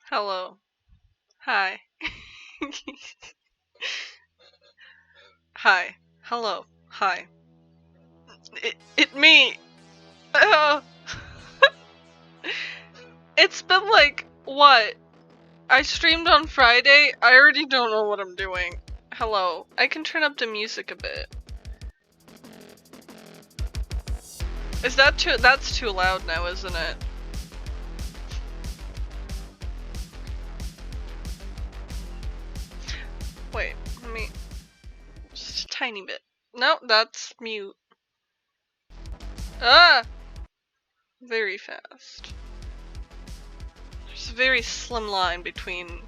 Hello. Hi. Hi. Hello. Hi. It me. Uh, it's been like, what? I streamed on Friday? I already don't know what I'm doing. Hello. I can turn up the music a bit. Is that too- that's too loud now, isn't it? Wait, let me... just a tiny bit. No, that's mute. Ah! Very fast. There's a very slim line between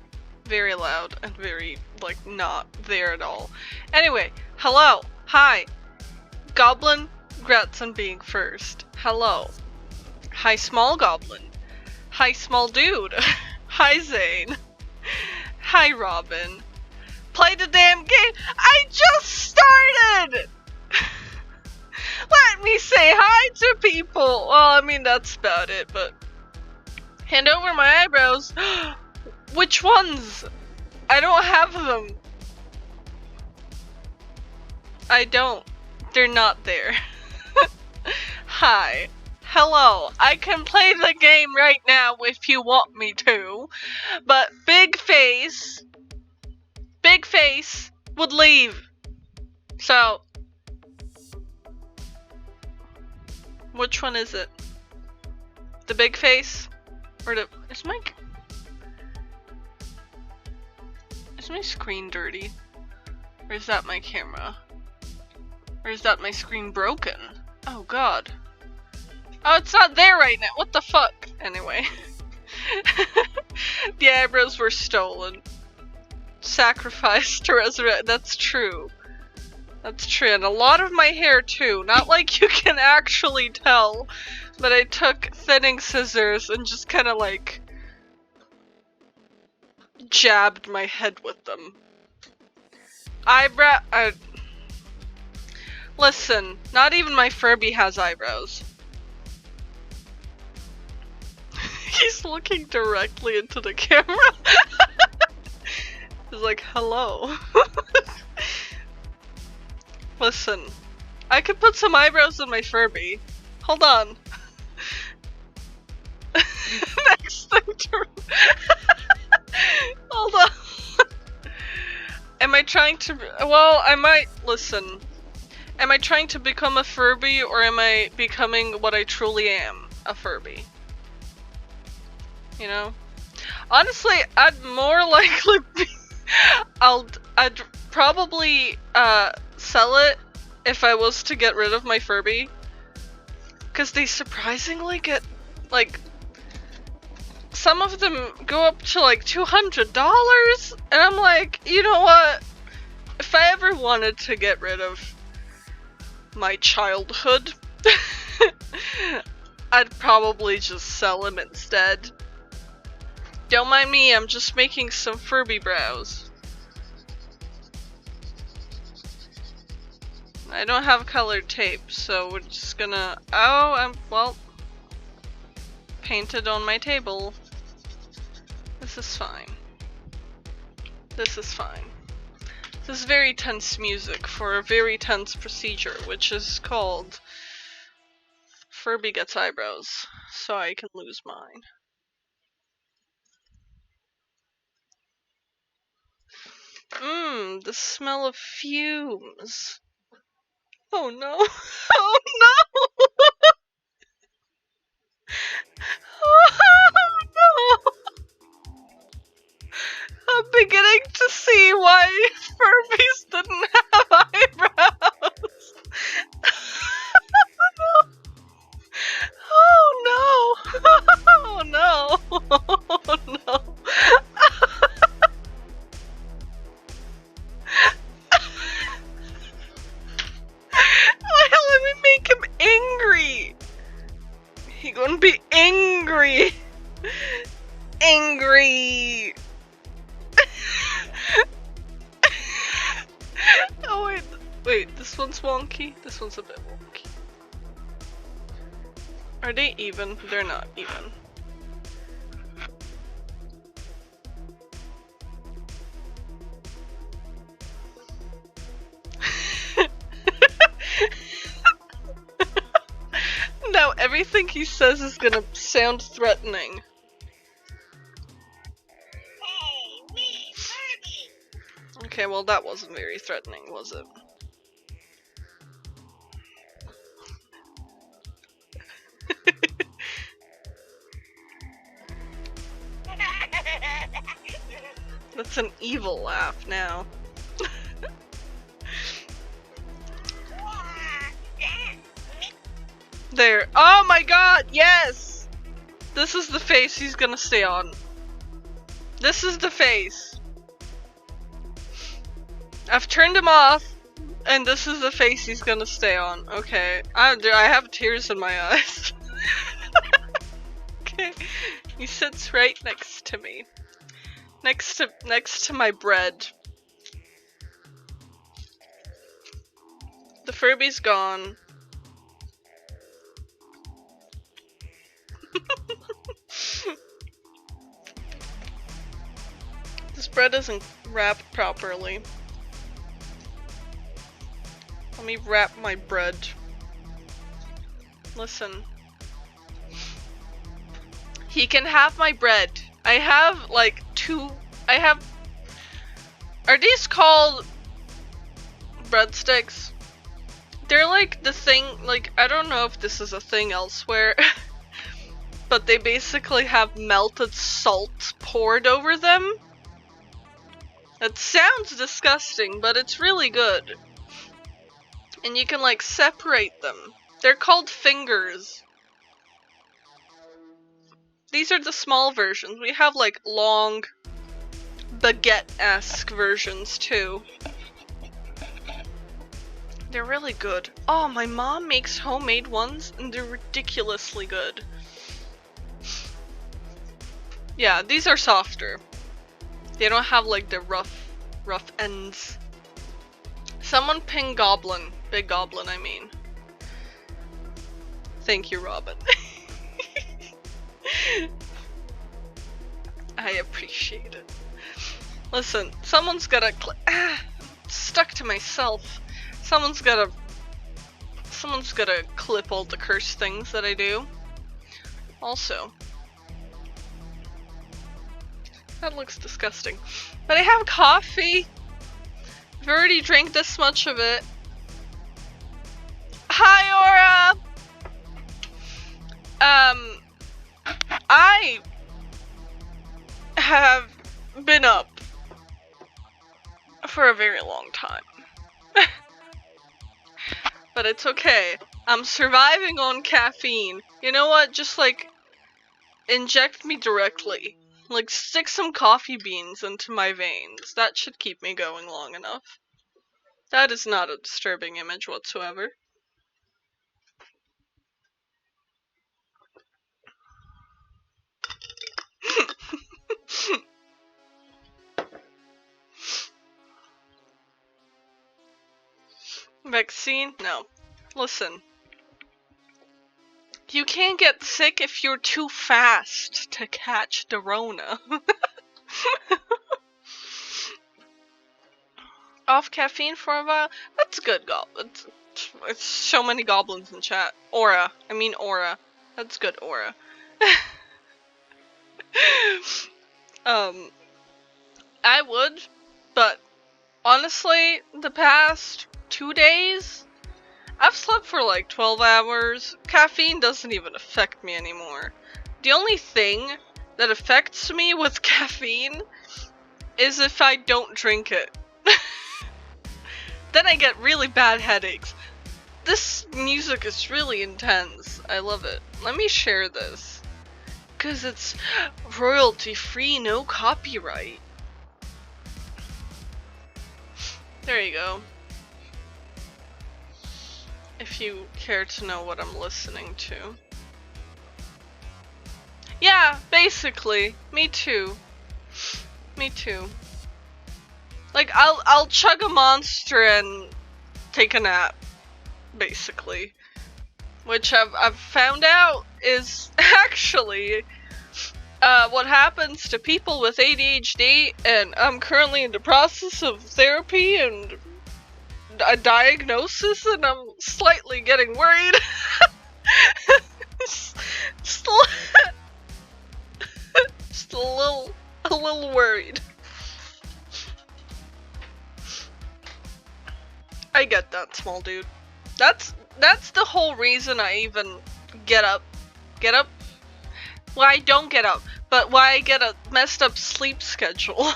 very loud and very, like, not there at all. Anyway, hello! Hi! Goblin Gretson being first. Hello. Hi, small goblin. Hi, small dude. Hi, Zane. Hi, Robin. Play the damn game! I just started! Let me say hi to people! Well, I mean, that's about it, but... hand over my eyebrows. Which ones? I don't have them. I don't. They're not there. Hi. Hello. I can play the game right now if you want me to, but Big Face would leave. So, which one is it? The Big Face? Or the... is my screen dirty? Or is that my camera? Or is that my screen broken? Oh god. Oh, it's not there right now. What the fuck? Anyway. The eyebrows were stolen. Sacrificed to resurrect. That's true. That's true. And a lot of my hair too. Not like you can actually tell. But I took thinning scissors and just kind of like jabbed my head with them. Listen, not even my Furby has eyebrows. He's looking directly into the camera. He's like, hello. Listen, I could put some eyebrows in my Furby. Hold on. Next thing to... Hold on. Am I trying to... well, I might... listen. Am I trying to become a Furby, or am I becoming what I truly am? A Furby. You know? Honestly, I'd more likely be... I'd probably, sell it if I was to get rid of my Furby. Because they surprisingly get, like... some of them go up to, like, $200? And I'm like, you know what? If I ever wanted to get rid of my childhood, I'd probably just sell him instead. Don't mind me, I'm just making some Furby brows. I don't have colored tape, so we're just gonna... oh, well, painted on my table. This is fine. This is fine. This is very tense music for a very tense procedure, which is called Furby gets eyebrows, so I can lose mine. The smell of fumes. Oh no. Oh no! Oh no! I'm beginning to see why Furbies didn't have eyebrows. Oh no! Oh no! Oh no! Let me make him angry. He gonna be angry. Angry. Oh wait, this one's wonky. This one's a bit wonky. Are they even? They're not even. everything he says is gonna sound threatening. Hey, me, Furby. Okay, well that wasn't very threatening, was it? That's an evil laugh now. There. Oh my god, yes! This is the face he's gonna stay on. This is the face. I've turned him off, and this is the face he's gonna stay on. Okay. I have tears in my eyes. Okay. He sits right next to me. Next to my bread. The Furby's gone. This bread isn't wrapped properly. Let me wrap my bread. Listen. He can have my bread. I have like are these called breadsticks? They're like the thing, like, I don't know if this is a thing elsewhere, but they basically have melted salt poured over them. It sounds disgusting, but it's really good. And you can like separate them. They're called fingers. These are the small versions. We have like long baguette-esque versions too. They're really good. Oh, my mom makes homemade ones and they're ridiculously good. Yeah, these are softer. They don't have like the rough ends. Someone ping Goblin. Big Goblin, I mean. Thank you, Robin. I appreciate it. Listen, someone's gotta stuck to myself. Someone's gotta clip all the curse things that I do. Also, that looks disgusting. But I have coffee. I've already drank this much of it. Hi, Aura! I have been up for a very long time. But it's okay. I'm surviving on caffeine. You know what? Just like inject me directly. Like stick some coffee beans into my veins. That should keep me going long enough. That is not a disturbing image whatsoever. Vaccine? No. Listen. You can't get sick if you're too fast to catch the Rona. Off caffeine for a while? That's good, goblins. It's so many goblins in chat. Aura. I mean Aura. That's good, Aura. I would, but honestly, the past 2 days, I've slept for like 12 hours. Caffeine doesn't even affect me anymore. The only thing that affects me with caffeine is if I don't drink it. Then I get really bad headaches. This music is really intense. I love it. Let me share this. 'Cause it's royalty free, no copyright. There you go. If you care to know what I'm listening to. Yeah, basically. Me too. Me too. Like, I'll chug a monster and take a nap. Basically. Which I've found out is actually what happens to people with ADHD, and I'm currently in the process of therapy and a diagnosis, and I'm slightly getting worried. just just a little worried. I get that, small dude. That's the whole reason I even get up. Well, I don't get up, but why I get a messed up sleep schedule.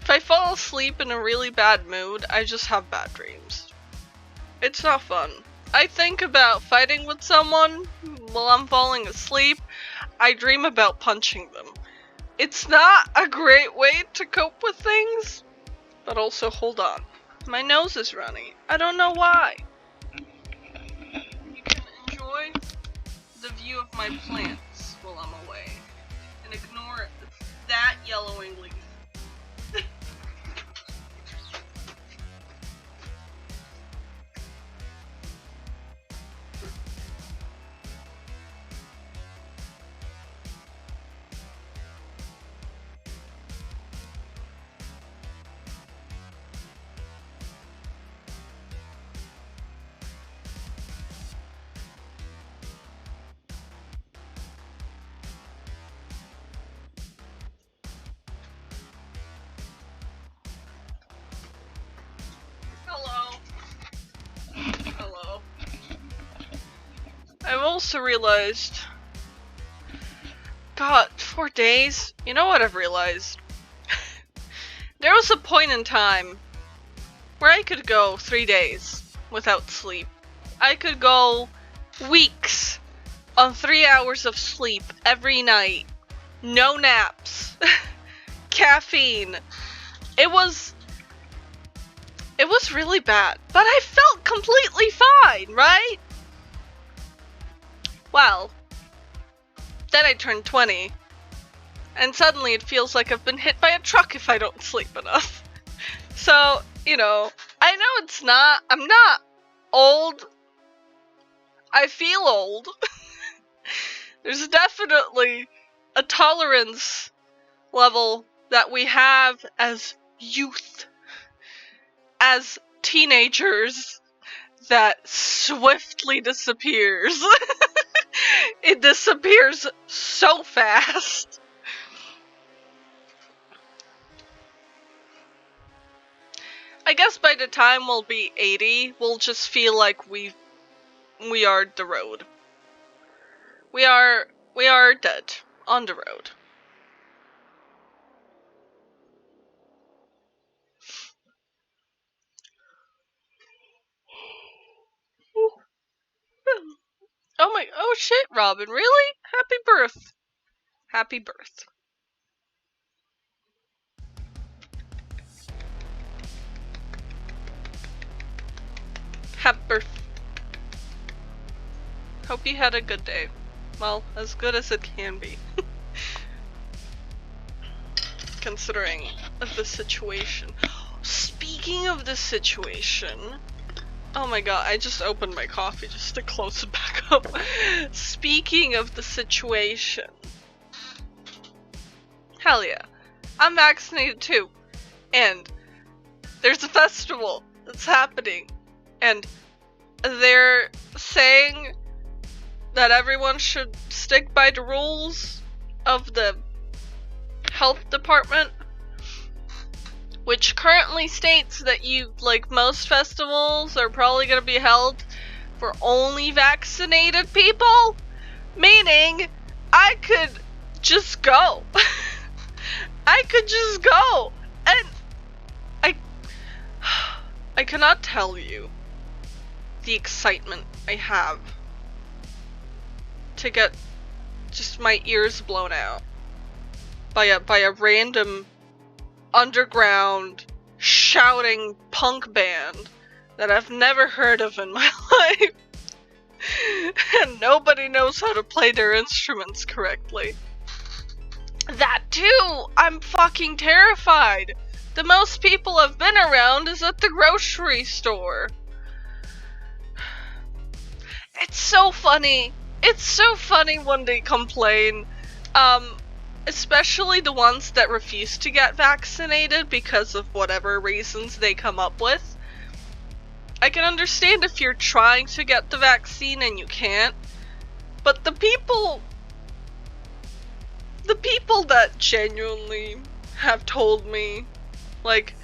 If I fall asleep in a really bad mood, I just have bad dreams. It's not fun. I think about fighting with someone while I'm falling asleep. I dream about punching them. It's not a great way to cope with things, but also hold on. My nose is running. I don't know why. You can enjoy the view of my plants while I'm away and ignore that yellowing leaf. Hello. I've also realized, God, 4 days? You know what I've realized? There was a point in time where I could go 3 days without sleep. I could go weeks on 3 hours of sleep every night. No naps. Caffeine. It was really bad, but I felt completely fine, right? Well, then I turned 20, and suddenly it feels like I've been hit by a truck if I don't sleep enough. So, you know, I know I'm not old. I feel old. There's definitely a tolerance level that we have as youth, as teenagers, that swiftly disappears. It disappears so fast. I guess by the time we'll be 80, we'll just feel like we are the road. We are dead on the road. Oh shit, Robin, really? Happy birth. Happy birth. Happy birth. Hope you had a good day. Well, as good as it can be. Considering the situation. Speaking of the situation, oh my god, I just opened my coffee just to close it back up. Speaking of the situation, hell yeah, I'm vaccinated too, and there's a festival that's happening, and they're saying that everyone should stick by the rules of the health department, which currently states that most festivals are probably going to be held for only vaccinated people, meaning I could just go. I could just go, and I cannot tell you the excitement I have to get just my ears blown out by a random underground shouting punk band that I've never heard of in my life, and nobody knows how to play their instruments correctly. That too, I'm fucking terrified. The most people I've been around is at the grocery store. It's so funny. It's so funny when they complain, especially the ones that refuse to get vaccinated because of whatever reasons they come up with. I can understand if you're trying to get the vaccine and you can't, But the people that genuinely have told me, like,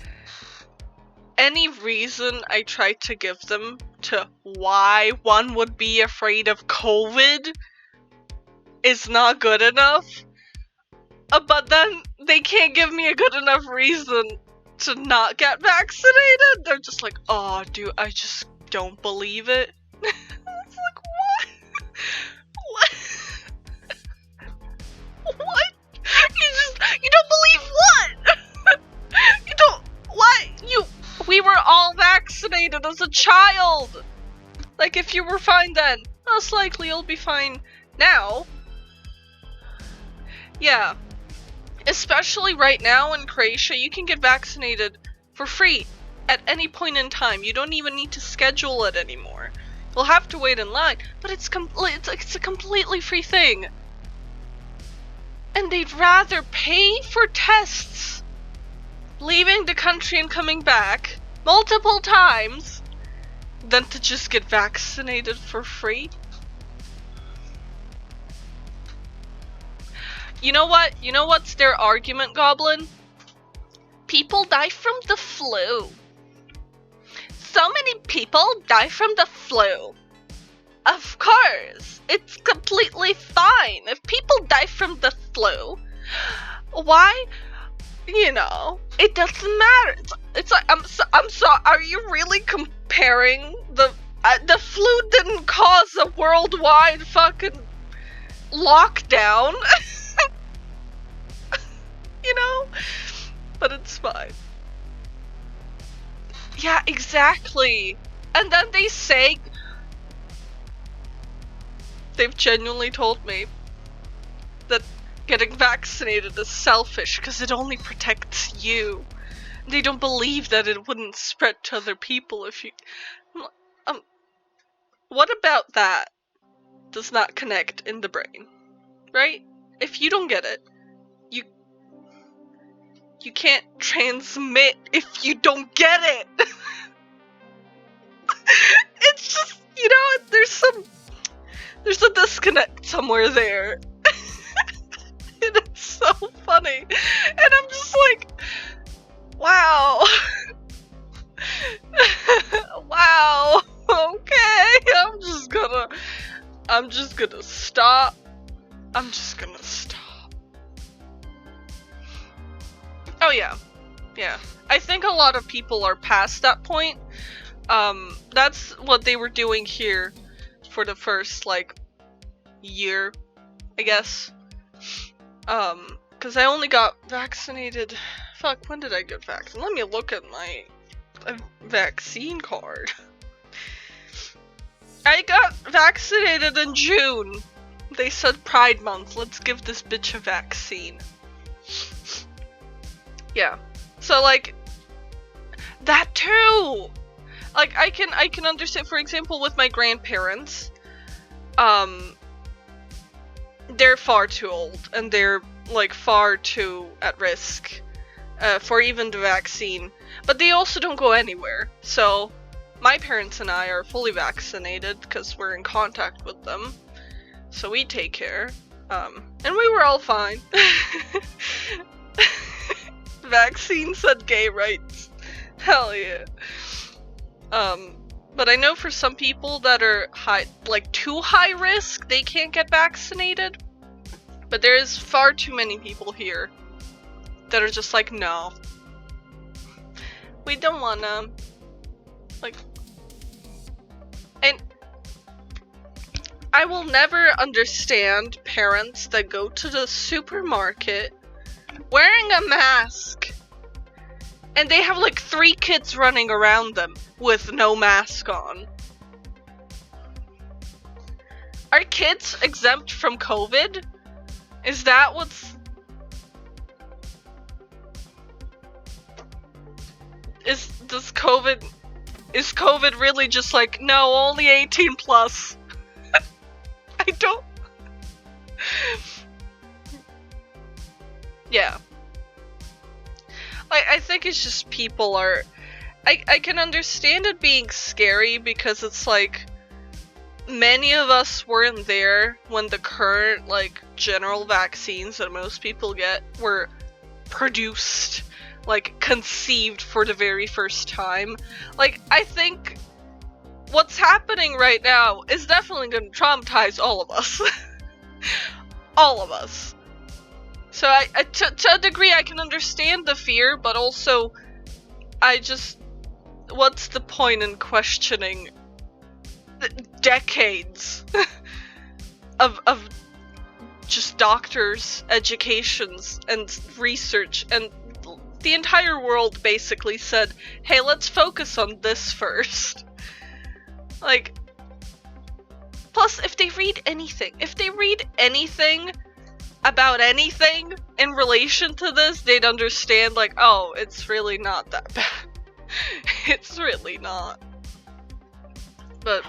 any reason I try to give them to why one would be afraid of COVID is not good enough, but then they can't give me a good enough reason to not get vaccinated. They're just like, oh, dude, I just don't believe it. It's like, what? What? What? You don't believe what? You don't, what? We were all vaccinated as a child. Like, if you were fine then, most likely you'll be fine now. Yeah. Especially right now in Croatia, you can get vaccinated for free at any point in time. You don't even need to schedule it anymore. You'll have to wait in line, but it's a completely free thing. And they'd rather pay for tests, leaving the country and coming back multiple times, than to just get vaccinated for free. You know what? You know what's their argument, Goblin? People die from the flu. So many people die from the flu. Of course, it's completely fine if people die from the flu. Why? You know, it doesn't matter. It's like, I'm sorry. Are you really comparing the flu didn't cause a worldwide fucking lockdown? You know? But it's fine. Yeah, exactly. And then they say, they've genuinely told me that getting vaccinated is selfish because it only protects you. They don't believe that it wouldn't spread to other people if you... What about that does not connect in the brain, right? If you don't get it, you can't transmit if you don't get it. It's just, you know, there's a disconnect somewhere there. It's so funny. And I'm just like, wow. Wow. Okay. I'm just gonna stop. I'm just gonna stop. Oh yeah. Yeah. I think a lot of people are past that point. That's what they were doing here for the first, like, year, I guess. Cause I only got vaccinated. Fuck, when did I get vaccinated? Let me look at my vaccine card. I got vaccinated in June. They said Pride Month. Let's give this bitch a vaccine. Yeah. So, like, that too! Like, I can understand, for example, with my grandparents, they're far too old, and they're, like, far too at risk, for even the vaccine. But they also don't go anywhere, so my parents and I are fully vaccinated, because we're in contact with them, so we take care, and we were all fine. Vaccine said gay rights. Hell yeah. But I know for some people that are too high risk, they can't get vaccinated. But there's far too many people here that are just like, no. We don't wanna, like, and I will never understand parents that go to the supermarket wearing a mask, and they have like 3 kids running around them with no mask on. Are kids exempt from COVID? Is that what's... Is COVID really just like, no, only 18 plus? I don't... Yeah. I think it's just people are... I can understand it being scary because it's like... many of us weren't there when the current, like, general vaccines that most people get were produced, like, conceived for the very first time. Like, I think what's happening right now is definitely going to traumatize all of us. All of us. So to a degree, I can understand the fear, but also, what's the point in questioning decades of just doctors, educations, and research, and the entire world basically said, hey, let's focus on this first. Like, plus, if they read anything about anything in relation to this, they'd understand, like, oh, it's really not that bad. It's really not. But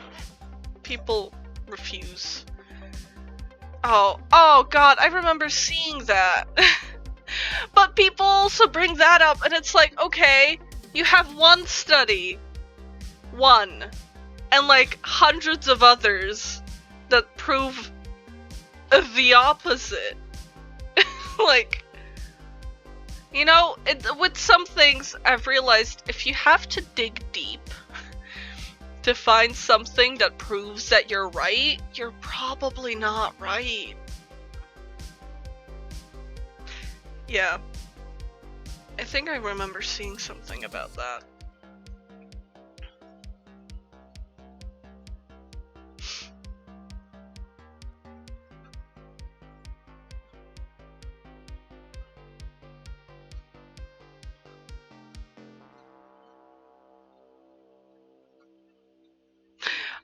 people refuse. Oh god, I remember seeing that. But people also bring that up, and it's like, okay, you have one study. One. And like hundreds of others that prove the opposite. Like, you know, with some things I've realized if you have to dig deep to find something that proves that you're right, you're probably not right. Yeah. I think I remember seeing something about that.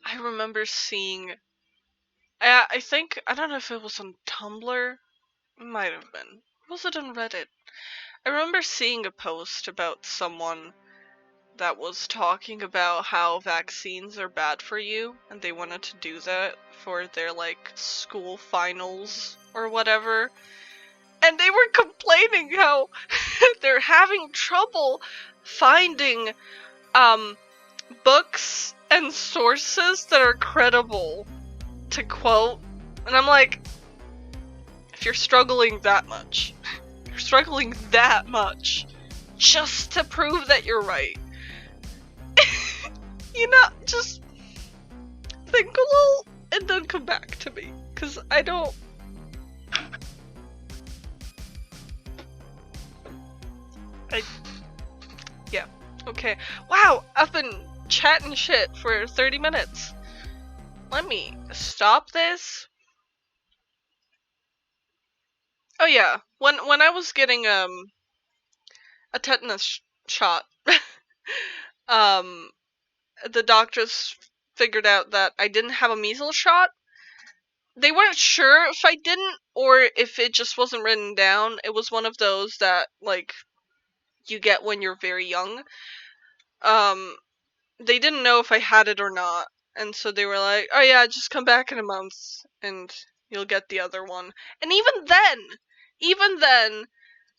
I remember seeing, I think, I don't know if it was on Tumblr, it might have been. Was it on Reddit? I remember seeing a post about someone that was talking about how vaccines are bad for you, and they wanted to do that for their, like, school finals or whatever. And they were complaining how they're having trouble finding, books and sources that are credible to quote. And I'm like, if you're struggling that much, just to prove that you're right, you know, just think a little and then come back to me, because I don't. Yeah, okay. Wow, I've been chatting shit for 30 minutes. Let me stop this. Oh yeah, when I was getting a tetanus shot, the doctors figured out that I didn't have a measles shot. They weren't sure if I didn't or if it just wasn't written down. It was one of those that, like, you get when you're very young. They didn't know if I had it or not, and so they were like, oh yeah, just come back in a month and you'll get the other one. And even then,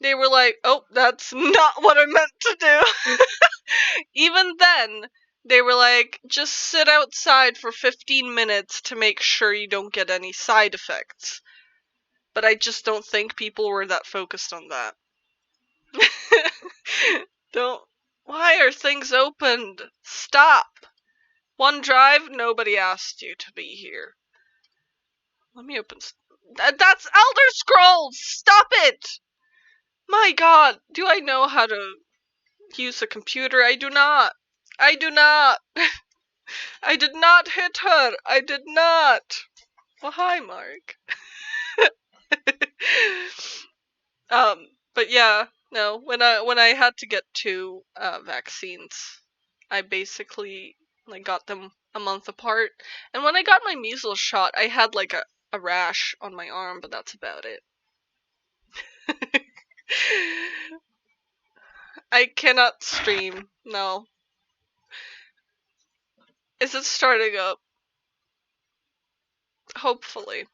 they were like, oh, that's not what I meant to do. Even then, they were like, just sit outside for 15 minutes to make sure you don't get any side effects. But I just don't think people were that focused on that. Don't. Why are things opened? Stop! OneDrive, nobody asked you to be here. Let me open. That's Elder Scrolls! Stop it! My god, do I know how to use a computer? I do not. I do not. I did not hit her. I did not. Well, hi, Mark. But yeah, no. When I had to get two vaccines, I basically, like, got them a month apart. And when I got my measles shot, I had like a rash on my arm, but that's about it. I cannot stream. No. Is it starting up? Hopefully.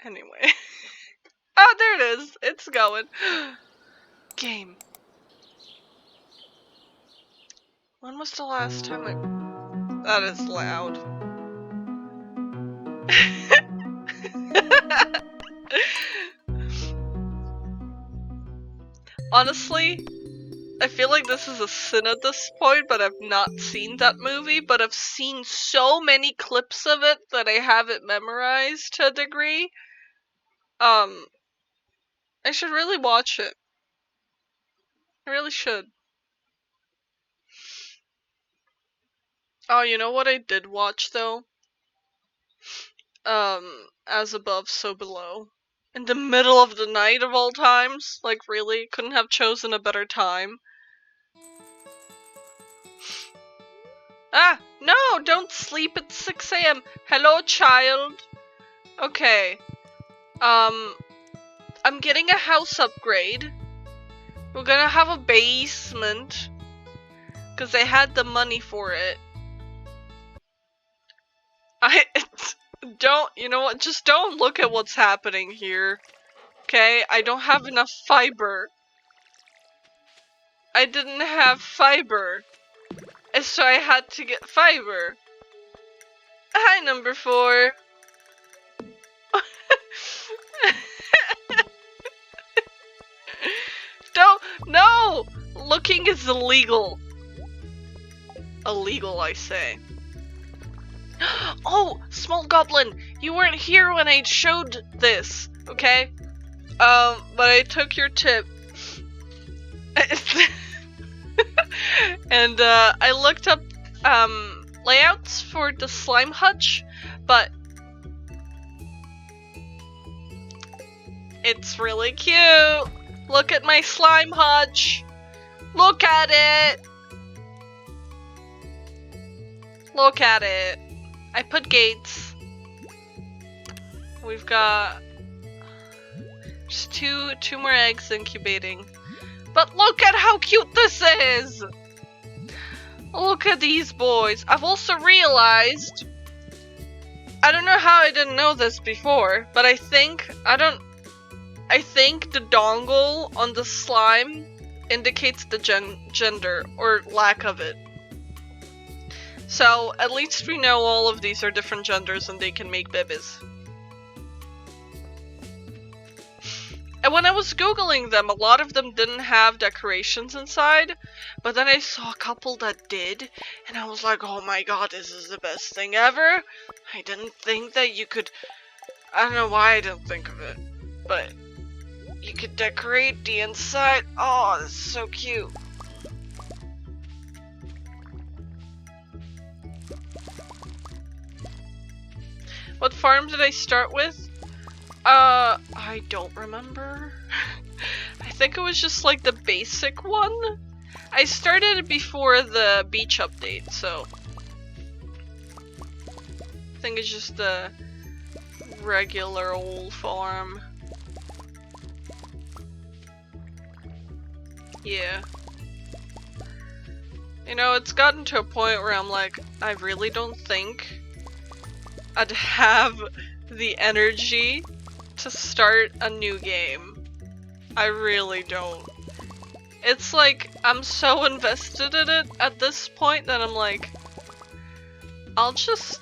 Anyway. Oh, there it is. It's going. Game. When was the last time I... That is loud. Honestly, I feel like this is a sin at this point, but I've not seen that movie, but I've seen so many clips of it that I have it memorized to a degree. I should really watch it. I really should. Oh, you know what I did watch though? As Above, So Below. In the middle of the night of all times? Like, really? Couldn't have chosen a better time. Ah! No! Don't sleep at 6 AM! Hello, child! Okay. I'm getting a house upgrade. We're gonna have a basement. Because I had the money for it. You know what? Just don't look at what's happening here. Okay? I don't have enough fiber. I didn't have fiber. And so I had to get fiber. Hi, number 4. No! Looking is illegal. Illegal, I say. Oh, small goblin, you weren't here when I showed this, okay? But I took your tip. And, I looked up, layouts for the slime hutch, but it's really cute. Look at my slime hutch. Look at it. Look at it. I put gates. We've got just two more eggs incubating. But look at how cute this is! Look at these boys. I've also realized, I don't know how I didn't know this before, but I think the dongle on the slime indicates the gender or lack of it. So at least we know all of these are different genders and they can make babies. And when I was googling them, a lot of them didn't have decorations inside, but then I saw a couple that did, and I was like, oh my god, this is the best thing ever. I didn't think that you could, I don't know why I didn't think of it, but you could decorate the inside. Oh, this is so cute. What farm did I start with? I don't remember. I think it was just like the basic one. I started before the beach update, so I think it's just the regular old farm. Yeah. You know, it's gotten to a point where I'm like, I really don't think I'd have the energy to start a new game. I really don't. It's like, I'm so invested in it at this point that I'm like, I'll just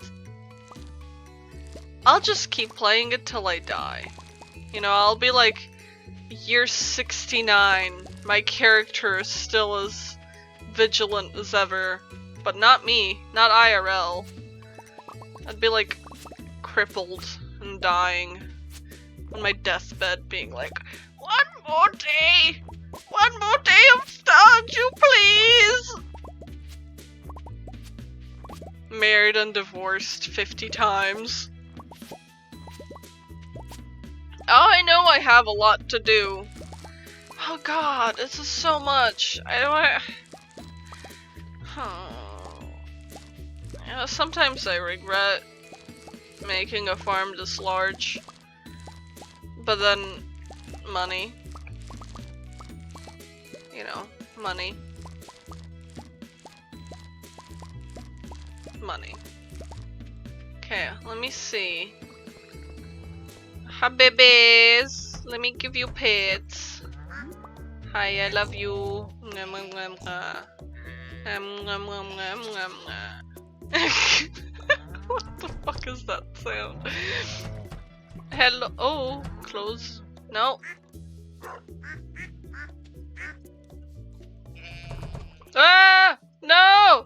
keep playing it till I die. You know, I'll be like, year 69, my character is still as vigilant as ever, but not me, not IRL. I'd be like, crippled and dying on my deathbed being like, one more day of Stardew, please! Married and divorced 50 times. Oh, I know I have a lot to do. Oh god, this is so much. Yeah, sometimes I regret making a farm this large. But then, money. You know, money. Money. Okay, let me see. Hi, babies. Let me give you pets. Hi, I love you. Mwah, mwah, mwah, mwah. Mwah, mwah, mwah, mwah, mwah. What the fuck is that sound? Hello. Oh, close. No. Ah! No!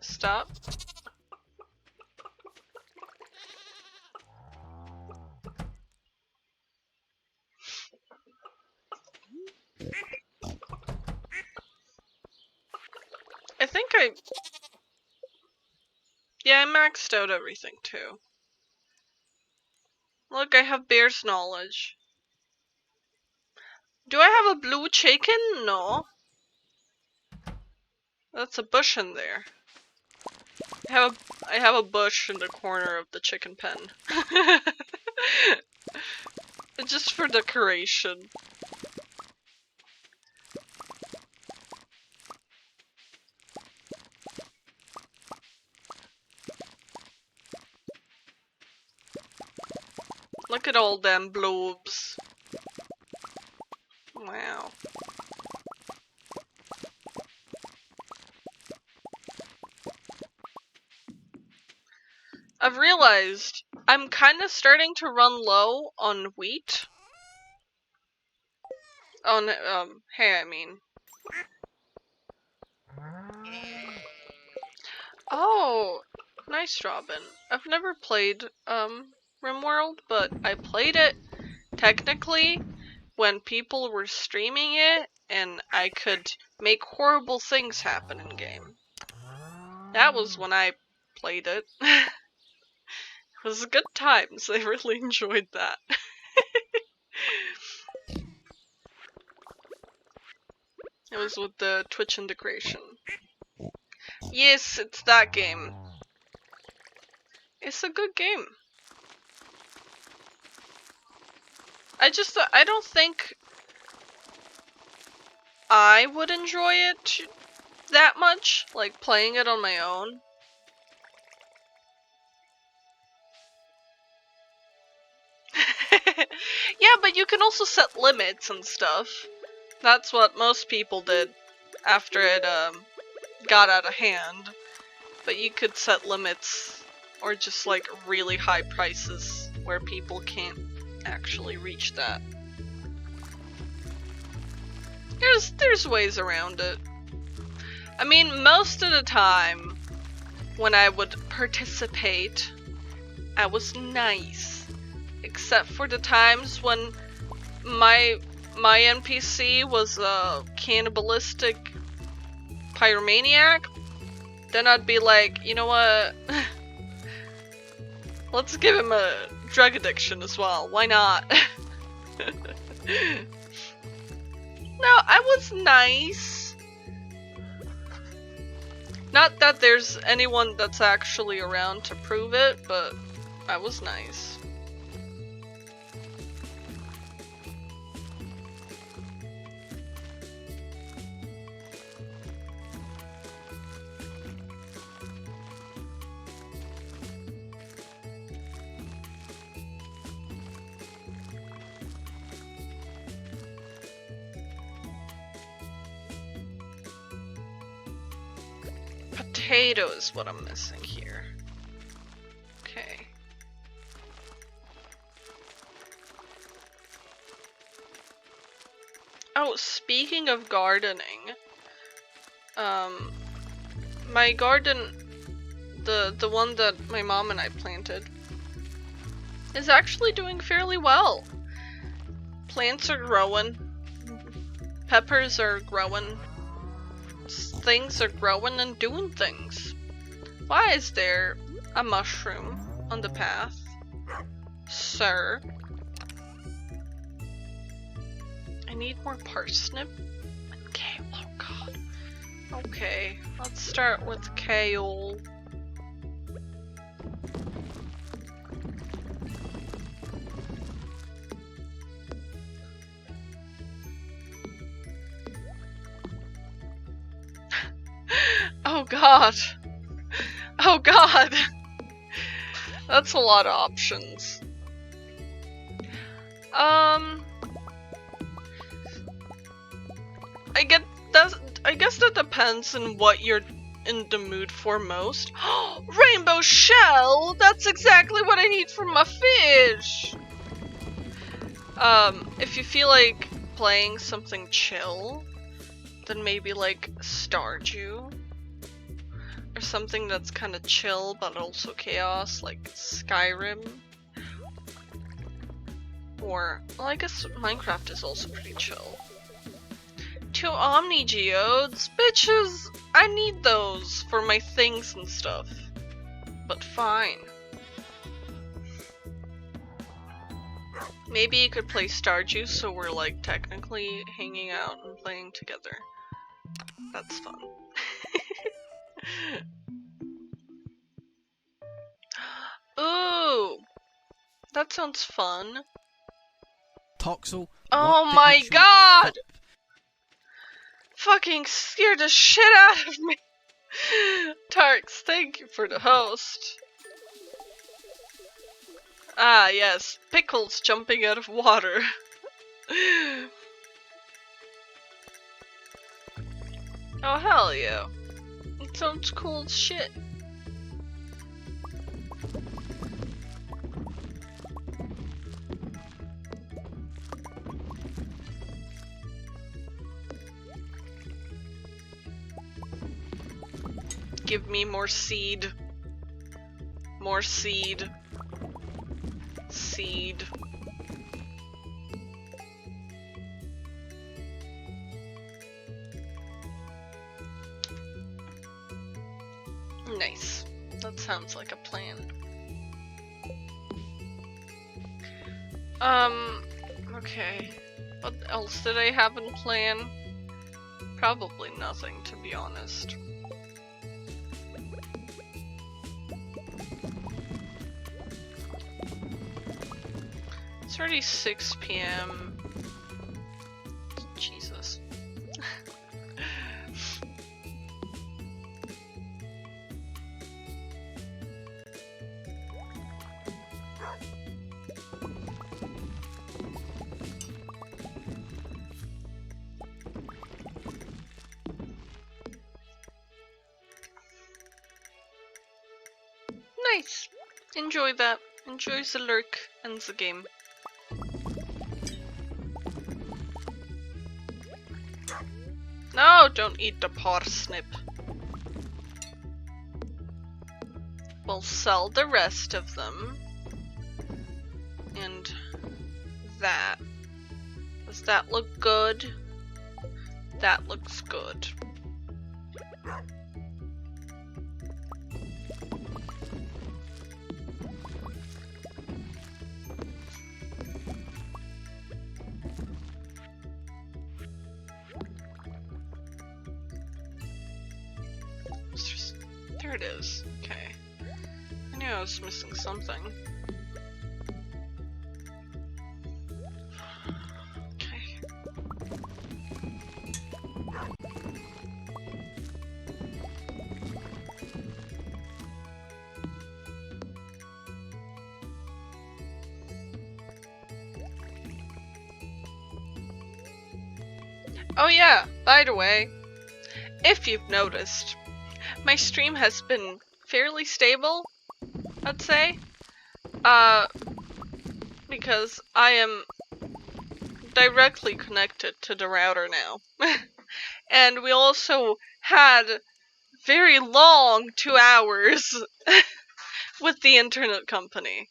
Stop. I think yeah, I maxed out everything too. Look, I have bear's knowledge. Do I have a blue chicken? No. That's a bush in there. I have a bush in the corner of the chicken pen. Just for decoration. Look at all them blobs. Wow. I've realized I'm kind of starting to run low on wheat. On, hay, I mean. Oh, nice, Robin. I've never played, RimWorld, but I played it, technically, when people were streaming it, and I could make horrible things happen in game. That was when I played it. It was good times. I really enjoyed that. It was with the Twitch integration. Yes, it's that game. It's a good game. I don't think I would enjoy it that much, like playing it on my own. Yeah, but you can also set limits and stuff. That's what most people did after it got out of hand. But you could set limits or just like really high prices where people can't actually reach that. There's ways around it. I mean, most of the time when I would participate, I was nice. Except for the times when my NPC was a cannibalistic pyromaniac, then I'd be like, you know what? Let's give him a drug addiction as well. Why not? No, I was nice. Not that there's anyone that's actually around to prove it, but I was nice. Potato is what I'm missing here. Okay. Oh, speaking of gardening, my garden, the one that my mom and I planted, is actually doing fairly well. Plants are growing, peppers are growing, things are growing and doing things. Why is there a mushroom on the path, sir? I need more parsnip and kale. Oh god. Okay, let's start with kale. Oh god. Oh god. That's a lot of options. I guess that depends on what you're in the mood for most. Rainbow shell! That's exactly what I need for my fish! If you feel like playing something chill, then maybe like Stardew. Or something that's kind of chill but also chaos, like Skyrim. Or, well, I guess Minecraft is also pretty chill. 2 Omni Geodes? Bitches! I need those for my things and stuff. But fine. Maybe you could play Stardew so we're like technically hanging out and playing together. That's fun. Ooh! That sounds fun. Toxel. Oh my god! Fucking scared the shit out of me! Tarks, thank you for the host. Ah, yes. Pickles jumping out of water. Oh, hell yeah. It sounds cool as shit. Give me more seed. More seed. Seed. Nice. That sounds like a plan. Okay. What else did I have in plan? Probably nothing, to be honest. It's already 6 p.m. Jesus. Nice. Enjoy that. Enjoy the lurk and the game. No, don't eat the parsnip. We'll sell the rest of them. And that. Does that look good? That looks good. There it is. Okay. I knew I was missing something. Okay. Oh yeah, by the way, if you've noticed, my stream has been fairly stable, I'd say, because I am directly connected to the router now. And we also had very long 2 hours with the internet company.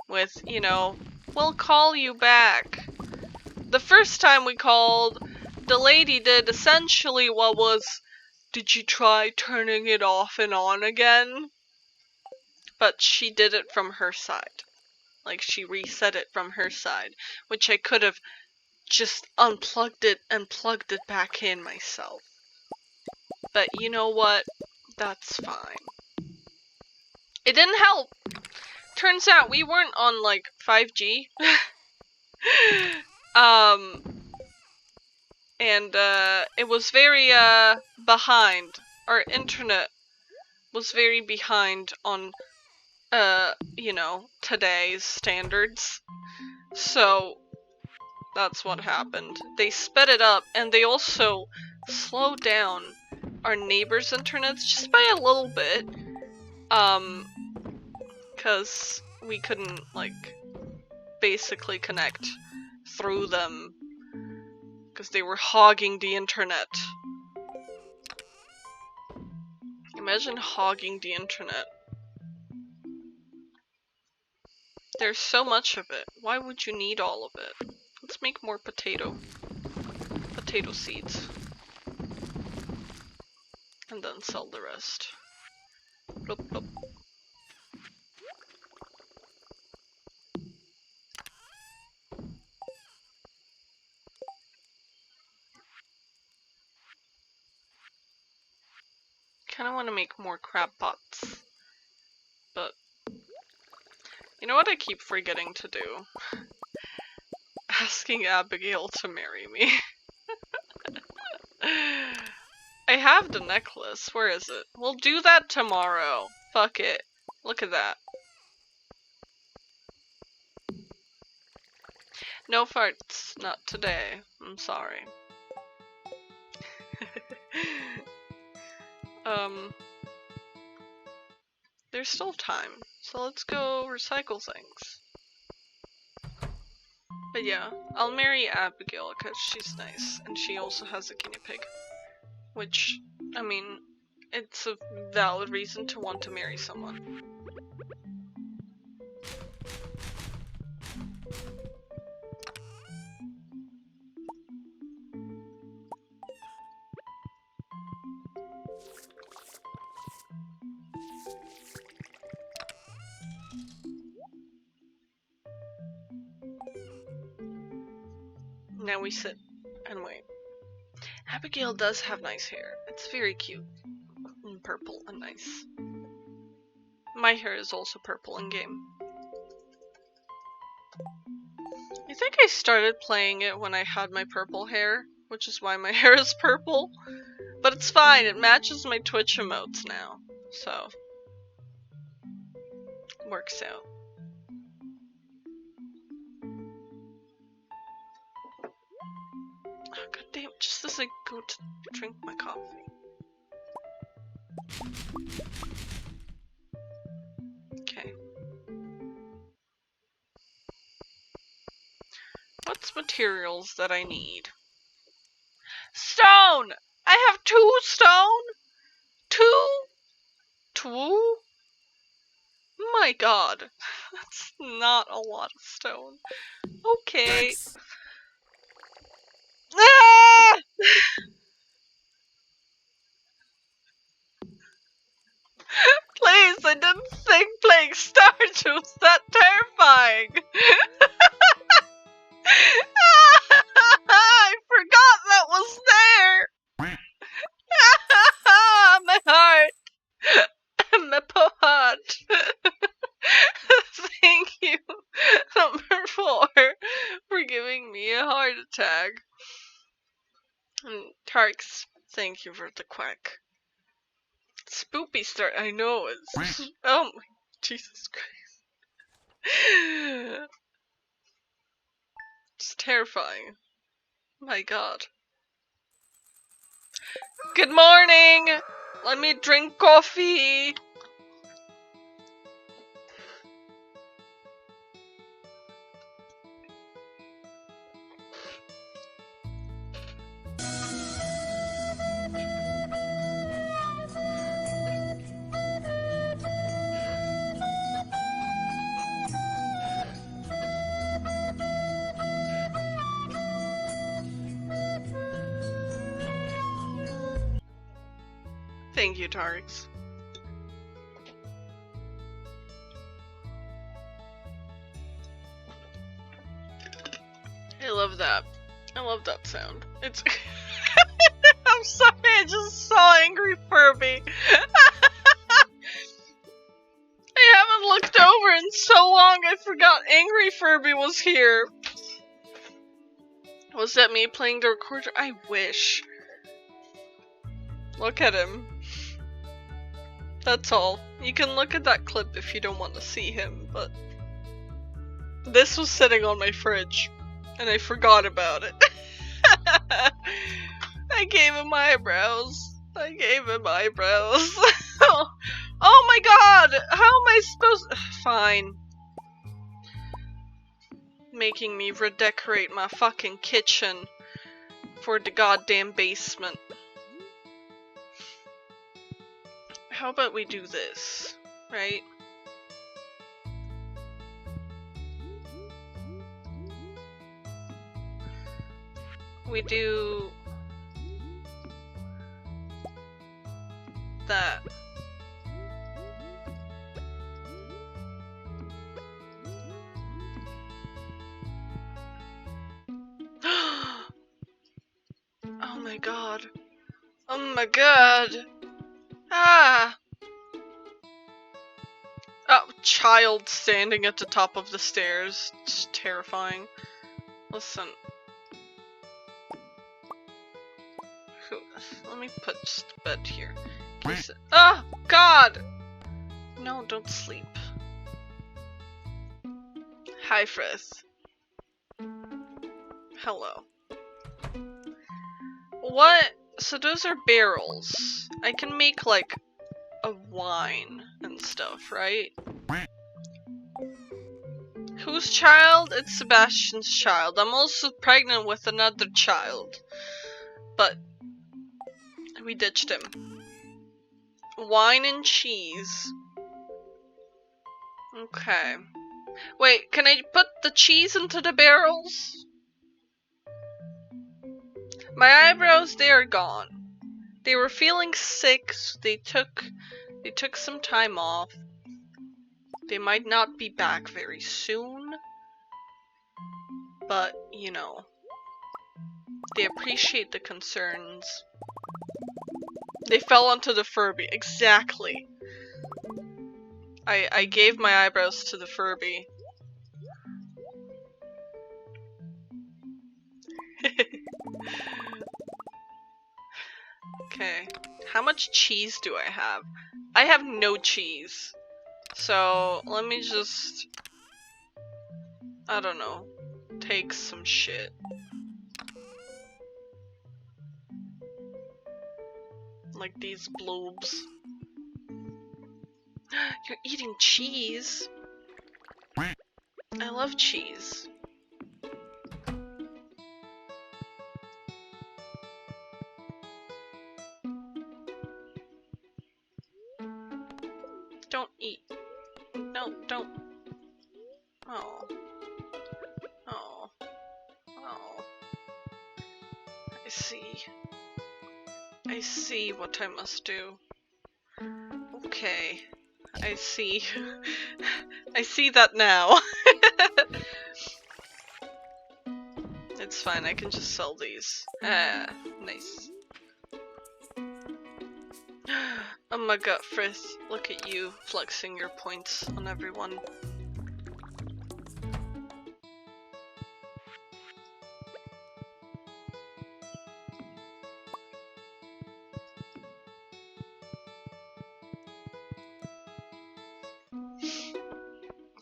With, you know, we'll call you back. The first time we called, the lady did essentially what was, did you try turning it off and on again? But she did it from her side. Like, she reset it from her side, which I could have just unplugged it and plugged it back in myself. But you know what? That's fine. It didn't help. Turns out we weren't on, like, 5G. And it was very behind. Our internet was very behind on you know, today's standards. So that's what happened. They sped it up and they also slowed down our neighbors' internets just by a little bit. Because we couldn't, like, basically connect through them. Because they were hogging the internet. Imagine hogging the internet. There's so much of it. Why would you need all of it? Let's make more potato seeds. And then sell the rest. Bloop, bloop. Kinda wanna make more crab pots. But you know what I keep forgetting to do? Asking Abigail to marry me. I have the necklace. Where is it? We'll do that tomorrow. Fuck it. Look at that. No farts. Not today. I'm sorry. There's still time. So let's go recycle things. But yeah, I'll marry Abigail because she's nice. And she also has a guinea pig. Which, I mean, it's a valid reason to want to marry someone. Now we sit and wait. Abigail does have nice hair. It's very cute. And purple and nice. My hair is also purple in game. I think I started playing it when I had my purple hair, which is why my hair is purple. But it's fine, it matches my Twitch emotes now. So, works out. Oh, God damn, just as I go to drink my coffee. Okay. What's materials that I need? Stone! I have 2 stone? 2? 2? My god. That's not a lot of stone. Okay. Thanks. Ah! Please, I didn't think playing Stardew was that terrifying. I forgot that was there. My heart. My poor heart. Thank you, number 4, for giving me a heart attack. And Tarks, thank you for the quack. Spoopy start. I know it's. Oh my Jesus Christ! It's terrifying. My God. Good morning. Let me drink coffee. Thank you, Tarks. I love that. I love that sound. It's. I'm sorry, I just saw Angry Furby. I haven't looked over in so long, I forgot Angry Furby was here. Was that me playing the recorder? I wish. Look at him. That's all. You can look at that clip if you don't want to see him, but this was sitting on my fridge, and I forgot about it. I gave him eyebrows. I gave him eyebrows. Oh my god! How am I supposed? Fine. Making me redecorate my fucking kitchen for the goddamn basement. How about we do this, right? We do that. Oh my god. Oh my god. Ah. Oh, child standing at the top of the stairs. It's terrifying. Listen. Let me put just a bed here. Oh, God! No, don't sleep. Hi, Frith. Hello. What? So those are barrels. I can make, like, a wine and stuff, right? Whose child? It's Sebastian's child. I'm also pregnant with another child. But we ditched him. Wine and cheese. Okay. Wait, can I put the cheese into the barrels? My eyebrows, they are gone. They were feeling sick, so they took some time off. They might not be back very soon. But, you know, they appreciate the concerns. They fell onto the Furby. Exactly. I gave my eyebrows to the Furby. Okay. How much cheese do I have? I have no cheese. So, let me just... I don't know. Take some shit. Like these blobs. You're eating cheese? I love cheese. Don't eat. No, don't. Oh. Oh. Oh. I see. I see what I must do. Okay. I see. I see that now. It's fine, I can just sell these. Ah, nice. Oh my god, Frith, look at you flexing your points on everyone.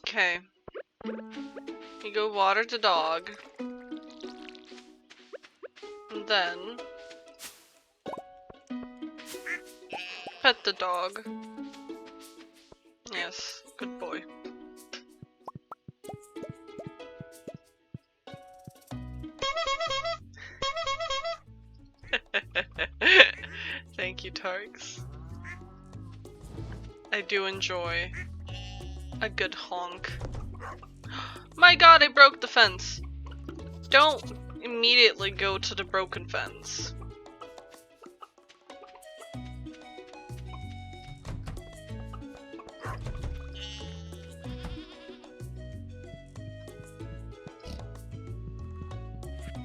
Okay. You go water the dog. And then pet the dog. Yes, good boy. Thank you, Tarks. I do enjoy a good honk. My god, I broke the fence! Don't immediately go to the broken fence.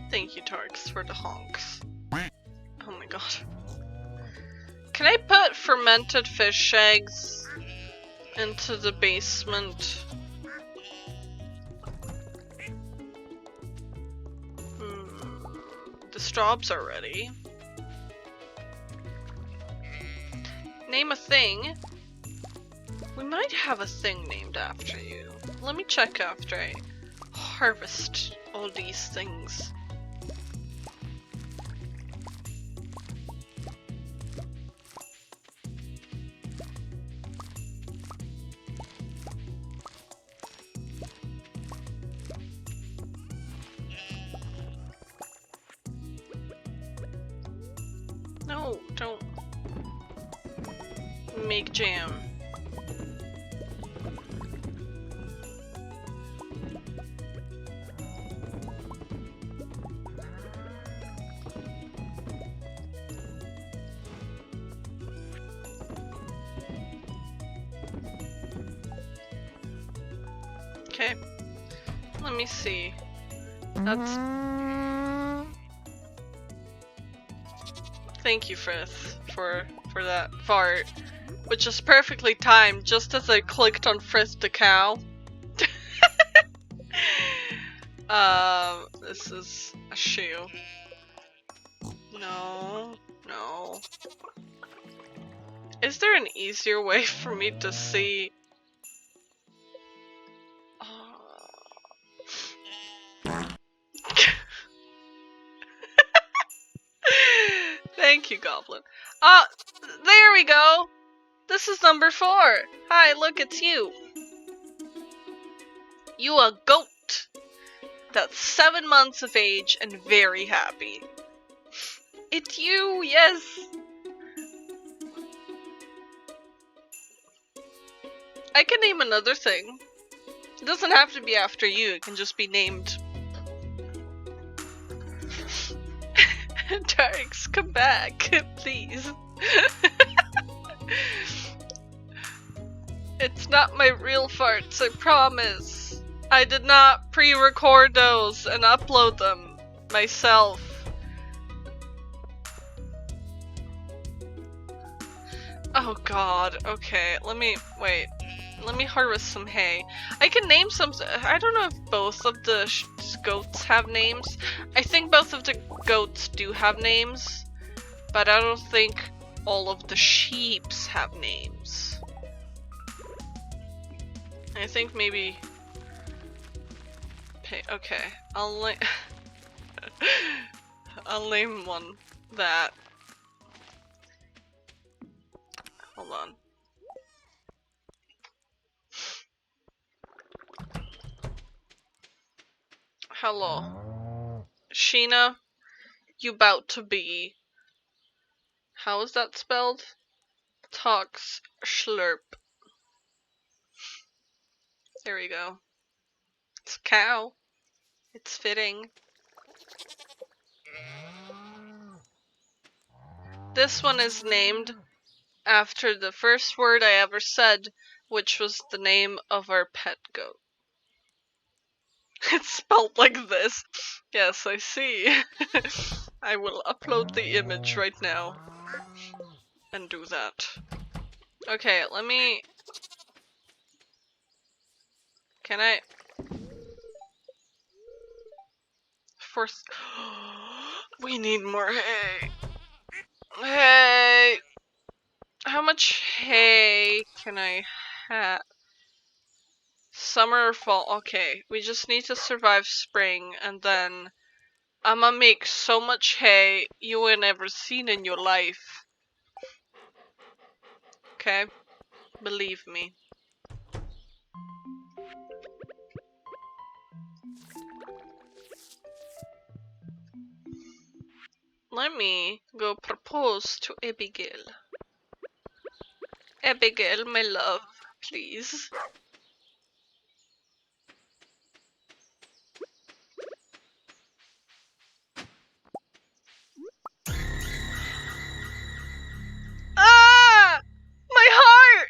Thank you, Tarks, for the honks. Oh my god. Can I put fermented fish eggs into the basement? The straws are ready. Name a thing. We might have a thing named after you. Let me check after I harvest all these things. No, don't make jam. Okay, let me see. That's. Thank you, Frith, for that fart, which is perfectly timed, just as I clicked on Frith the cow. This is a shoe. No, no. Is there an easier way for me to see? Thank you, Goblin. There we go! This is number 4! Hi, look, it's you! You a goat! That's 7 months of age and very happy. It's you, yes! I can name another thing. It doesn't have to be after you, it can just be named. Darks, come back, please. It's not my real farts, I promise. I did not pre-record those and upload them myself. Oh god, okay, let me harvest some hay. I can name some. I don't know if both of the goats have names. I think both of the goats do have names, but I don't think all of the sheeps have names. I think maybe. Okay, I'll name one that. Hold on. Hello. Sheena, you bout to be. How is that spelled? Tox Schlurp. There we go. It's a cow. It's fitting. This one is named after the first word I ever said, which was the name of our pet goat. It's spelled like this. Yes, I see. I will upload the image right now and do that. Okay, let me... Can I... First... We need more hay. Hay! How much hay can I have? Summer or fall? Okay, we just need to survive spring, and then I'ma make so much hay you ain't ever seen in your life. Okay? Believe me. Let me go propose to Abigail. Abigail, my love, please. Ah! My heart!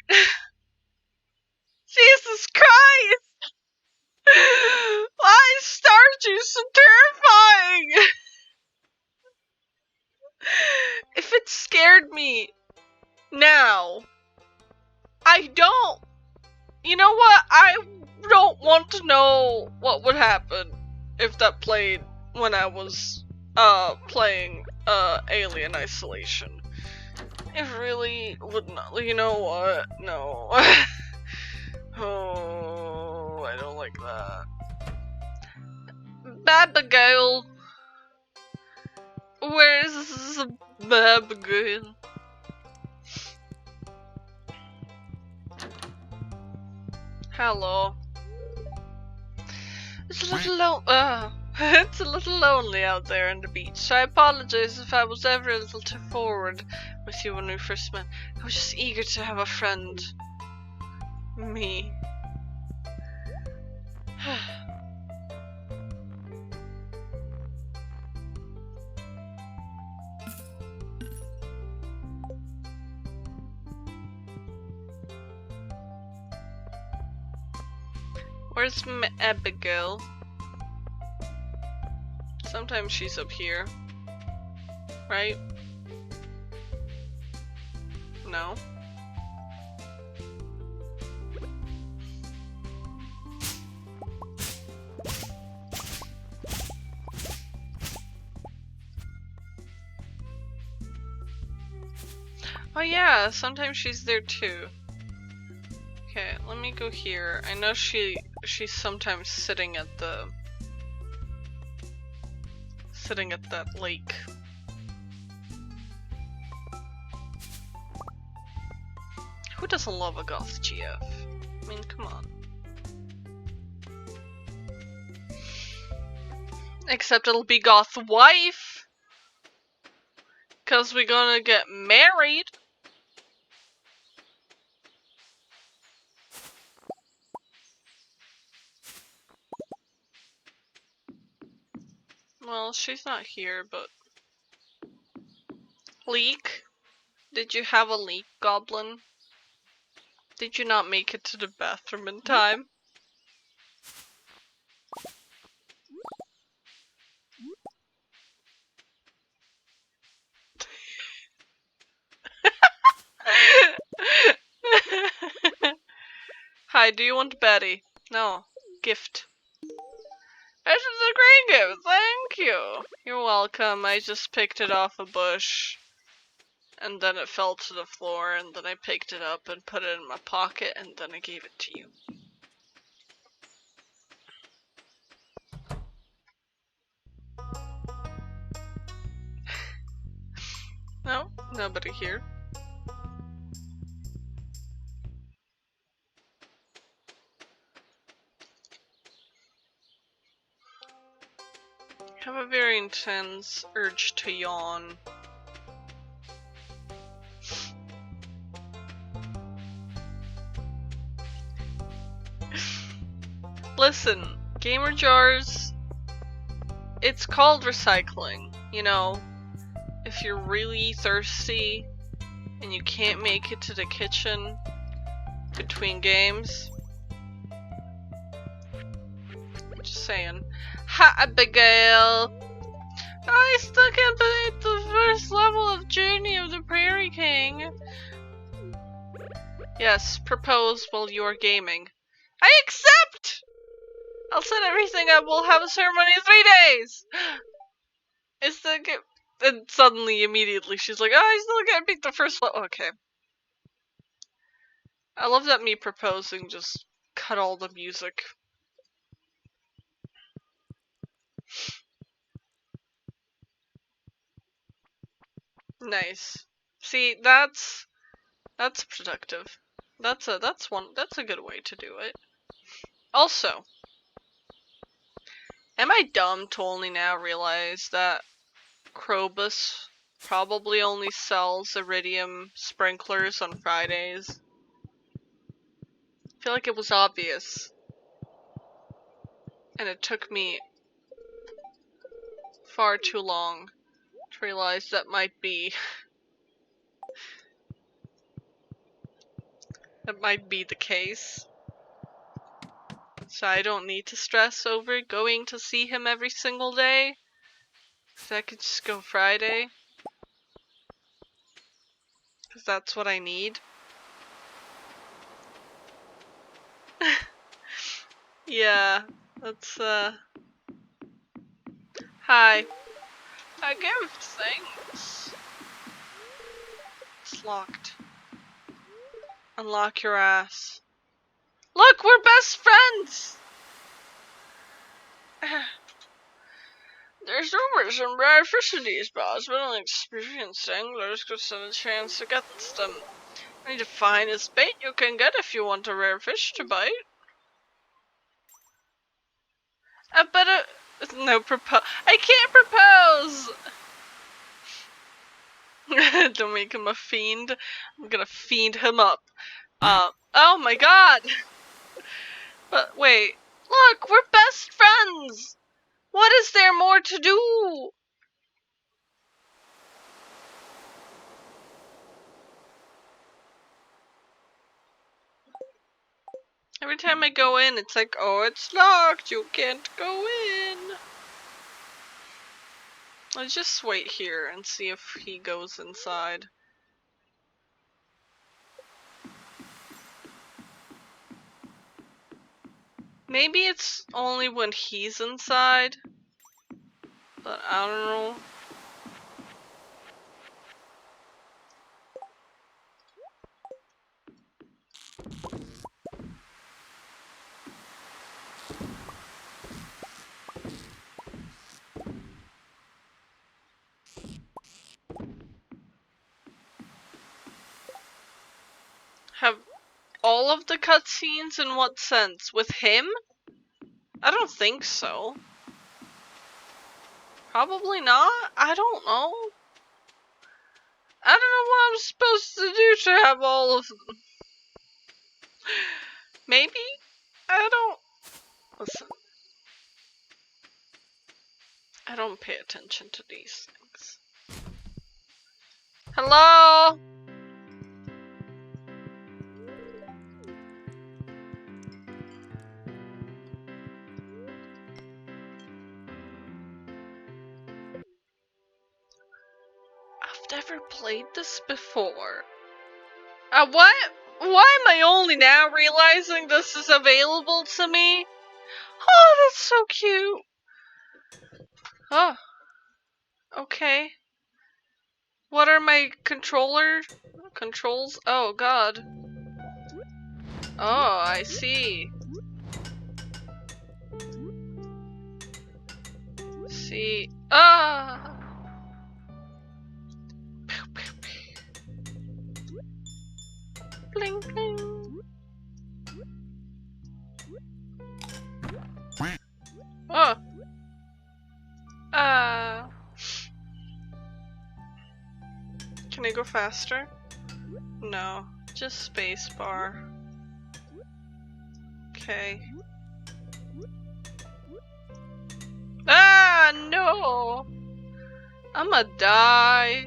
Jesus Christ! Why is Stardew so terrifying? If it scared me now, I don't. You know what? I don't want to know what would happen if that played when I was playing Alien Isolation. It really would not. You know what? No. Oh, I don't like that. Abigail. Where's Abigail? Hello. It's a little low. It's a little lonely out there on the beach. I apologize if I was ever a little too forward with you when we first met. I was just eager to have a friend. Me. Where's Abigail? Sometimes she's up here. Right? No? Oh yeah, sometimes she's there too. Okay, let me go here. I know she's sometimes sitting at that lake. Who doesn't love a goth GF? I mean, come on. Except it'll be goth wife, 'cause we're gonna get married. Well, she's not here, but... Leak? Did you have a leak, Goblin? Did you not make it to the bathroom in time? Hi, do you want Betty? No. Gift. This is a great gift, thank you! You're welcome, I just picked it off a bush. And then it fell to the floor, and then I picked it up and put it in my pocket, and then I gave it to you. No, nobody here. I have a very intense urge to yawn. Listen, gamer jars, it's called recycling, you know. If you're really thirsty and you can't make it to the kitchen between games. Just saying. Ha, Abigail! I still can't beat the first level of Journey of the Prairie King. Yes, propose while you're gaming. I accept! I'll set everything up. We'll have a ceremony in 3 days! It's the game. And suddenly, immediately, she's like, oh, I still can't beat the first level. Okay. I love that me proposing just cut all the music. Nice. See, that's productive. That's a good way to do it. Also, am I dumb to only now realize that Krobus probably only sells iridium sprinklers on Fridays? I feel like it was obvious. And it took me far too long to realize that might be the case. So I don't need to stress over going to see him every single day. So I could just go Friday. Because that's what I need. Yeah, that's Hi. A gift, thanks. It's locked. Unlock your ass. Look, we're best friends! There's rumors and rare fish in these bars, but only experienced anglers could stand a chance against them. I need to find this bait you can get if you want a rare fish to bite. I bet No propose. I can't propose! Don't make him a fiend. I'm gonna fiend him up. Oh my god! But wait. Look, we're best friends! What is there more to do? Every time I go in, it's like, oh, it's locked, you can't go in. Let's just wait here and see if he goes inside. Maybe it's only when he's inside, but I don't know. Have all of the cutscenes in what sense? With him? I don't think so. Probably not? I don't know. I don't know what I'm supposed to do to have all of them. Maybe? I don't... Listen. I don't pay attention to these things. Hello? I've never played this before. What? Why am I only now realizing this is available to me? Oh, that's so cute. Oh. Okay. What are my controls? Oh god. Oh, I see. See. Ah! Bling bling. Oh. Can I go faster? No. Just space bar. Okay. Ah, no! I'ma die.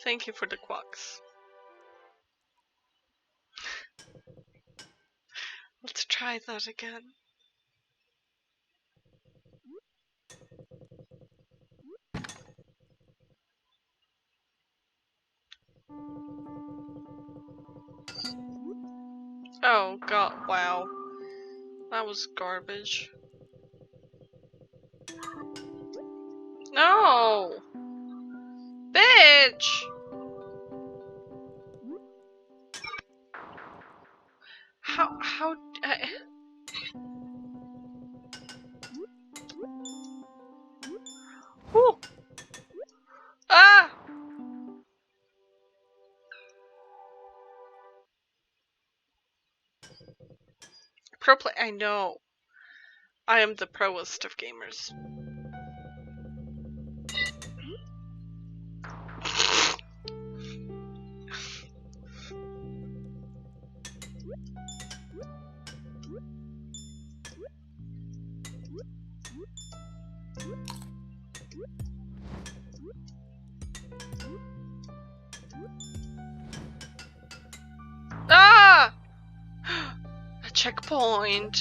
Thank you for the quacks. Let's try that again. Oh god, wow. That was garbage. No! Bitch! How, Whew. Ah! Pro play, I know. I am the proest of gamers. Ah! A checkpoint.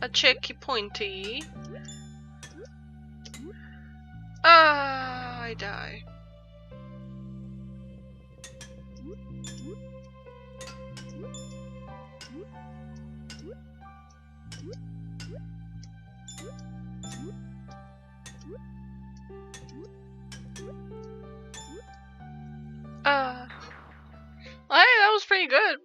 A checky pointy. Ah, I die. Hey, that was pretty good.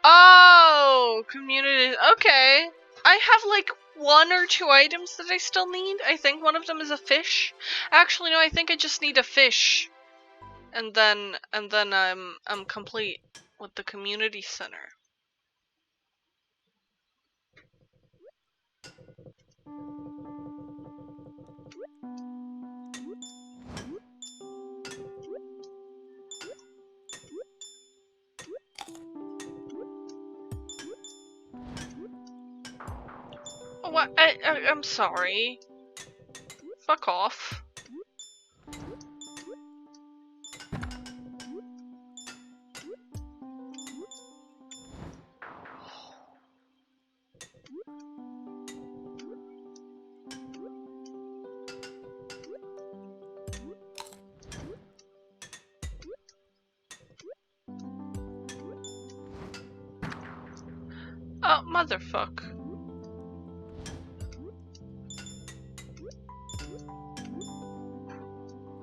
Oh, community. Okay. I have like 1 or 2 items that I still need. I think one of them is a fish. Actually, no, I think I just need a fish. And then I'm complete with the community center. Oh, what? I'm sorry. Fuck off. Oh, motherfuck.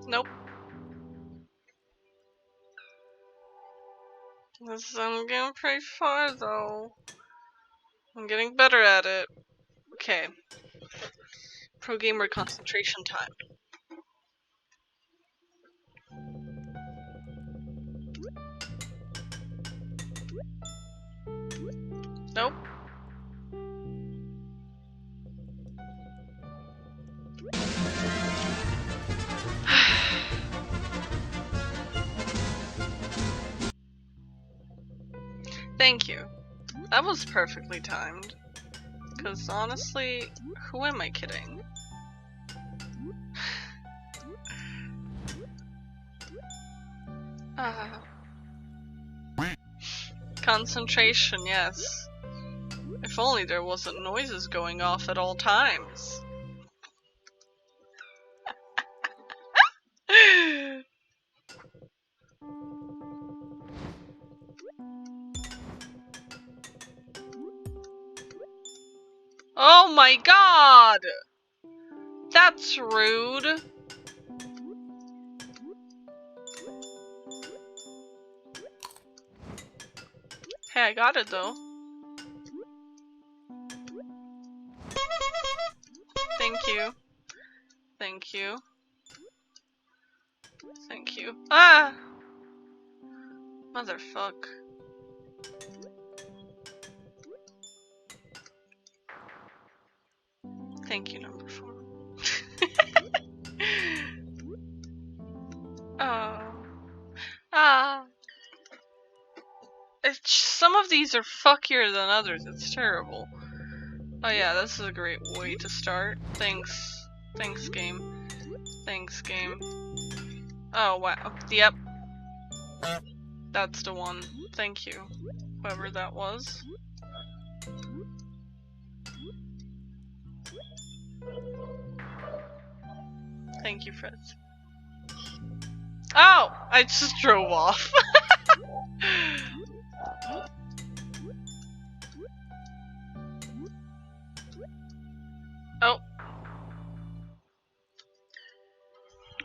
Nope. I'm getting pretty far though. I'm getting better at it. Okay. Pro gamer concentration time. Nope. Thank you. That was perfectly timed. Because honestly, who am I kidding? Concentration, yes. If only there wasn't noises going off at all times. Oh my god! That's rude. Hey, I got it though. Thank you. Thank you. Thank you. Ah! Motherfuck. Thank you, number 4. Oh. Ah. Some of these are fuckier than others. It's terrible. Oh yeah, this is a great way to start. Thanks. Thanks, game. Thanks, game. Oh, wow. Yep. That's the one. Thank you. Whoever that was. Thank you, Fritz. Oh! I just drove off. Oh.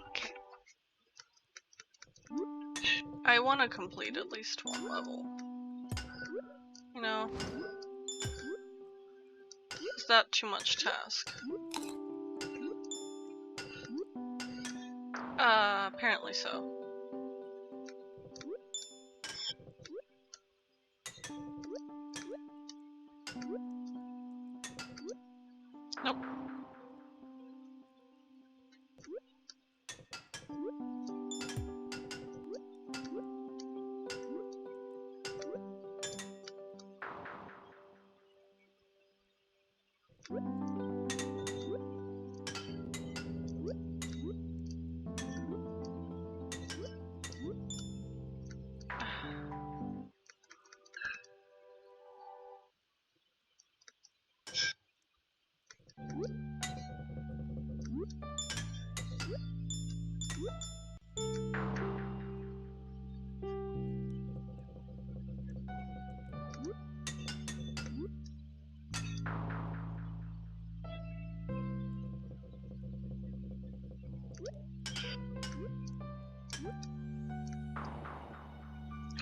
Okay. I want to complete at least 1 level. You know? Is that too much task? Apparently so. Nope.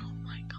Oh my god.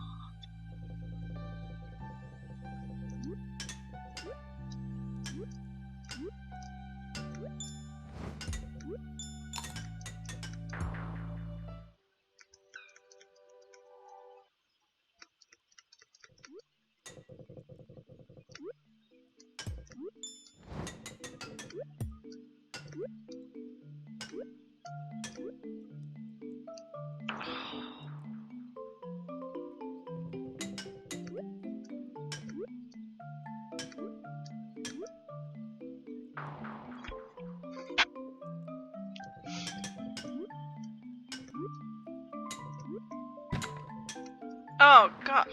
Oh god,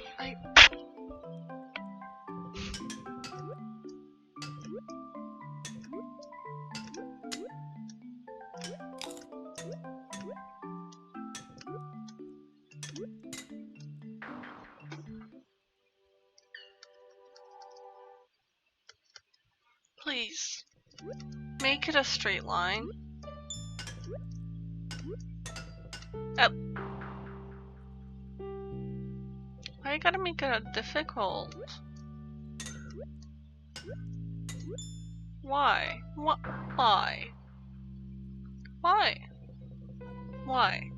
please, make it a straight line. Why you gotta make it difficult? Why? What? Why? Why? Why?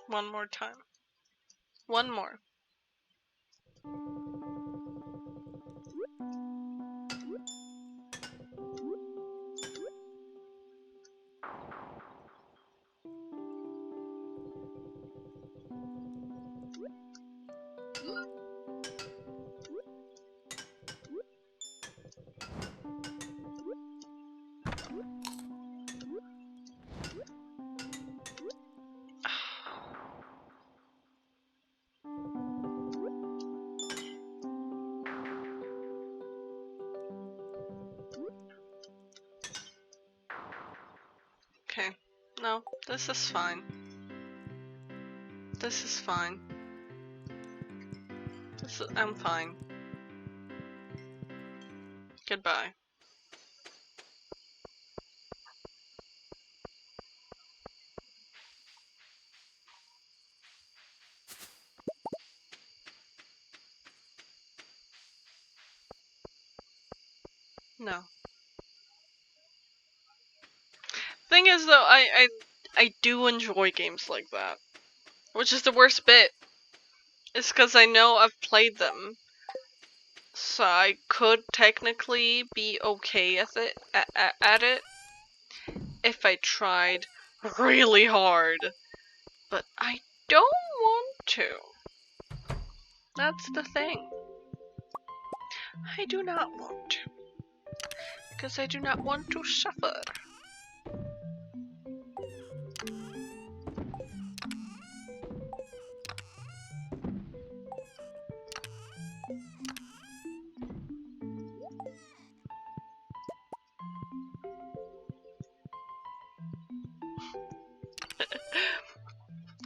One more time. One more. Okay. No, this is fine. This is fine. I'm fine. Goodbye. No. Thing is though, I do enjoy games like that. Which is the worst bit. It's because I know I've played them. So I could technically be okay at it if I tried really hard. But I don't want to. That's the thing. I do not want to. Because I do not want to suffer.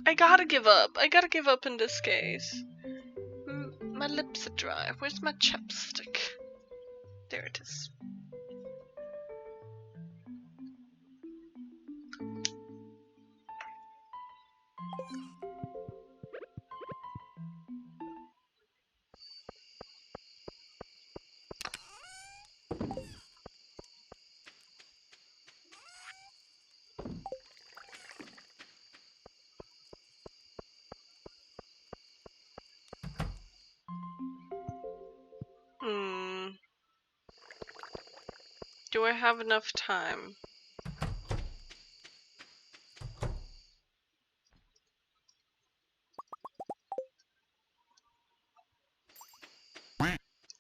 I gotta give up. I gotta give up in this case. My lips are dry. Where's my chapstick? There it is. Do I have enough time?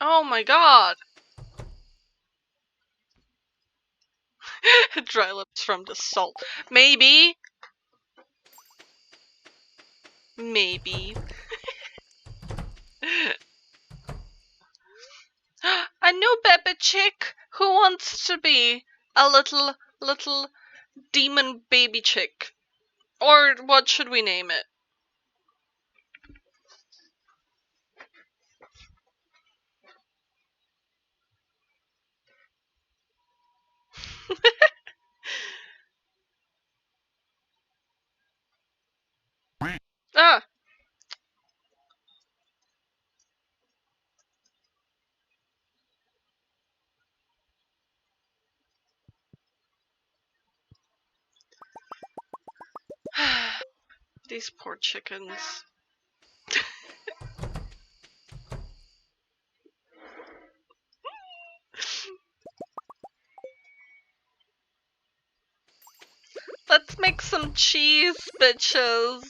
Oh my god! Dry lips from the salt. Maybe! Maybe. A new baby chick who wants to be a little demon baby chick. Or what should we name it? Ah! These poor chickens. Let's make some cheese, bitches.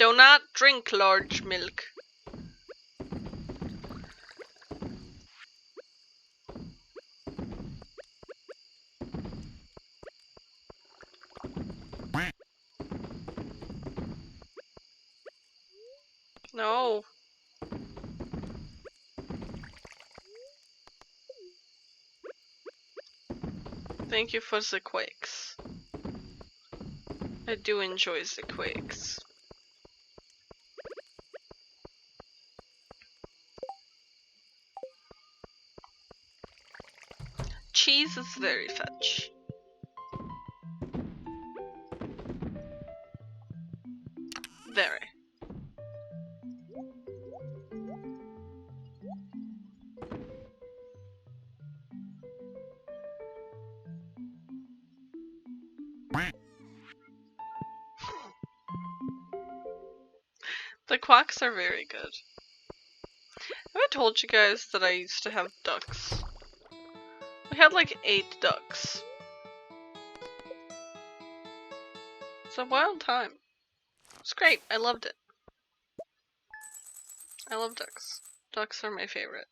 Do not drink large milk. No. Thank you for the quakes. I do enjoy the quakes. Cheese is very fetch. Very. The quacks are very good. Have I told you guys that I used to have ducks? We had like 8 ducks. It's a wild time. It's great. I loved it. I love ducks. Ducks are my favorite.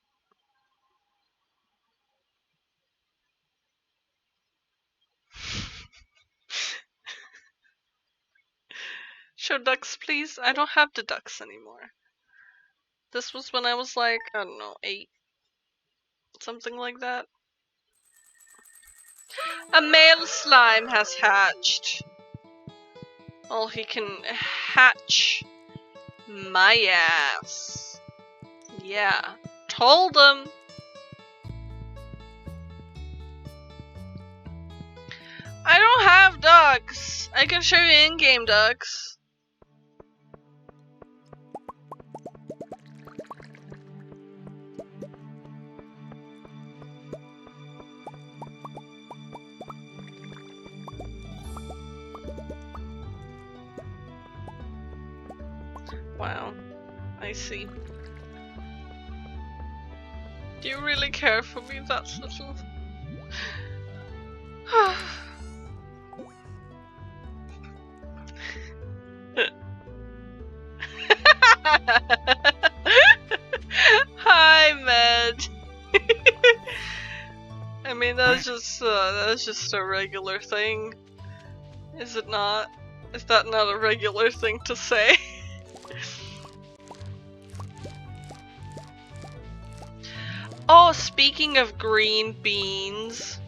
Show ducks, please. I don't have the ducks anymore. This was when I was like, I don't know, 8. Something like that. A male slime has hatched. Well, he can hatch my ass. Yeah. Told him. I don't have ducks. I can show you in-game ducks. Wow, I see. Do you really care for me that little? Hi, Med. I mean, that's just a regular thing, is it not? Is that not a regular thing to say? Oh, speaking of green beans,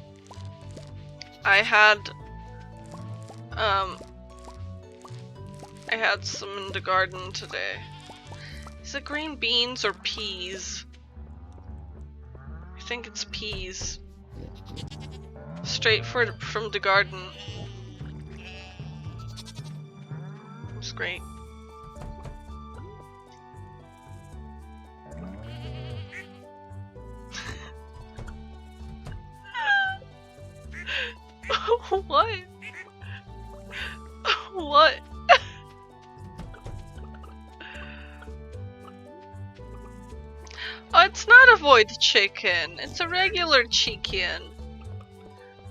I had some in the garden today. Is it green beans or peas? I think it's peas. Straight from the garden. It's great. What? What? Oh, it's not a void chicken. It's a regular chicken.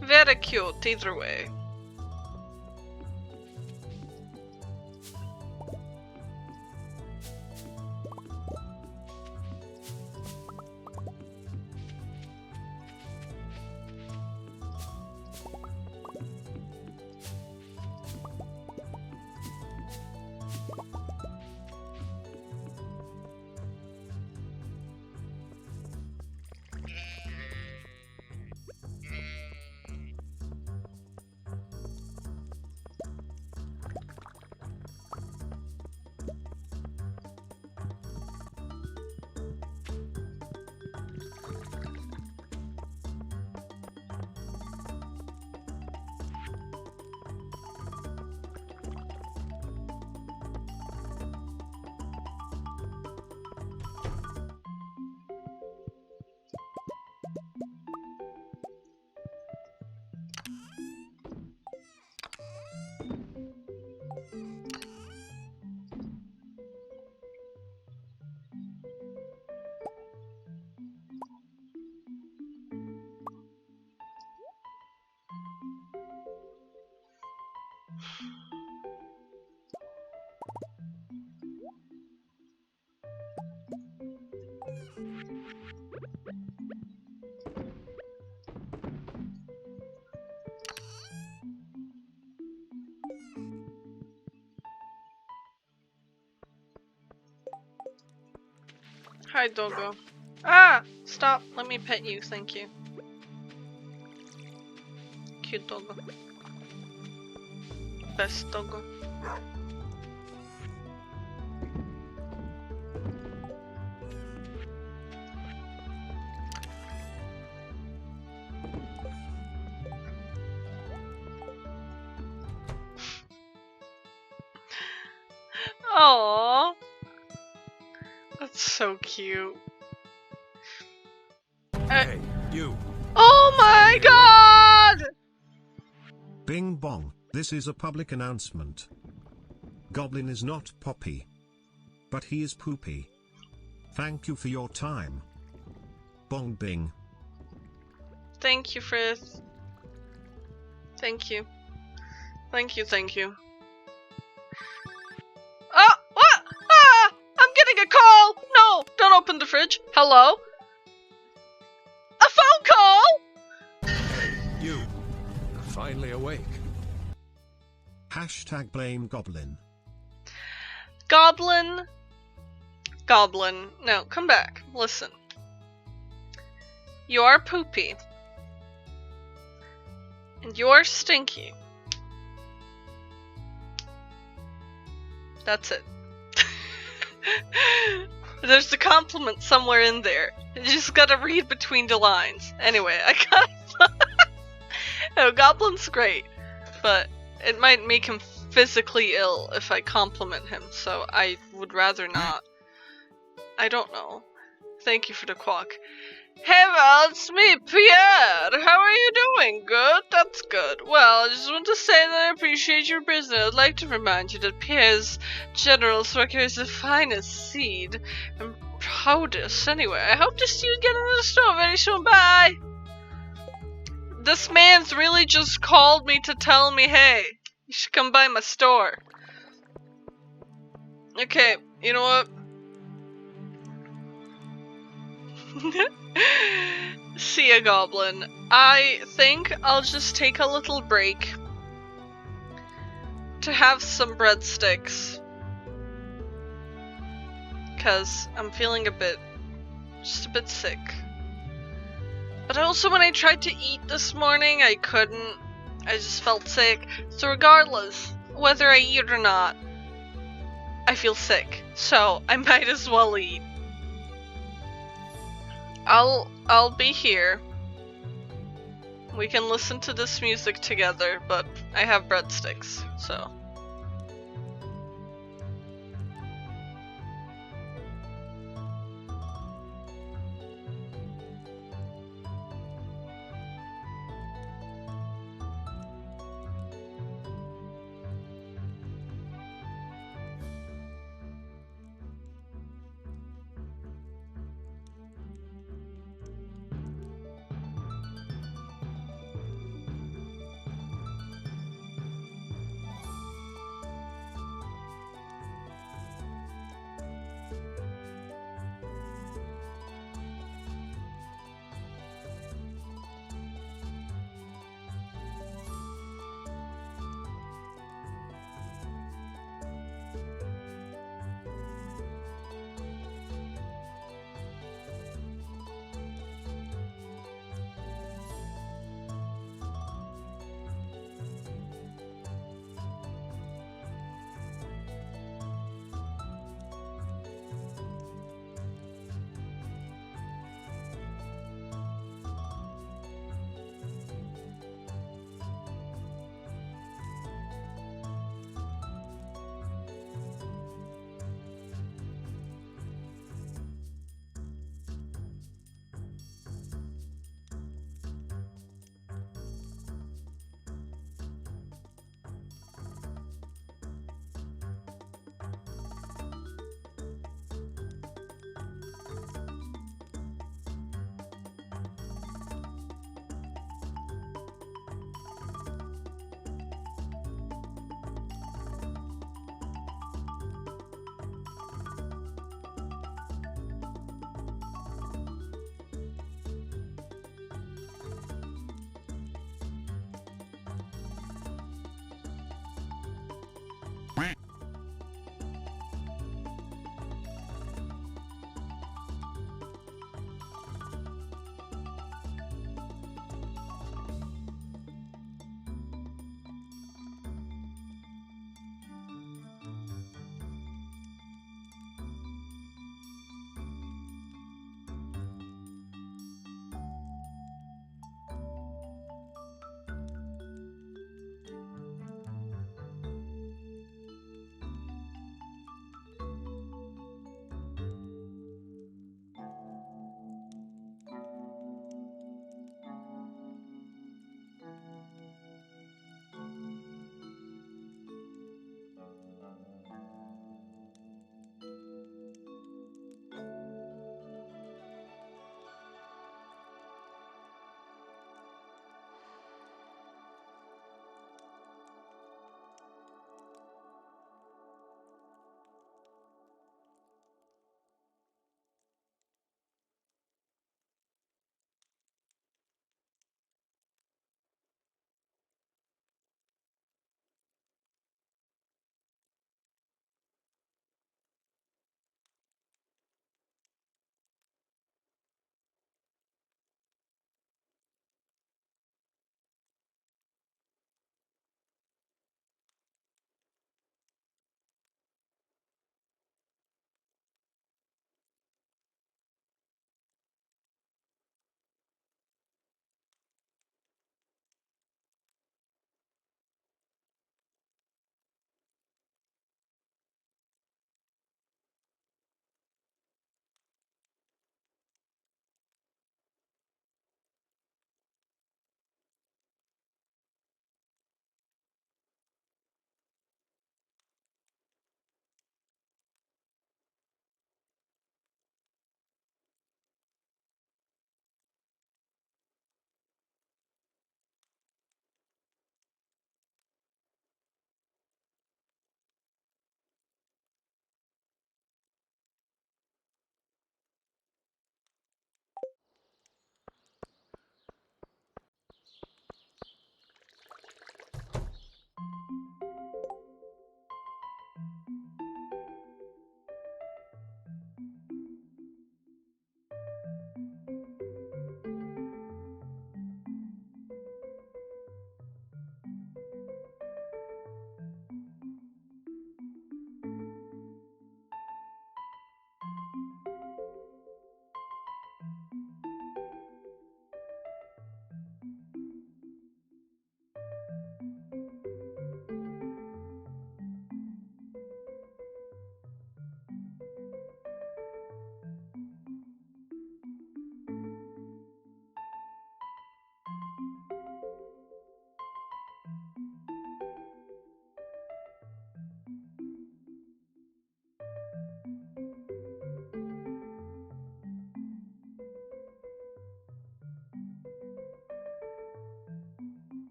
Very cute, either way. Hi, doggo. Ah! Stop. Let me pet you. Thank you. Cute doggo. Best doggo. Aww. That's so cute. Hey, you. Oh my god! Bing bong, this is a public announcement. Goblin is not Poppy. But he is Poopy. Thank you for your time. Bong bing. Thank you, Frith. Thank you. Thank you, thank you. Oh! What? Ah! I'm getting a call! No! Don't open the fridge. Hello? A phone call?! You. You're finally awake. Hashtag blame Goblin. Goblin. Goblin. No, come back. Listen. You're poopy. And you're stinky. That's it. There's a compliment somewhere in there. You just gotta read between the lines. Anyway, I got. No, Goblin's great, but it might make him physically ill if I compliment him, so I would rather not. I don't know. Thank you for the quack. Hey Val, it's me, Pierre! How are you doing? Good? That's good. Well, I just want to say that I appreciate your business. I'd like to remind you that Pierre's general Swecker is the finest seed and proudest. Anyway, I hope to see you again in the store very soon. Bye! This man's really just called me to tell me, hey, you should come by my store. Okay, you know what? See ya, Goblin. I think I'll just take a little break to have some breadsticks. Cause I'm feeling just a bit sick. But also when I tried to eat this morning, I couldn't. I just felt sick. So regardless, whether I eat or not, I feel sick. So I might as well eat. I'll be here. We can listen to this music together, but I have breadsticks, so.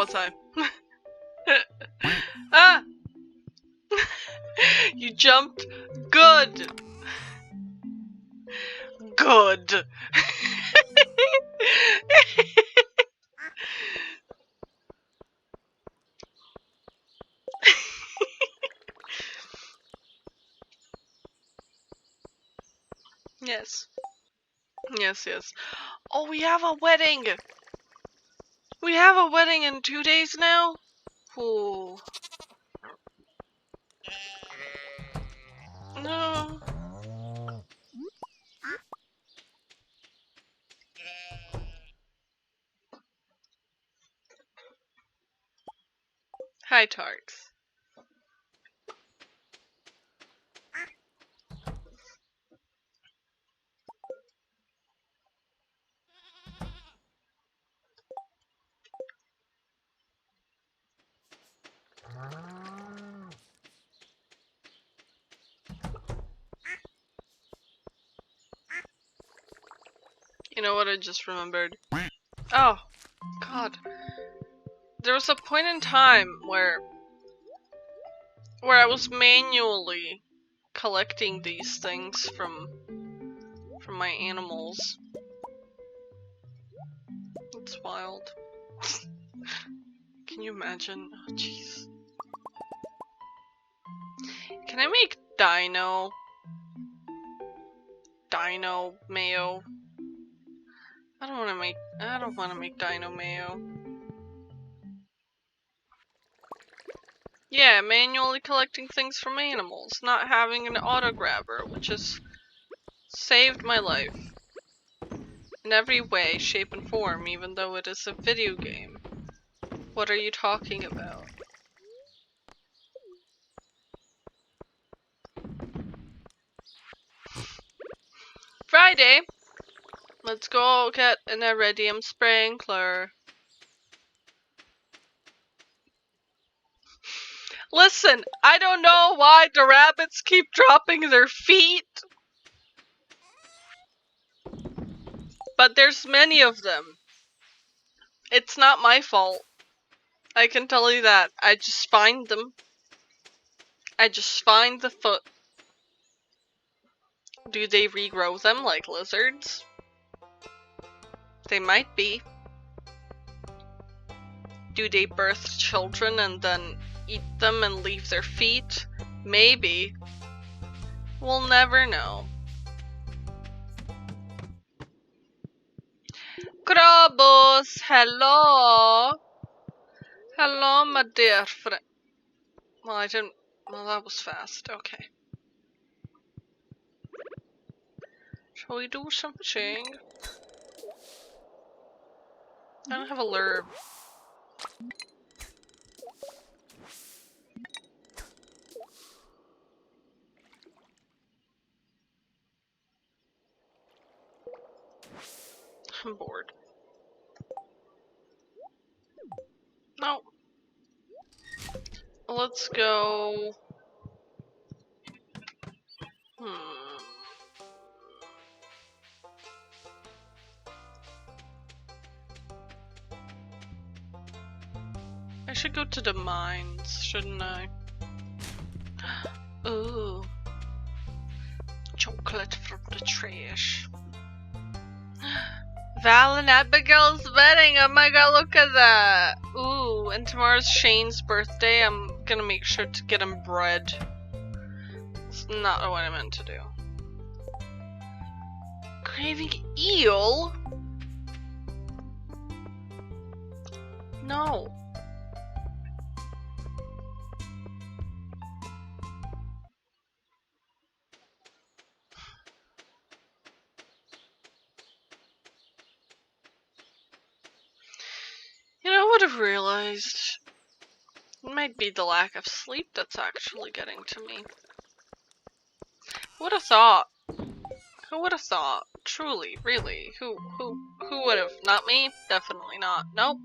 was I? Ah! You jumped. Good. Good. Yes. Yes, yes. Oh, we have a wedding! We have a wedding in 2 days now? Ooh. No. Hi, Tarks. You know what I just remembered? Oh, God. There was a point in time where I was manually collecting these things from my animals. It's wild. Can you imagine? Oh, jeez. Can I make dino mayo? I don't want to make dino mayo. Yeah, manually collecting things from animals, not having an auto grabber, which has saved my life in every way, shape, and form, even though it is a video game. What are you talking about? Friday! Let's go get an iridium sprinkler. Listen, I don't know why the rabbits keep dropping their feet, but there's many of them. It's not my fault. I can tell you that. I just find them. I just find the foot. Do they regrow them like lizards? They might be. Do they birth children and then eat them and leave their feet? Maybe. We'll never know. Krabus, hello! Hello, my dear friend. Well, I didn't. Well, that was fast. Okay. Shall we do something? I don't have a lure. I'm bored. No. Let's go. I should go to the mines, shouldn't I? Ooh. Chocolate from the trash. Val and Abigail's wedding. Oh my god, look at that. Ooh, and tomorrow's Shane's birthday. I'm gonna make sure to get him bread. It's not what I meant to do. Craving eel? No. You know what I've realized? It might be the lack of sleep that's actually getting to me. Who would have thought? Who would have thought? Truly, really. Who would have? Not me? Definitely not. Nope.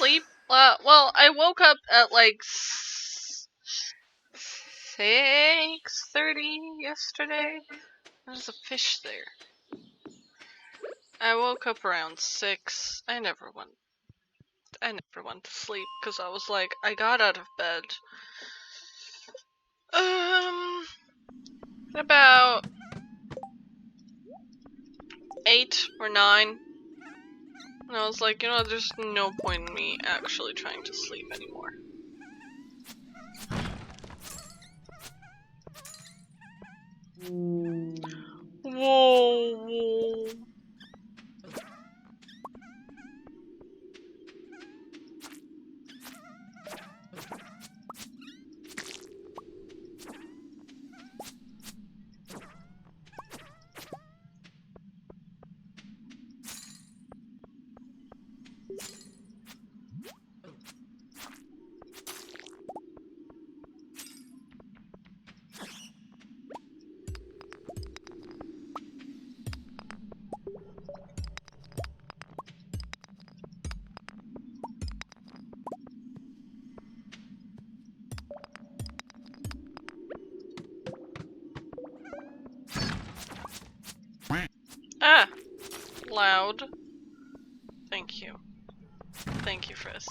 sleep. Well, I woke up at like 6:30 yesterday. There's a fish there. I woke up around 6. I never went to sleep because I was like, I got out of bed. About 8 or 9. And I was like, you know, there's no point in me actually trying to sleep anymore. Whoa. Ah! Loud. Thank you. Thank you, Friss.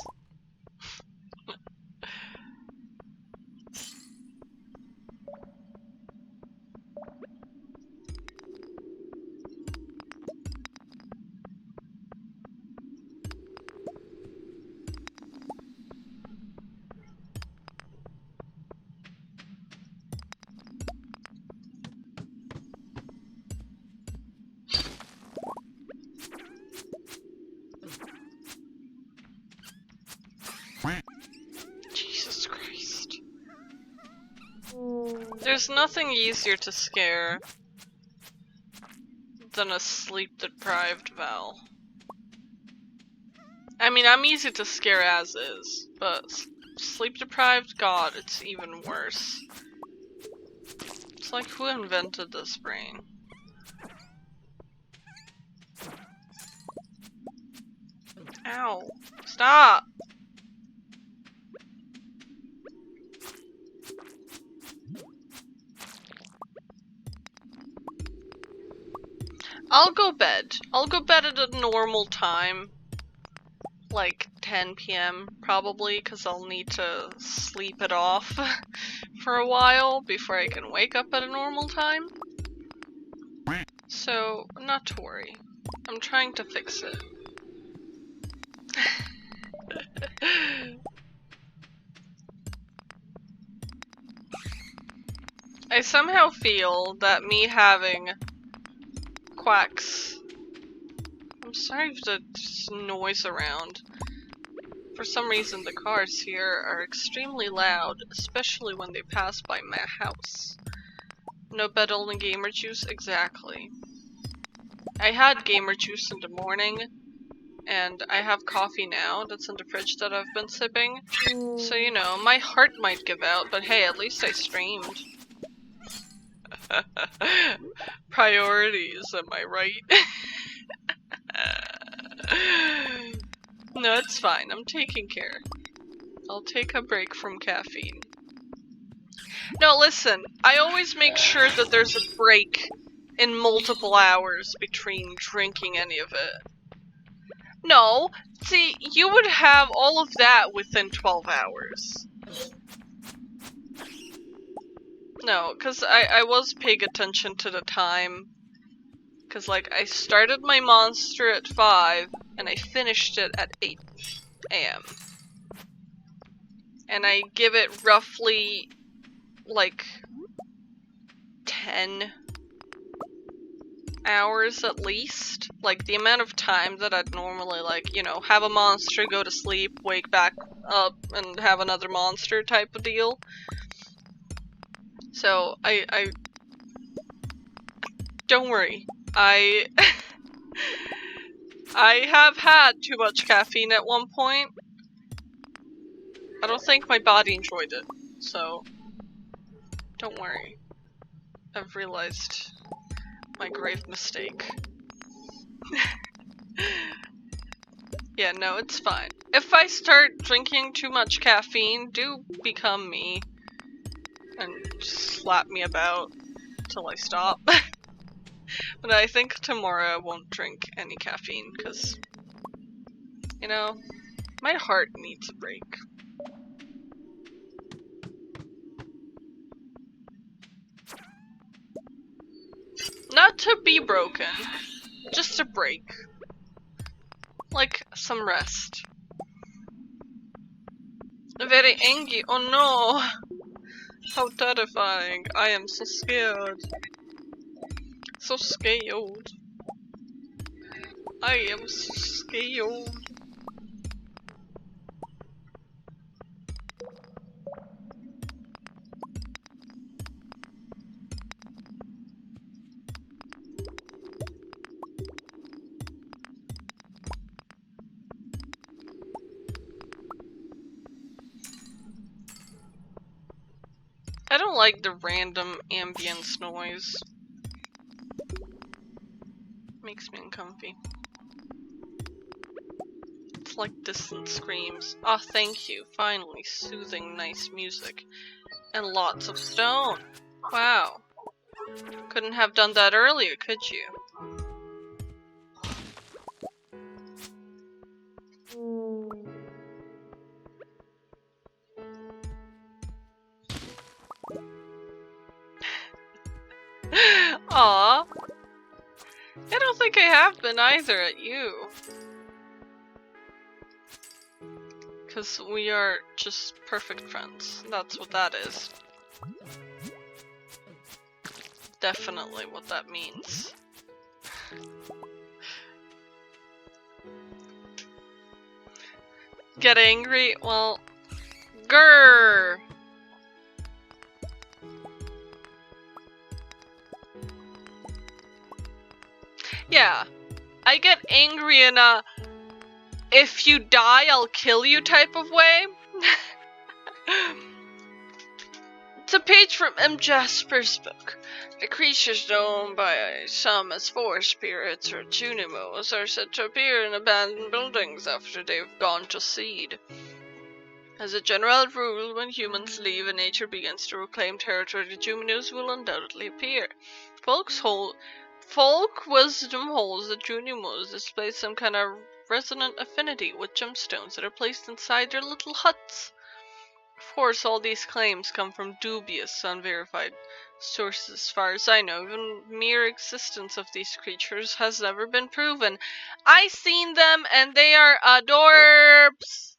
Jesus Christ. There's nothing easier to scare than a sleep-deprived Val. I mean, I'm easy to scare as is, but sleep-deprived, God, it's even worse. It's like, who invented this brain? Ow. Stop! I'll go bed. I'll go bed at a normal time. Like 10 p.m. probably, because I'll need to sleep it off for a while before I can wake up at a normal time. So, not to worry. I'm trying to fix it. I somehow feel that me having quacks. I'm sorry for the noise around. For some reason, the cars here are extremely loud, especially when they pass by my house. No bed, only gamer juice? Exactly. I had gamer juice in the morning, and I have coffee now that's in the fridge that I've been sipping. So, you know, my heart might give out, but hey, at least I streamed. Priorities, am I right? No, it's fine. I'm taking care. I'll take a break from caffeine. No, listen. I always make sure that there's a break in multiple hours between drinking any of it. No, see, you would have all of that within 12 hours. No, because I was paying attention to the time. Because, like, I started my monster at 5, and I finished it at 8 a.m. And I give it roughly, like, 10 hours at least. Like, the amount of time that I'd normally, like, you know, have a monster, go to sleep, wake back up, and have another monster type of deal. So, I don't worry. I have had too much caffeine at one point. I don't think my body enjoyed it, so don't worry. I've realized my grave mistake. Yeah, no, it's fine. If I start drinking too much caffeine, do become me. And just slap me about till I stop. But I think tomorrow I won't drink any caffeine, because, you know, my heart needs a break. Not to be broken, just a break. Like some rest. Very angry, oh no! How terrifying, I am so scared. So scared. I am so scared. I don't like the random ambience noise. Makes me uncomfy. It's like distant screams. Oh, thank you. Finally, soothing, nice music. And lots of stone. Wow. Couldn't have done that earlier, could you? Aw. I don't think I have been either at you. Because we are just perfect friends. That's what that is. Definitely what that means. Get angry? Well, grrr! Yeah, I get angry in a if you die, I'll kill you type of way. It's a page from M. Jasper's book. The creatures known by some as forest spirits or Junimos are said to appear in abandoned buildings after they've gone to seed. As a general rule, when humans leave and nature begins to reclaim territory, the Junimos will undoubtedly appear. Folk wisdom holds that Junimos display some kind of resonant affinity with gemstones that are placed inside their little huts. Of course, all these claims come from dubious, unverified sources. As far as I know, even mere existence of these creatures has never been proven. I seen them, and they are adorbs.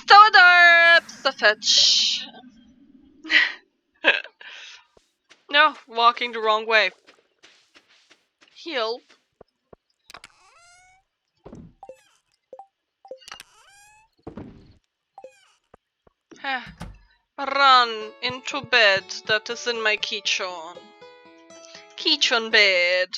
So adorbs to fetch. No, walking the wrong way. Help. Run into bed that is in my kitchen. Kitchen bed.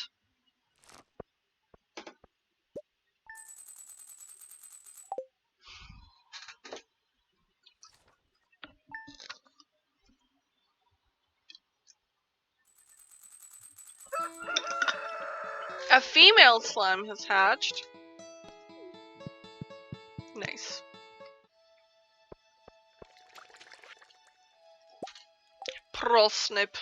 A female slime has hatched. Nice. Prosnip.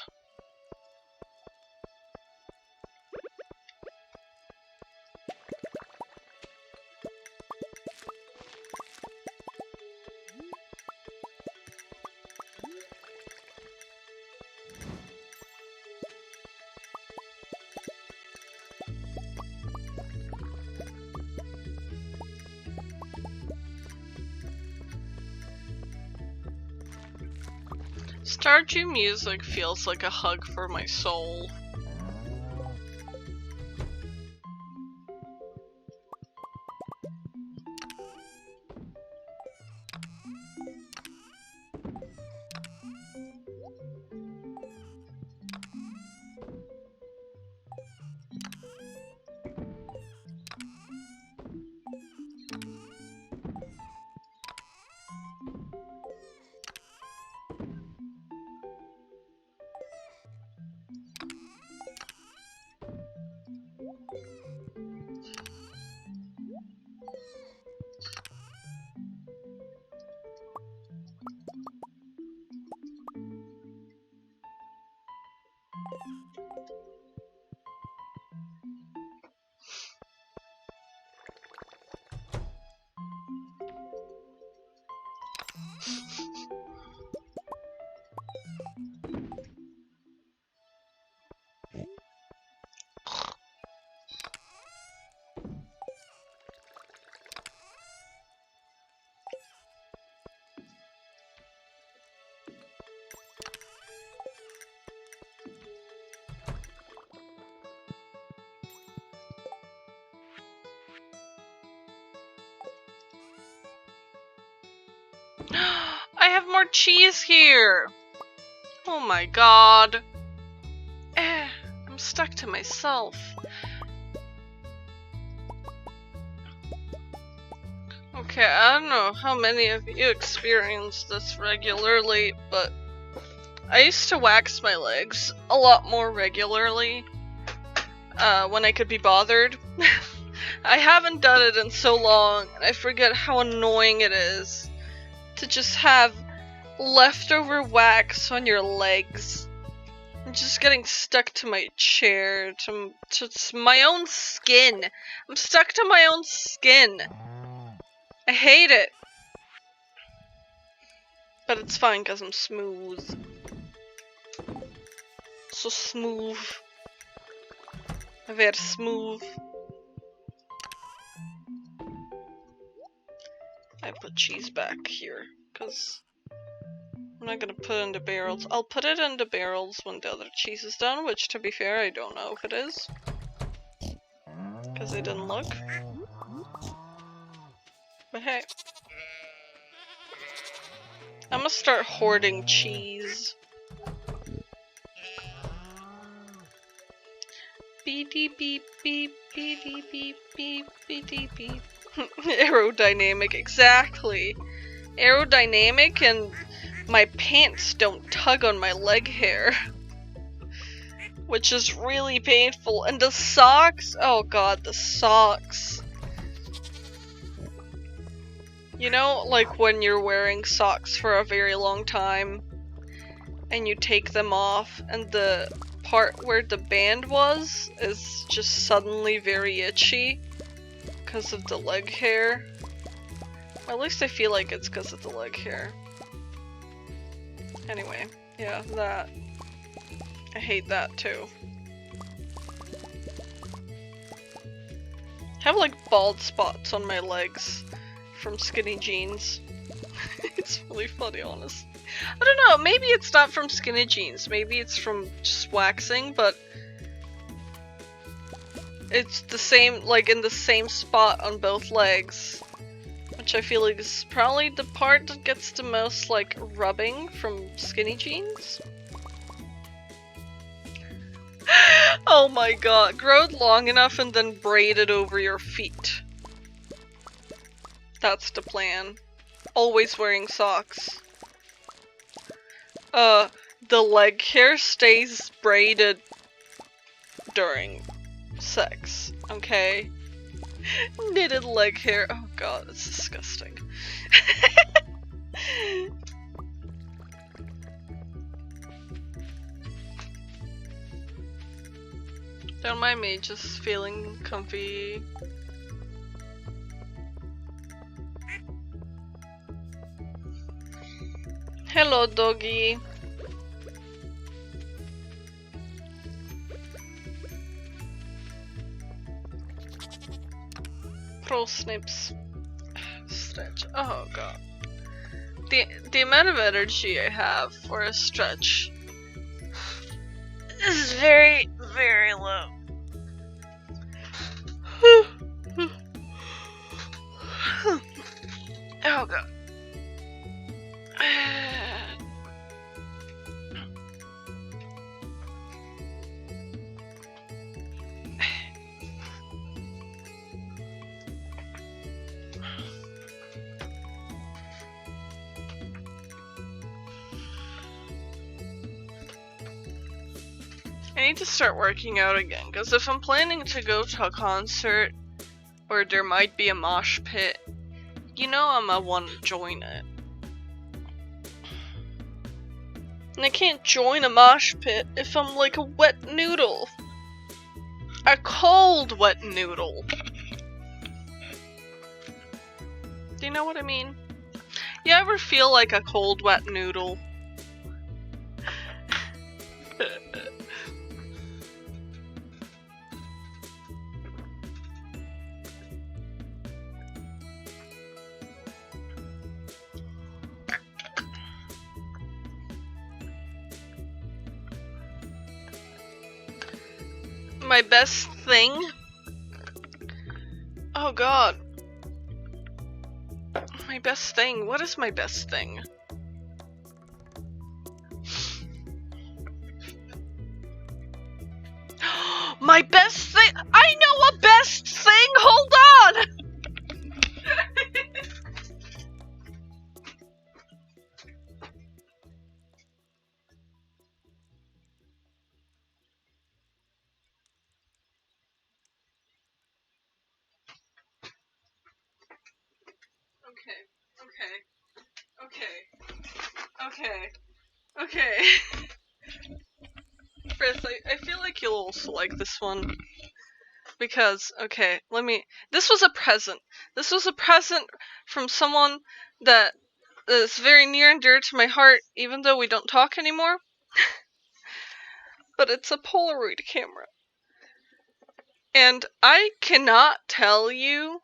Stardew music feels like a hug for my soul. I have more cheese here! Oh my god. I'm stuck to myself. Okay, I don't know how many of you experience this regularly, but I used to wax my legs a lot more regularly when I could be bothered. I haven't done it in so long, and I forget how annoying it is to just have leftover wax on your legs. I'm just getting stuck to my chair, to my own skin. I'm stuck to my own skin. I hate it. But it's fine because I'm smooth. So smooth. Very smooth. I put cheese back here because I'm not gonna put it into barrels. I'll put it into barrels when the other cheese is done, which to be fair, I don't know if it is. Because I didn't look. But hey. I'm gonna start hoarding cheese. Beep beep beep beep beep beep beep beep beep. Aerodynamic, exactly. Aerodynamic, and my pants don't tug on my leg hair. Which is really painful. And the socks, oh god, the socks. You know, like when you're wearing socks for a very long time and you take them off and the part where the band was is just suddenly very itchy because of the leg hair. Or at least I feel like it's because of the leg hair. Anyway, yeah, that. I hate that too. I have like bald spots on my legs from skinny jeans. It's really funny, honestly. I don't know, maybe it's not from skinny jeans, maybe it's from just waxing, but it's the same, like in the same spot on both legs, which I feel like is probably the part that gets the most like rubbing from skinny jeans. Oh my god, grow it long enough and then braid it over your feet. That's the plan. Always wearing socks. The leg hair stays braided during sex, okay? Knitted leg hair. Oh god, it's disgusting. Don't mind me, just feeling comfy. Hello, doggy. Pro snips. Stretch. Oh god. The amount of energy I have for a stretch is very, very low. Oh god. I need to start working out again, because if I'm planning to go to a concert where there might be a mosh pit, you know I'm gonna want to join it. And I can't join a mosh pit if I'm like a wet noodle. A cold wet noodle. Do you know what I mean? You ever feel like a cold wet noodle? My best thing? Oh god. My best thing? What is my best thing? My best thing. I know a best thing. Hold on. Okay. Chris, I feel like you'll also like this one. Because, okay, this was a present. This was a present from someone that is very near and dear to my heart, even though we don't talk anymore. But it's a Polaroid camera. And I cannot tell you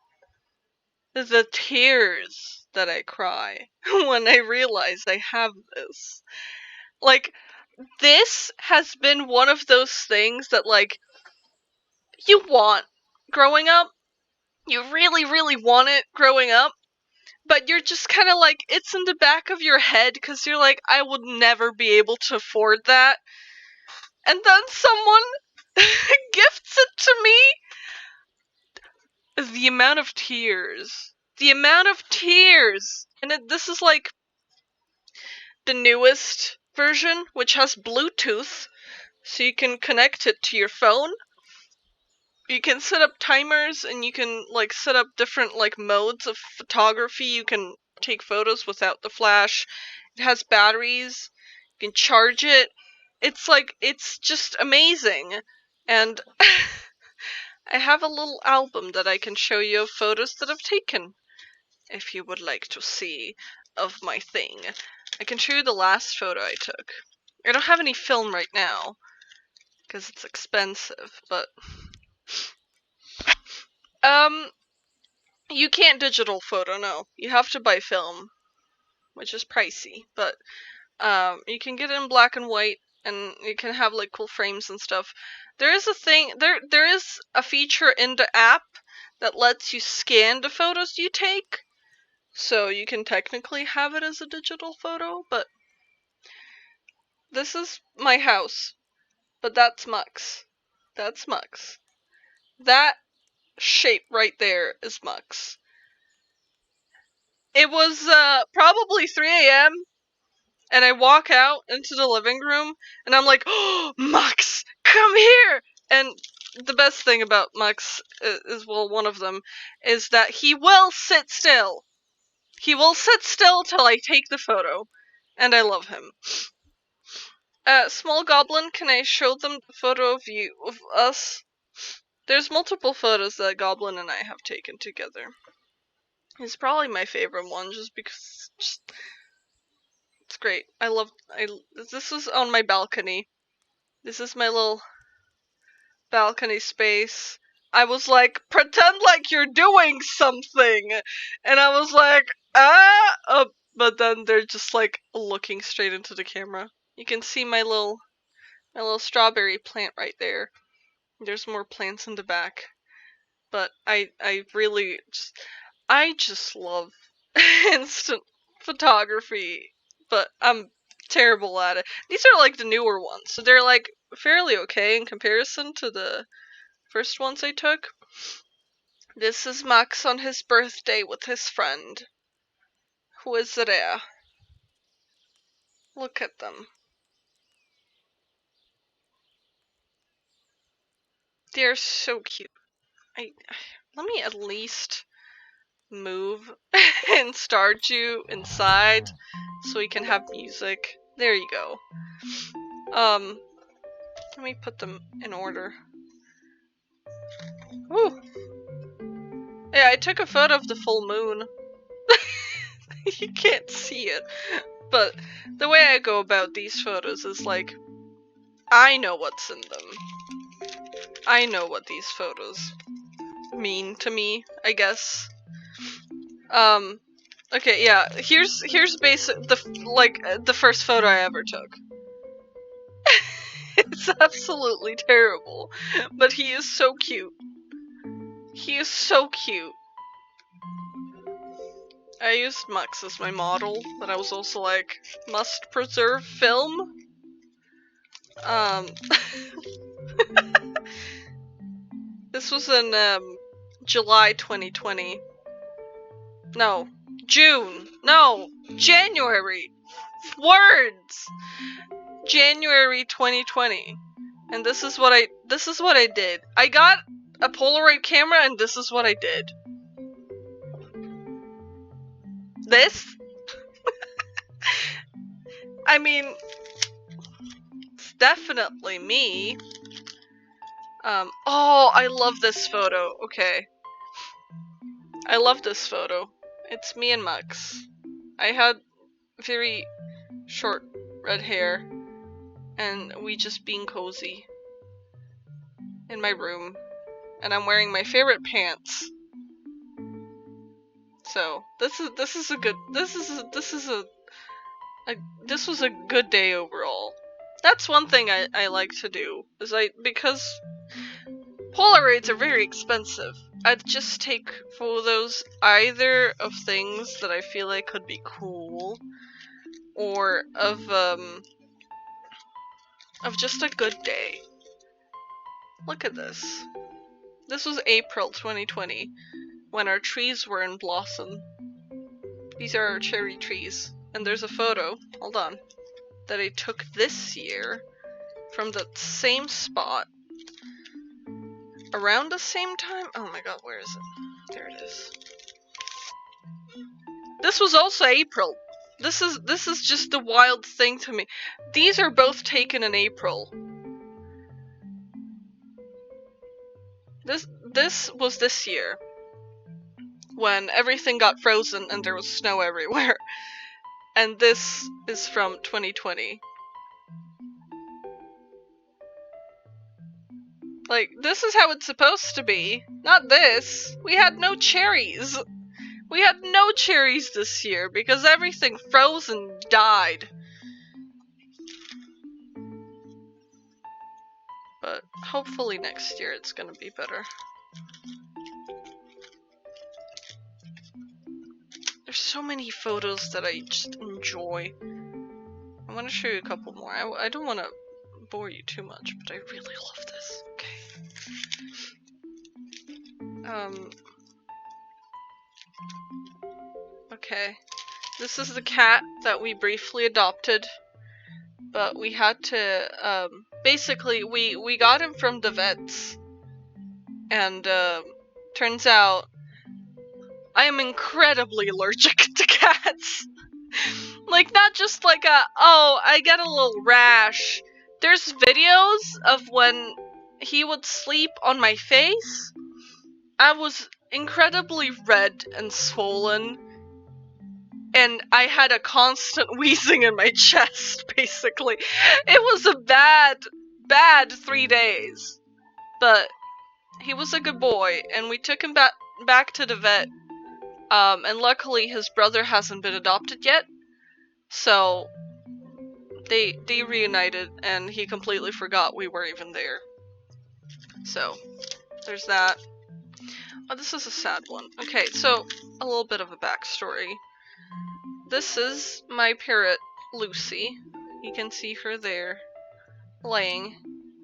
the tears that I cry when I realize I have this. Like, this has been one of those things that, like, you want growing up. You really, really want it growing up. But you're just kind of like, it's in the back of your head because you're like, I would never be able to afford that. And then someone gifts it to me. The amount of tears. The amount of tears. And this is like the newest version, which has Bluetooth, so you can connect it to your phone. You can set up timers, and you can like set up different like modes of photography. You can take photos without the flash. It has batteries. You can charge it. It's like, it's just amazing. And I have a little album that I can show you of photos that I've taken, if you would like to see of my thing. I can show you the last photo I took. I don't have any film right now, because it's expensive, but you can't digital photo, no. You have to buy film, which is pricey, but you can get it in black and white, and you can have like cool frames and stuff. There is a thing, there is a feature in the app that lets you scan the photos you take, so you can technically have it as a digital photo, but this is my house. But that's Mux. That's Mux. That shape right there is Mux. It was probably 3 a.m. and I walk out into the living room and I'm like, oh, Mux, come here! And the best thing about Mux is, well, one of them, is that he will sit still. He will sit still till I take the photo. And I love him. Small Goblin, can I show them the photo of you, of us? There's multiple photos that Goblin and I have taken together. He's probably my favorite one, just because it's great. This is on my balcony. This is my little balcony space. I was like, pretend like you're doing something, and I was like, but then they're just like looking straight into the camera. You can see my little strawberry plant right there. There's more plants in the back. But I really just love instant photography, but I'm terrible at it. These are like the newer ones, so they're like fairly okay in comparison to the first ones I took. This is Max on his birthday with his friend, who is there. Look at them. They're so cute. Let me at least move and Stardew inside so we can have music. There you go. Let me put them in order. Ooh. Yeah, I took a photo of the full moon. You can't see it, but the way I go about these photos is like, I know what's in them. I know what these photos mean to me, I guess. Okay, yeah. Here's the first photo I ever took. It's absolutely terrible, but he is so cute. He is so cute. I used Mux as my model, but I was also like, must preserve film. This was in July 2020. No, June. No, January. Words. January 2020. And this is what I did. I got a Polaroid camera and this is what I did. This? I mean, it's definitely me. Oh, I love this photo. Okay. I love this photo. It's me and Mux. I had very short red hair, and we just being cozy in my room, and I'm wearing my favorite pants. So this was a good day overall. That's one thing I like to do, is because Polaroids are very expensive. I'd just take photos either of things that I feel like could be cool, or of just a good day. Look at this. This was April 2020, when our trees were in blossom. These are our cherry trees. And there's a photo, hold on, that I took this year from the same spot around the same time. Oh my god, where is it? There it is. This was also April. This is just the wild thing to me. These are both taken in April. This was this year, when everything got frozen and there was snow everywhere. And this is from 2020. Like, this is how it's supposed to be. Not this. We had no cherries. We had no cherries this year because everything froze and died. But hopefully next year it's gonna be better. There's so many photos that I just enjoy. I want to show you a couple more. I don't want to bore you too much, but I really love this. Okay. Okay. This is the cat that we briefly adopted, but we had to, basically, we got him from the vets, and, turns out I am incredibly allergic to cats. Like, not just like oh, I get a little rash. There's videos of when he would sleep on my face. I was incredibly red and swollen, and I had a constant wheezing in my chest, basically. It was a bad 3 days. But he was a good boy, and we took him back to the vet. And luckily his brother hasn't been adopted yet, so they reunited, and he completely forgot we were even there. So there's that. Oh, this is a sad one. Okay, so a little bit of a backstory. This is my parrot, Lucy. You can see her there, laying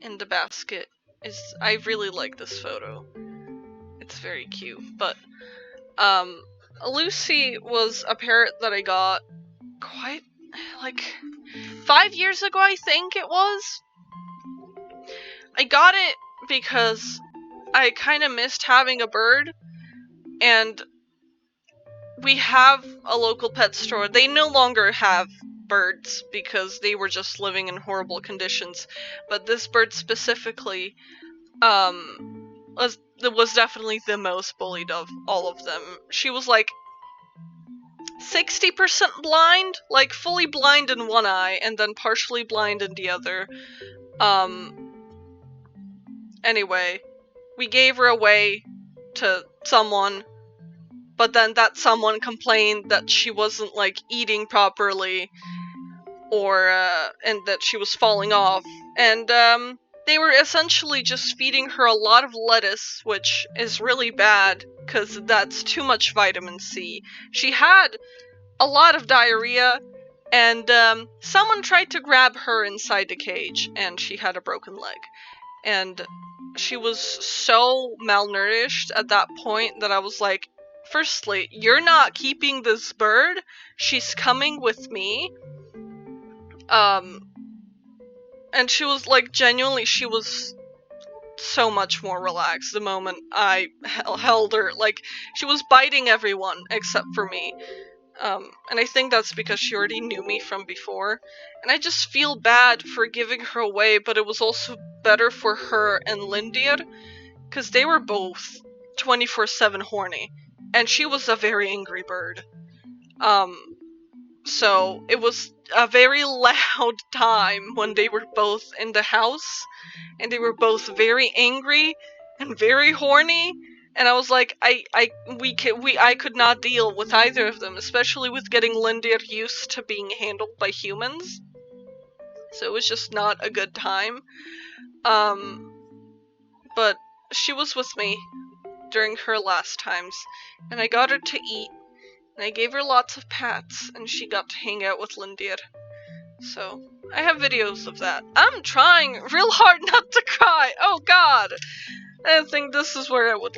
in the basket. I really like this photo. It's very cute, but Lucy was a parrot that I got quite, like, 5 years ago, I think it was. I got it because I kind of missed having a bird, and we have a local pet store. They no longer have birds because they were just living in horrible conditions, but this bird specifically was definitely the most bullied of all of them. She was like 60% blind, like fully blind in one eye and then partially blind in the other. Anyway, we gave her away to someone, but then that someone complained that she wasn't like eating properly, or and that she was falling off, and they were essentially just feeding her a lot of lettuce, which is really bad because that's too much vitamin C. She had a lot of diarrhea, and someone tried to grab her inside the cage, and she had a broken leg. and she was so malnourished at that point that I was like, firstly, you're not keeping this bird. She's coming with me. And she was like, genuinely, she was so much more relaxed the moment I held her. Like, she was biting everyone except for me. And I think that's because she already knew me from before. And I just feel bad for giving her away, but it was also better for her and Lindir, because they were both 24/7 horny. And she was a very angry bird. So it was a very loud time when they were both in the house, and they were both very angry and very horny. And I was like, I could not deal with either of them, especially with getting Lindir used to being handled by humans. So it was just not a good time. But she was with me during her last times, and I got her to eat, and I gave her lots of pats, and she got to hang out with Lindir. So, I have videos of that. I'm trying real hard not to cry! Oh god! I think this is where I would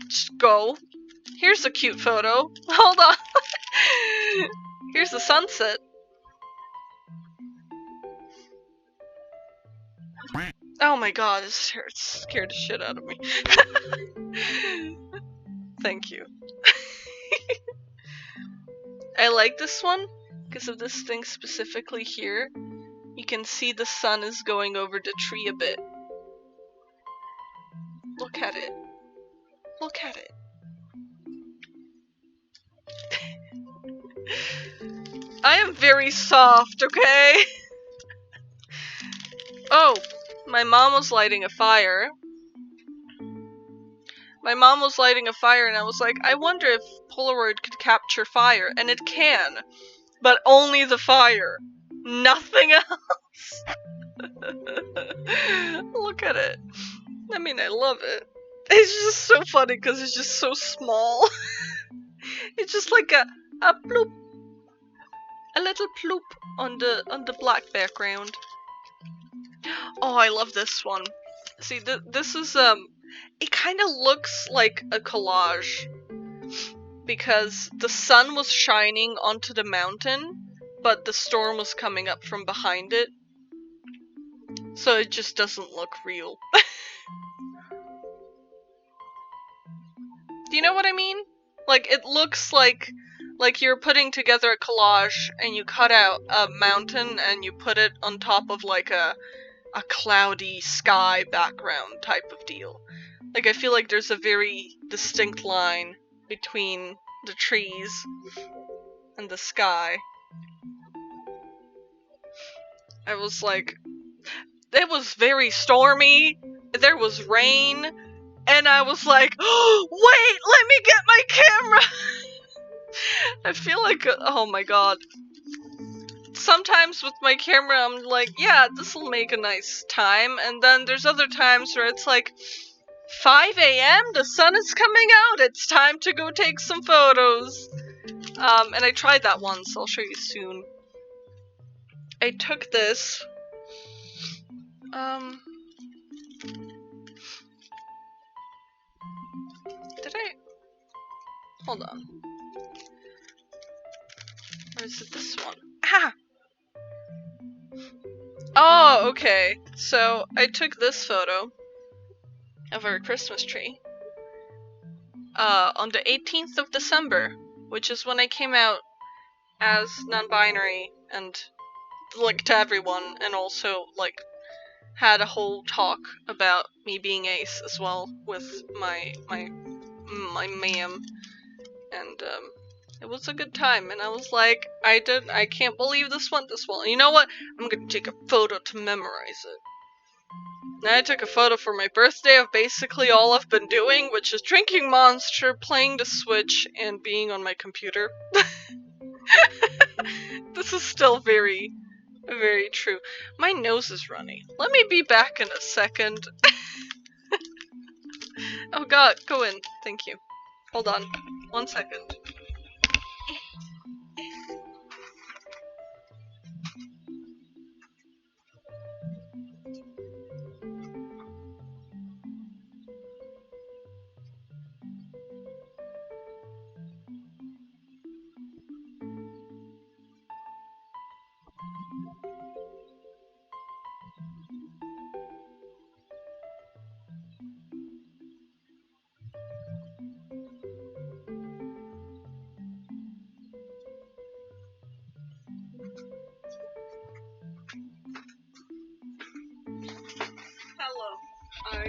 just go. Here's a cute photo. Hold on! Here's the sunset. Oh my god, this scared the shit out of me. Thank you. I like this one because of this thing specifically here. You can see the sun is going over the tree a bit. Look at it. Look at it. I am very soft, okay? Oh, my mom was lighting a fire. My mom was lighting a fire, and I was like, I wonder if Polaroid could capture fire. And it can. But only the fire. Nothing else. Look at it. I mean, I love it. It's just so funny because it's just so small. It's just like a bloop. A little ploop on the black background. Oh, I love this one. See, this is it kind of looks like a collage because the sun was shining onto the mountain, but the storm was coming up from behind it, so it just doesn't look real. Do you know what I mean? Like, it looks like you're putting together a collage and you cut out a mountain and you put it on top of like a cloudy sky background type of deal. Like, I feel like there's a very distinct line between the trees and the sky. I was like, it was very stormy, there was rain, and I was like, oh, wait, let me get my camera! I feel like, oh my god. Sometimes with my camera I'm like, yeah, this will make a nice time, and then there's other times where it's like, 5 AM, the sun is coming out, it's time to go take some photos. And I tried that once, I'll show you soon. I took this, did I? Hold on. Or is it this one? Ah! Oh, okay. So, I took this photo of our Christmas tree on the 18th of December, which is when I came out as non-binary and like to everyone, and also like had a whole talk about me being ace as well with my ma'am, and it was a good time, and I was like, I can't believe this went this well. And you know what? I'm gonna take a photo to memorize it. And I took a photo for my birthday of basically all I've been doing, which is drinking Monster, playing the Switch, and being on my computer. This is still very, very true. My nose is runny. Let me be back in a second. Oh god, go in. Thank you. Hold on. 1 second.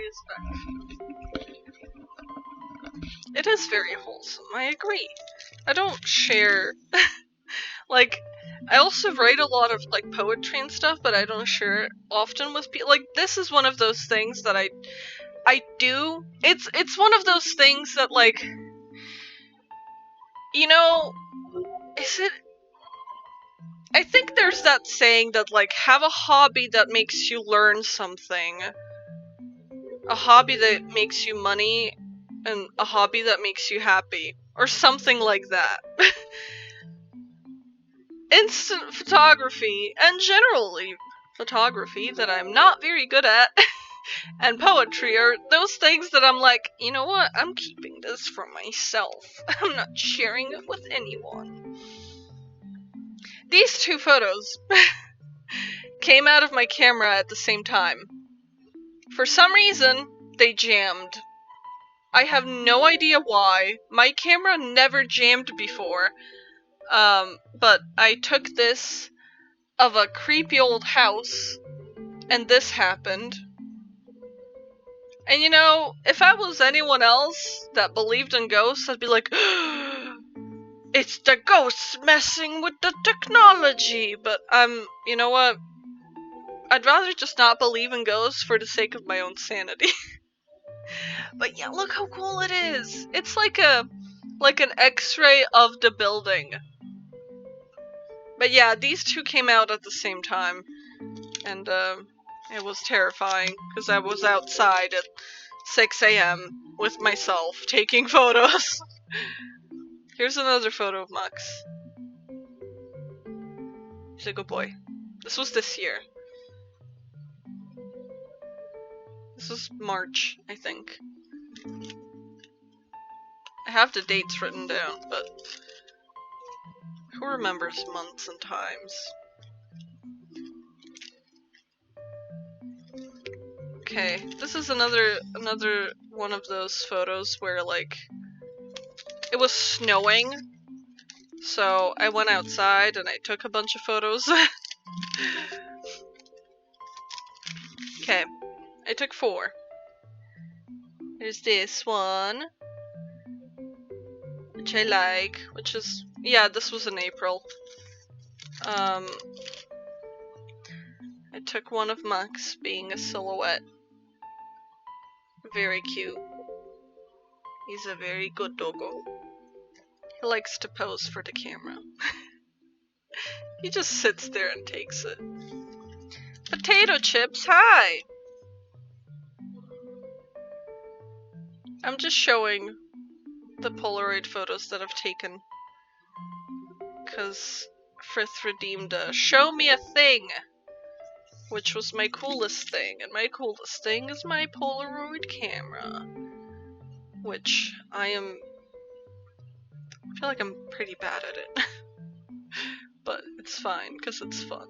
is back. It is very wholesome, I agree. I don't share... like, I also write a lot of, like, poetry and stuff, but I don't share it often with people. Like, this is one of those things that I do. It's one of those things that, like... You know... Is it... I think there's that saying that, like, have a hobby that makes you learn something. A hobby that makes you money, and a hobby that makes you happy. Or something like that. Instant photography, and generally photography that I'm not very good at, and poetry are those things that I'm like, you know what, I'm keeping this for myself. I'm not sharing it with anyone. These two photos came out of my camera at the same time. For some reason, they jammed. I have no idea why. My camera never jammed before. But I took this of a creepy old house, and this happened. And you know, if I was anyone else that believed in ghosts, I'd be like, it's the ghosts messing with the technology! But you know what? I'd rather just not believe in ghosts for the sake of my own sanity. But yeah, look how cool it is! It's like an X-ray of the building. But yeah, these two came out at the same time, and it was terrifying, because I was outside at 6 AM with myself, taking photos. Here's another photo of Max. He's a good boy. This was this year. This was March, I think. I have the dates written down, but who remembers months and times? Okay, this is another one of those photos where, like, it was snowing, so I went outside and I took a bunch of photos. Okay, I took 4. There's this one, which I like, which is, yeah, this was in April. I took one of Max being a silhouette. Very cute. He's a very good doggo. He likes to pose for the camera. He just sits there and takes it. Potato chips, hi! I'm just showing the Polaroid photos that I've taken. Cause Frith redeemed a show me a thing! Which was my coolest thing, and my coolest thing is my Polaroid camera. Which I feel like I'm pretty bad at it. But it's fine, because it's fun.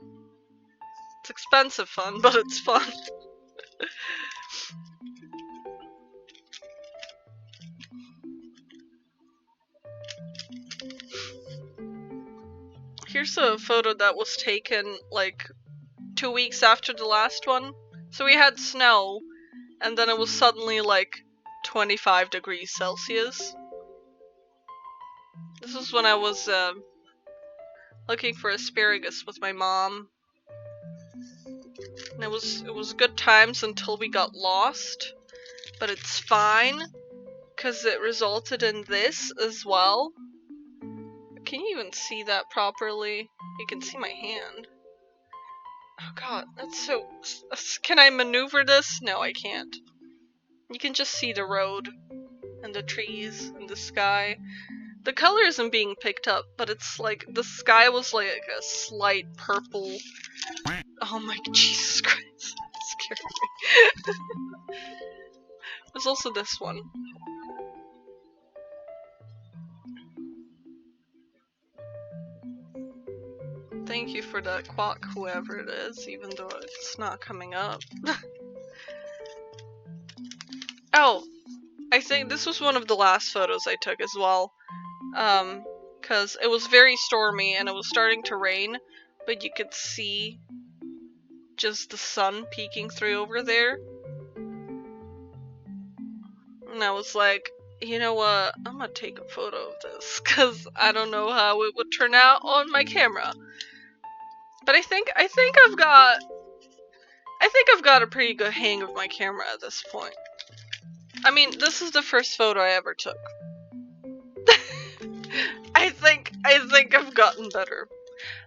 It's expensive fun, but it's fun. Here's a photo that was taken, like, 2 weeks after the last one. So we had snow, and then it was suddenly, like, 25 degrees Celsius. This was when I was, looking for asparagus with my mom. And it was good times until we got lost. But it's fine, because it resulted in this as well. Can you even see that properly? You can see my hand. Oh god, that's so... Can I maneuver this? No, I can't. You can just see the road, and the trees, and the sky. The color isn't being picked up, but it's like, the sky was like a slight purple. Oh my Jesus Christ, that scared me. There's also this one. Thank you for that quack, whoever it is, even though it's not coming up. Oh, I think this was one of the last photos I took as well. Cause it was very stormy and it was starting to rain, but you could see just the sun peeking through over there. and I was like, you know what, I'm gonna take a photo of this, because I don't know how it would turn out on my camera. But I think I've got a pretty good hang of my camera at this point. I mean, this is the first photo I ever took. I think I've gotten better.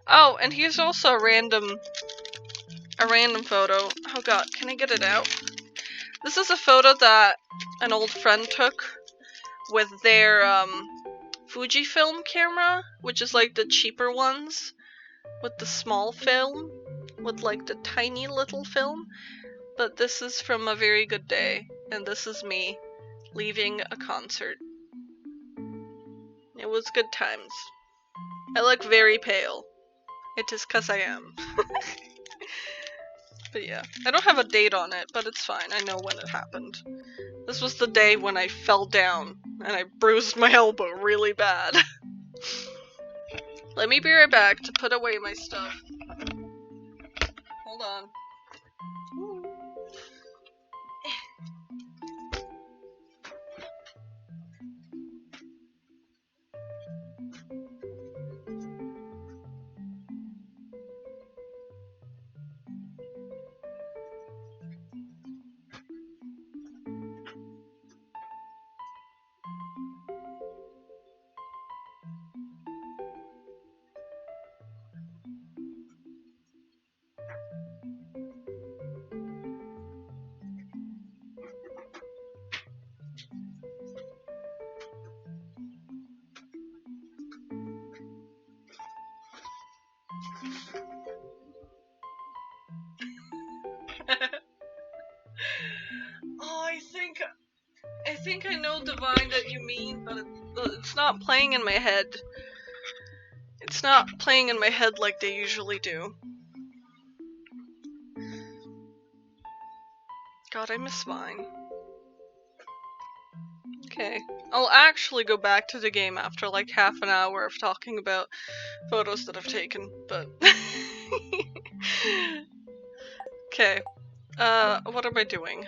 Oh, and here's also a random photo. Oh god, can I get it out? This is a photo that an old friend took with their Fujifilm camera, which is like the cheaper ones with the small film, with like the tiny little film. But this is from a very good day, and this is me leaving a concert. It was good times. I look very pale. It is 'cause I am. But yeah, I don't have a date on it, but it's fine. I know when it happened. This was the day when I fell down and I bruised my elbow really bad. Let me be right back to put away my stuff. Hold on. Oh, I think I know Divine that you mean, but it's not playing in my head. It's not playing in my head like they usually do. God, I miss mine. Okay, I'll actually go back to the game after like half an hour of talking about photos that I've taken, but... Okay, what am I doing?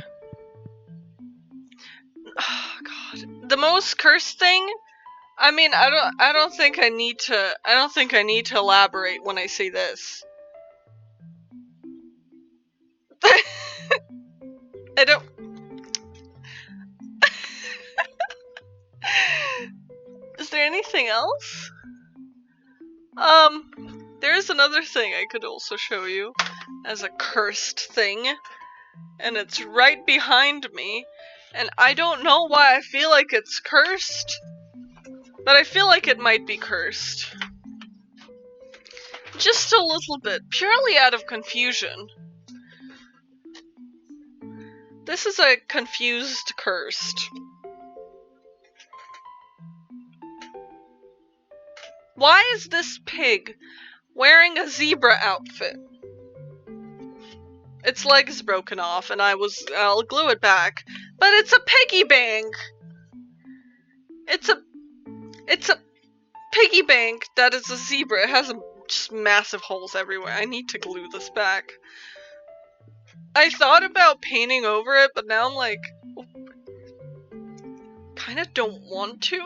Oh god. The most cursed thing? I mean, I don't think I need to elaborate when I say this. I don't... Is there anything else? There is another thing I could also show you as a cursed thing, and it's right behind me, and I don't know why I feel like it's cursed, but I feel like it might be cursed. Just a little bit, purely out of confusion. This is a confused cursed. Why is this pig wearing a zebra outfit? Its leg is broken off, and I'll glue it back. But it's a piggy bank! It's a piggy bank that is a zebra. It has just massive holes everywhere. I need to glue this back. I thought about painting over it, but now I'm like... kinda don't want to.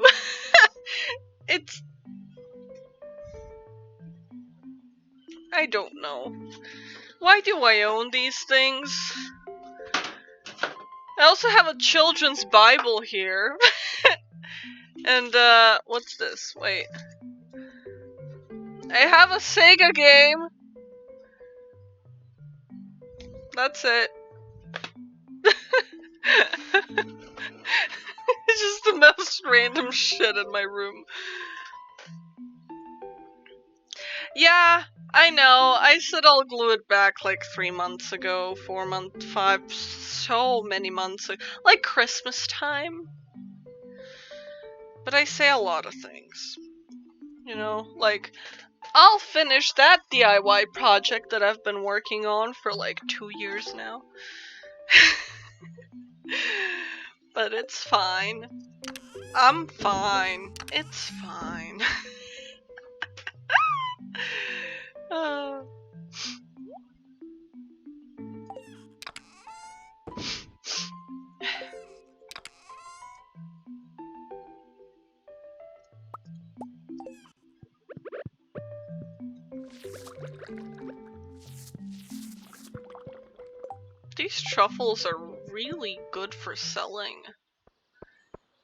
I don't know. Why do I own these things? I also have a children's Bible here. And, what's this? Wait. I have a Sega game! That's it. It's just the most random shit in my room. Yeah, I know. I said I'll glue it back like 3 months ago, 4 months, 5, so many months ago. Like Christmas time. But I say a lot of things. You know, like, I'll finish that DIY project that I've been working on for like 2 years now. But it's fine. I'm fine. It's fine. these truffles are really good for selling.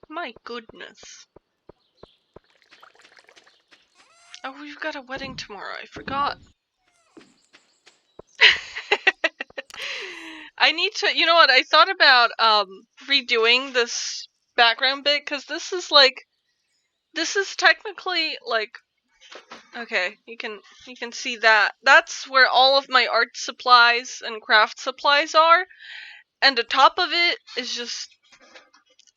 My goodness. Oh, we've got a wedding tomorrow. I forgot. I need to, you know what, I thought about redoing this background bit, because this is technically like, okay, you can see that. That's where all of my art supplies and craft supplies are, and the top of it is just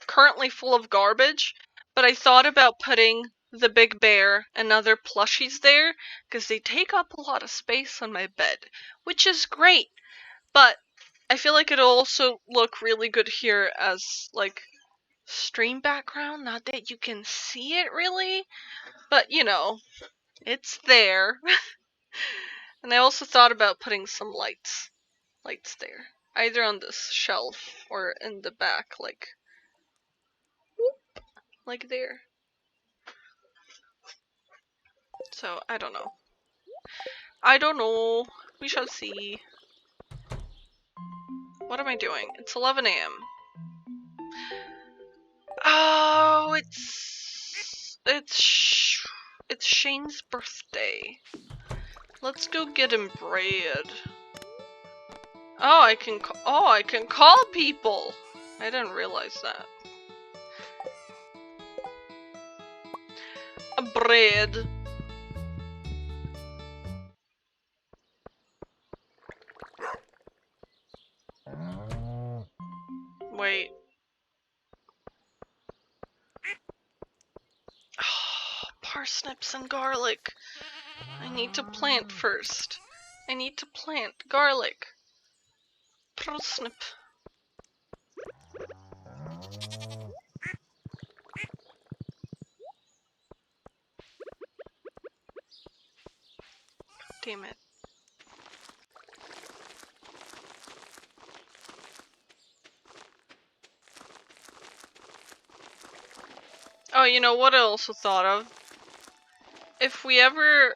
currently full of garbage, but I thought about putting the big bear and other plushies there, because they take up a lot of space on my bed, which is great, but I feel like it'll also look really good here as, like, stream background. Not that you can see it, really, but, you know, it's there. And I also thought about putting some lights there. Either on this shelf or in the back, like, whoop, like there. So, I don't know. I don't know. We shall see. What am I doing? It's 11 a.m. Oh, it's Shane's birthday. Let's go get him bread. Oh, I can call people. I didn't realize that. A bread. Wait. Oh, parsnips and garlic. I need to plant first. I need to plant garlic. Parsnip. Damn it. Oh, you know what I also thought of? If we ever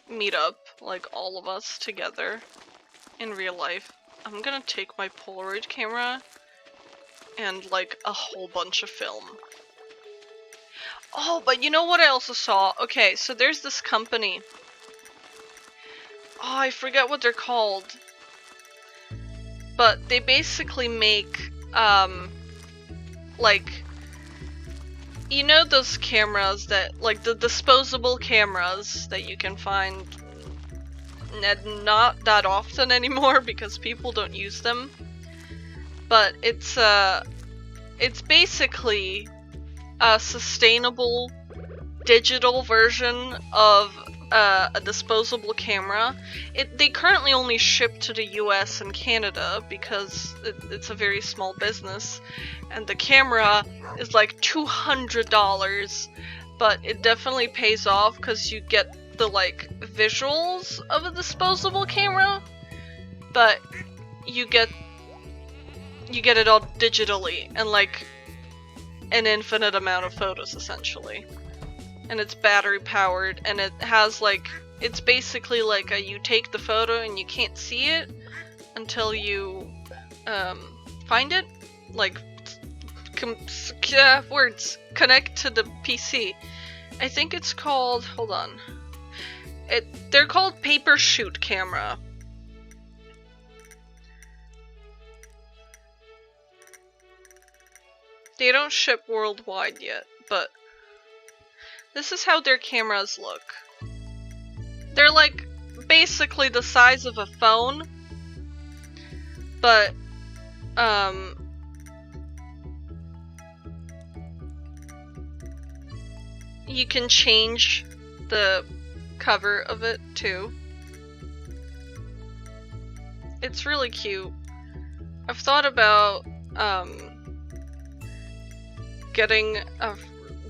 meet up, like all of us together in real life, I'm gonna take my Polaroid camera and like a whole bunch of film. Oh, but you know what I also saw? Okay, so there's this company. Oh, I forget what they're called. But they basically make, like, you know those cameras that, like the disposable cameras that you can find not that often anymore because people don't use them. But it's basically a sustainable digital version of a disposable camera. They currently only ship to the US and Canada because it's a very small business, and the camera is like $200, but it definitely pays off because you get the like visuals of a disposable camera, but you get it all digitally and like an infinite amount of photos essentially. And it's battery powered, and it has like, it's basically like you take the photo and you can't see it until you find it, like words, connect to the PC. I think it's called, hold on, they're called paper shoot camera. They don't ship worldwide yet, but this is how their cameras look. They're like basically the size of a phone, but you can change the cover of it too. It's really cute. I've thought about getting a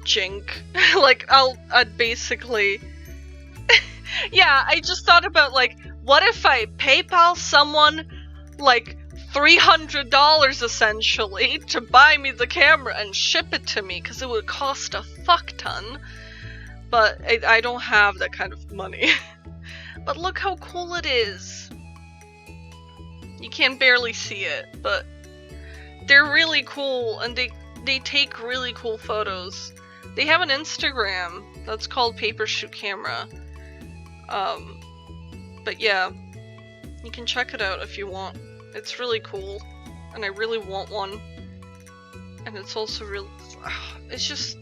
Jink. Like, I'd basically yeah, I just thought about, like, what if I PayPal someone like $300 essentially to buy me the camera and ship it to me, because it would cost a fuck ton, but I don't have that kind of money. But look how cool it is. You can barely see it, but they're really cool, and they take really cool photos. They have an Instagram that's called Paper Shoot Camera. But yeah, you can check it out if you want. It's really cool, and I really want one. And it's also real. It's just,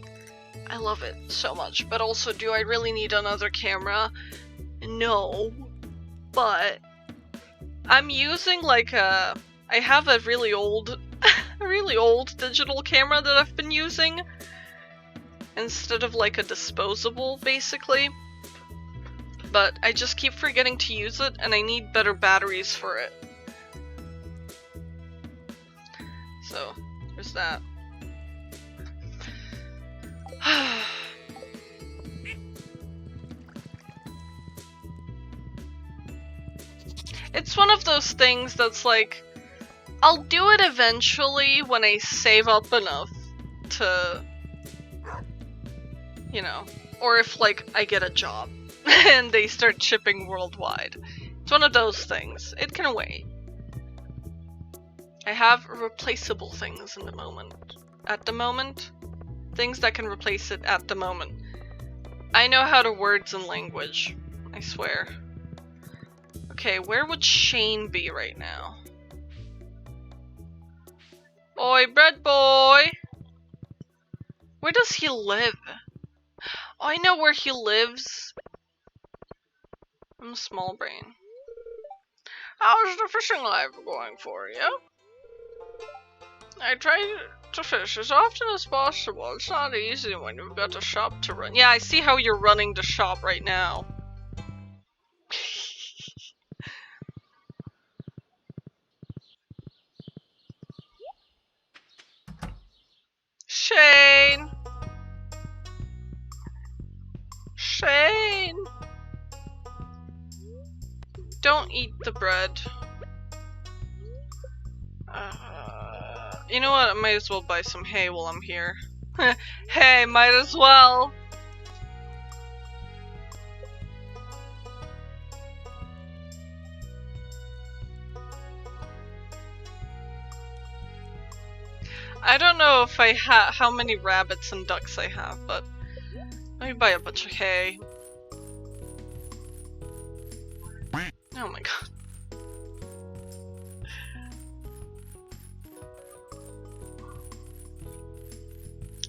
I love it so much. But also, do I really need another camera? No, but I'm using like I have a really old, a really old digital camera that I've been using instead of like a disposable, basically. But I just keep forgetting to use it, and I need better batteries for it. So, there's that. It's one of those things that's like, I'll do it eventually when I save up enough to, you know, or if like I get a job and they start shipping worldwide. It's one of those things. It can wait. I have replaceable things in the moment. At the moment. Things that can replace it at the moment. I know how to words and language. I swear. Okay, where would Shane be right now? Oi, bread boy! Where does he live? Oh, I know where he lives. I'm a small brain. How's the fishing life going for you? I try to fish as often as possible. It's not easy when you've got a shop to run. Yeah, I see how you're running the shop right now. Shane! Shane! Don't eat the bread. You know what? I might as well buy some hay while I'm here. Hey, might as well. I don't know if I have how many rabbits and ducks I have, but let me buy a bunch of hay. Oh my god.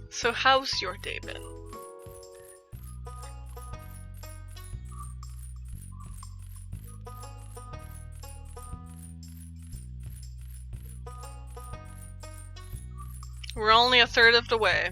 So how's your day been? We're only a third of the way.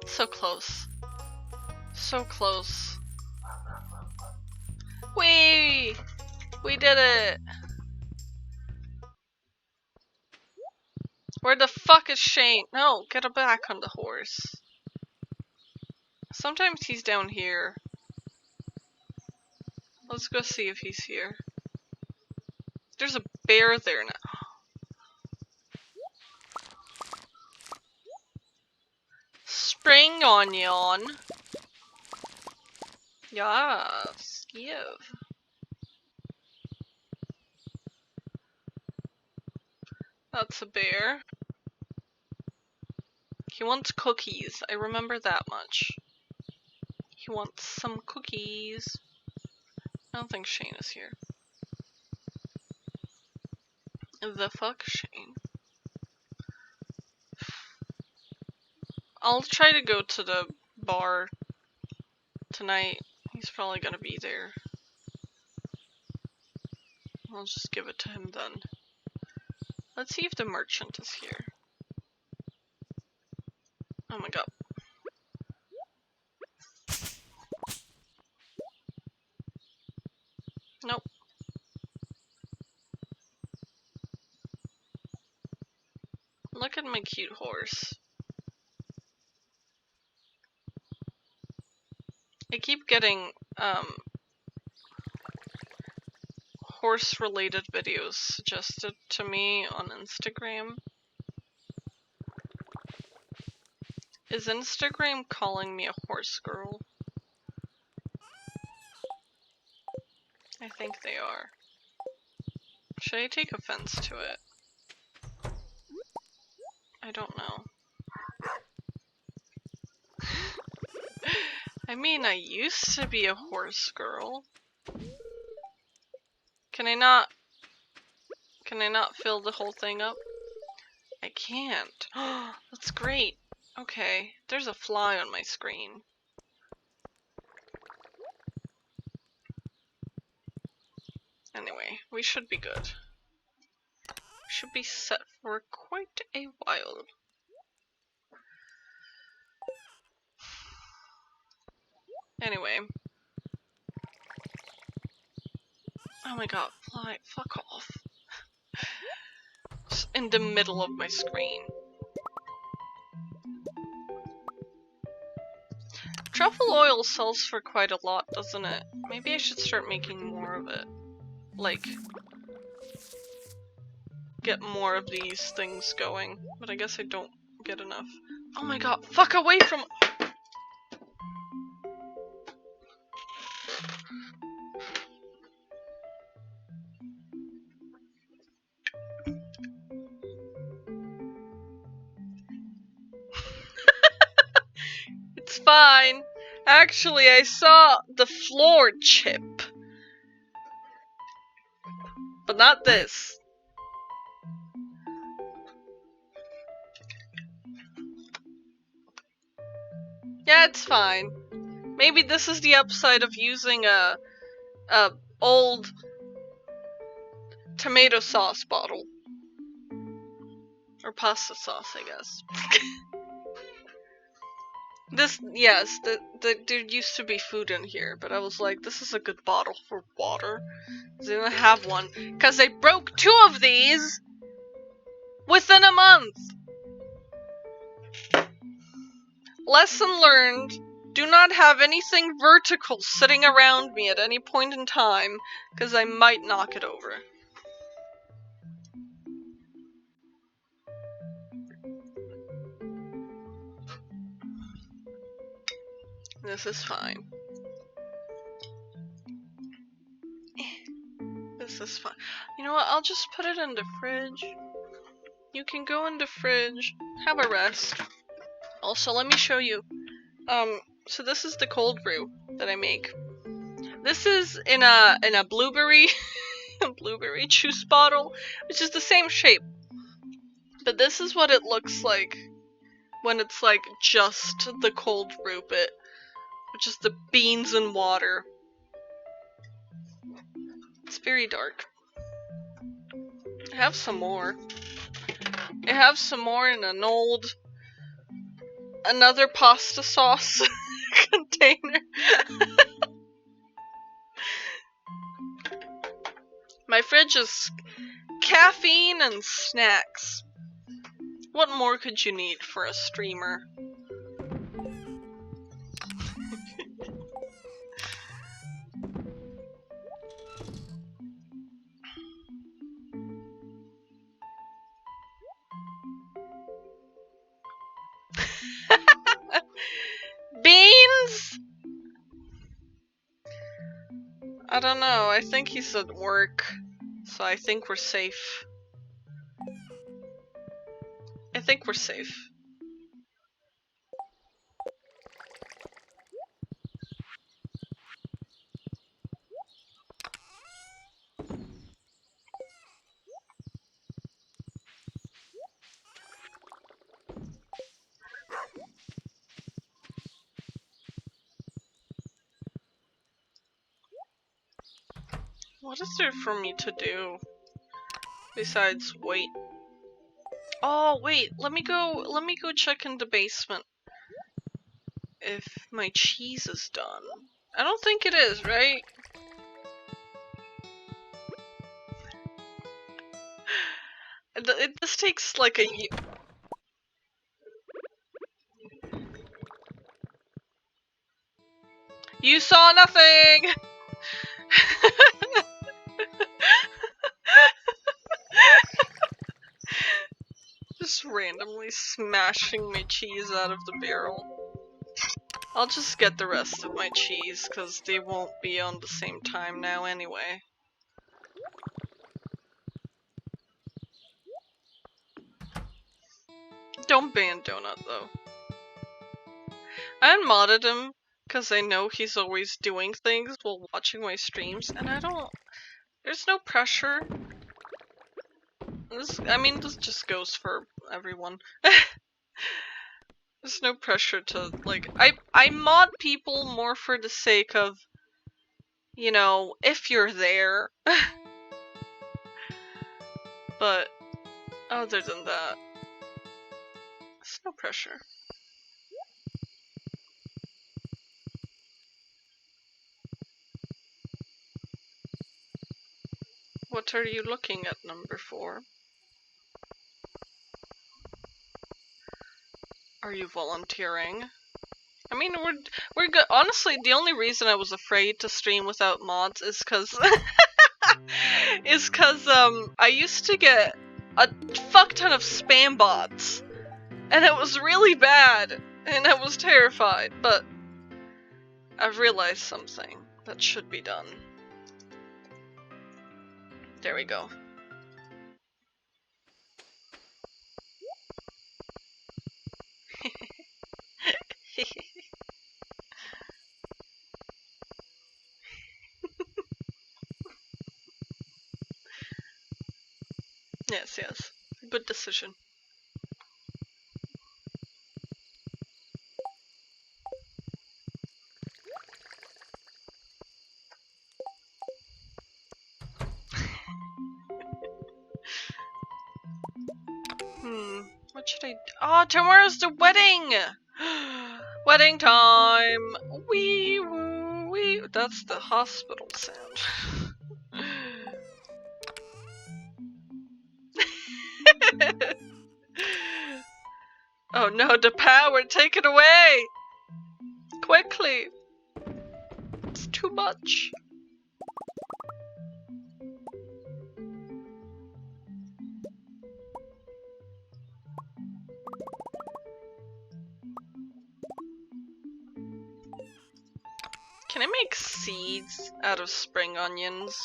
So close. So close. We did it! Where the fuck is Shane? No, get her back on the horse. Sometimes he's down here. Let's go see if he's here. There's a bear there now. Spring onion. Yes, give. That's a bear. He wants cookies. I remember that much. He wants some cookies. I don't think Shane is here. The fuck, Shane? I'll try to go to the bar tonight. He's probably gonna be there. I'll just give it to him then. Let's see if the merchant is here. Oh my god. Nope. Look at my cute horse. I keep getting, horse-related videos suggested to me on Instagram. Is Instagram calling me a horse girl? I think they are. Should I take offense to it? I don't know. I mean, I used to be a horse girl. Can I not fill the whole thing up? I can't. That's great. Okay, there's a fly on my screen. Anyway, we should be good. We should be set for quite a while. Anyway. Oh my god, fly, fuck off. Just in the middle of my screen. Truffle oil sells for quite a lot, doesn't it? Maybe I should start making more of it. Like, get more of these things going. But I guess I don't get enough. Oh my god, fuck away from— It's fine. Actually, I saw the floor chip. But not this. Yeah, it's fine. Maybe this is the upside of using a old tomato sauce bottle. Or pasta sauce, I guess. This, yes, there used to be food in here, but I was like, this is a good bottle for water. I didn't have one, because I broke 2 of these within a month! Lesson learned, do not have anything vertical sitting around me at any point in time, because I might knock it over. This is fine. This is fine. You know what, I'll just put it in the fridge. You can go in the fridge, have a rest. Also, let me show you. So this is the cold brew that I make. This is in a blueberry blueberry juice bottle, which is the same shape. But this is what it looks like when it's like just the cold brew bit, which is the beans and water. It's very dark. I have some more. I have some more in another pasta sauce container. My fridge is caffeine and snacks. What more could you need for a streamer? Beans? I don't know, I think he's at work, so I think we're safe. I think we're safe. What is there for me to do besides wait? Oh wait, let me go check in the basement if my cheese is done. I don't think it is, right? This takes like a year. You saw nothing! Just randomly smashing my cheese out of the barrel. I'll just get the rest of my cheese, because they won't be on the same time now anyway. Don't ban Donut, though. I unmodded him, because I know he's always doing things while watching my streams, and I don't... There's no pressure. This just goes for everyone. There's no pressure to, like, I mod people more for the sake of, you know, if you're there. But, other than that, there's no pressure. What are you looking at, number 4? Are you volunteering? I mean, we're good. Honestly, the only reason I was afraid to stream without mods is cause I used to get a fuck ton of spam bots, and it was really bad, and I was terrified. But I've realized something that should be done. There we go. Yes, yes. Good decision. What should I do? Oh, tomorrow's the wedding! Wedding time! Wee woo wee. That's the hospital sound. Oh no, the power! Take it away! Quickly! It's too much. Can I make seeds out of spring onions?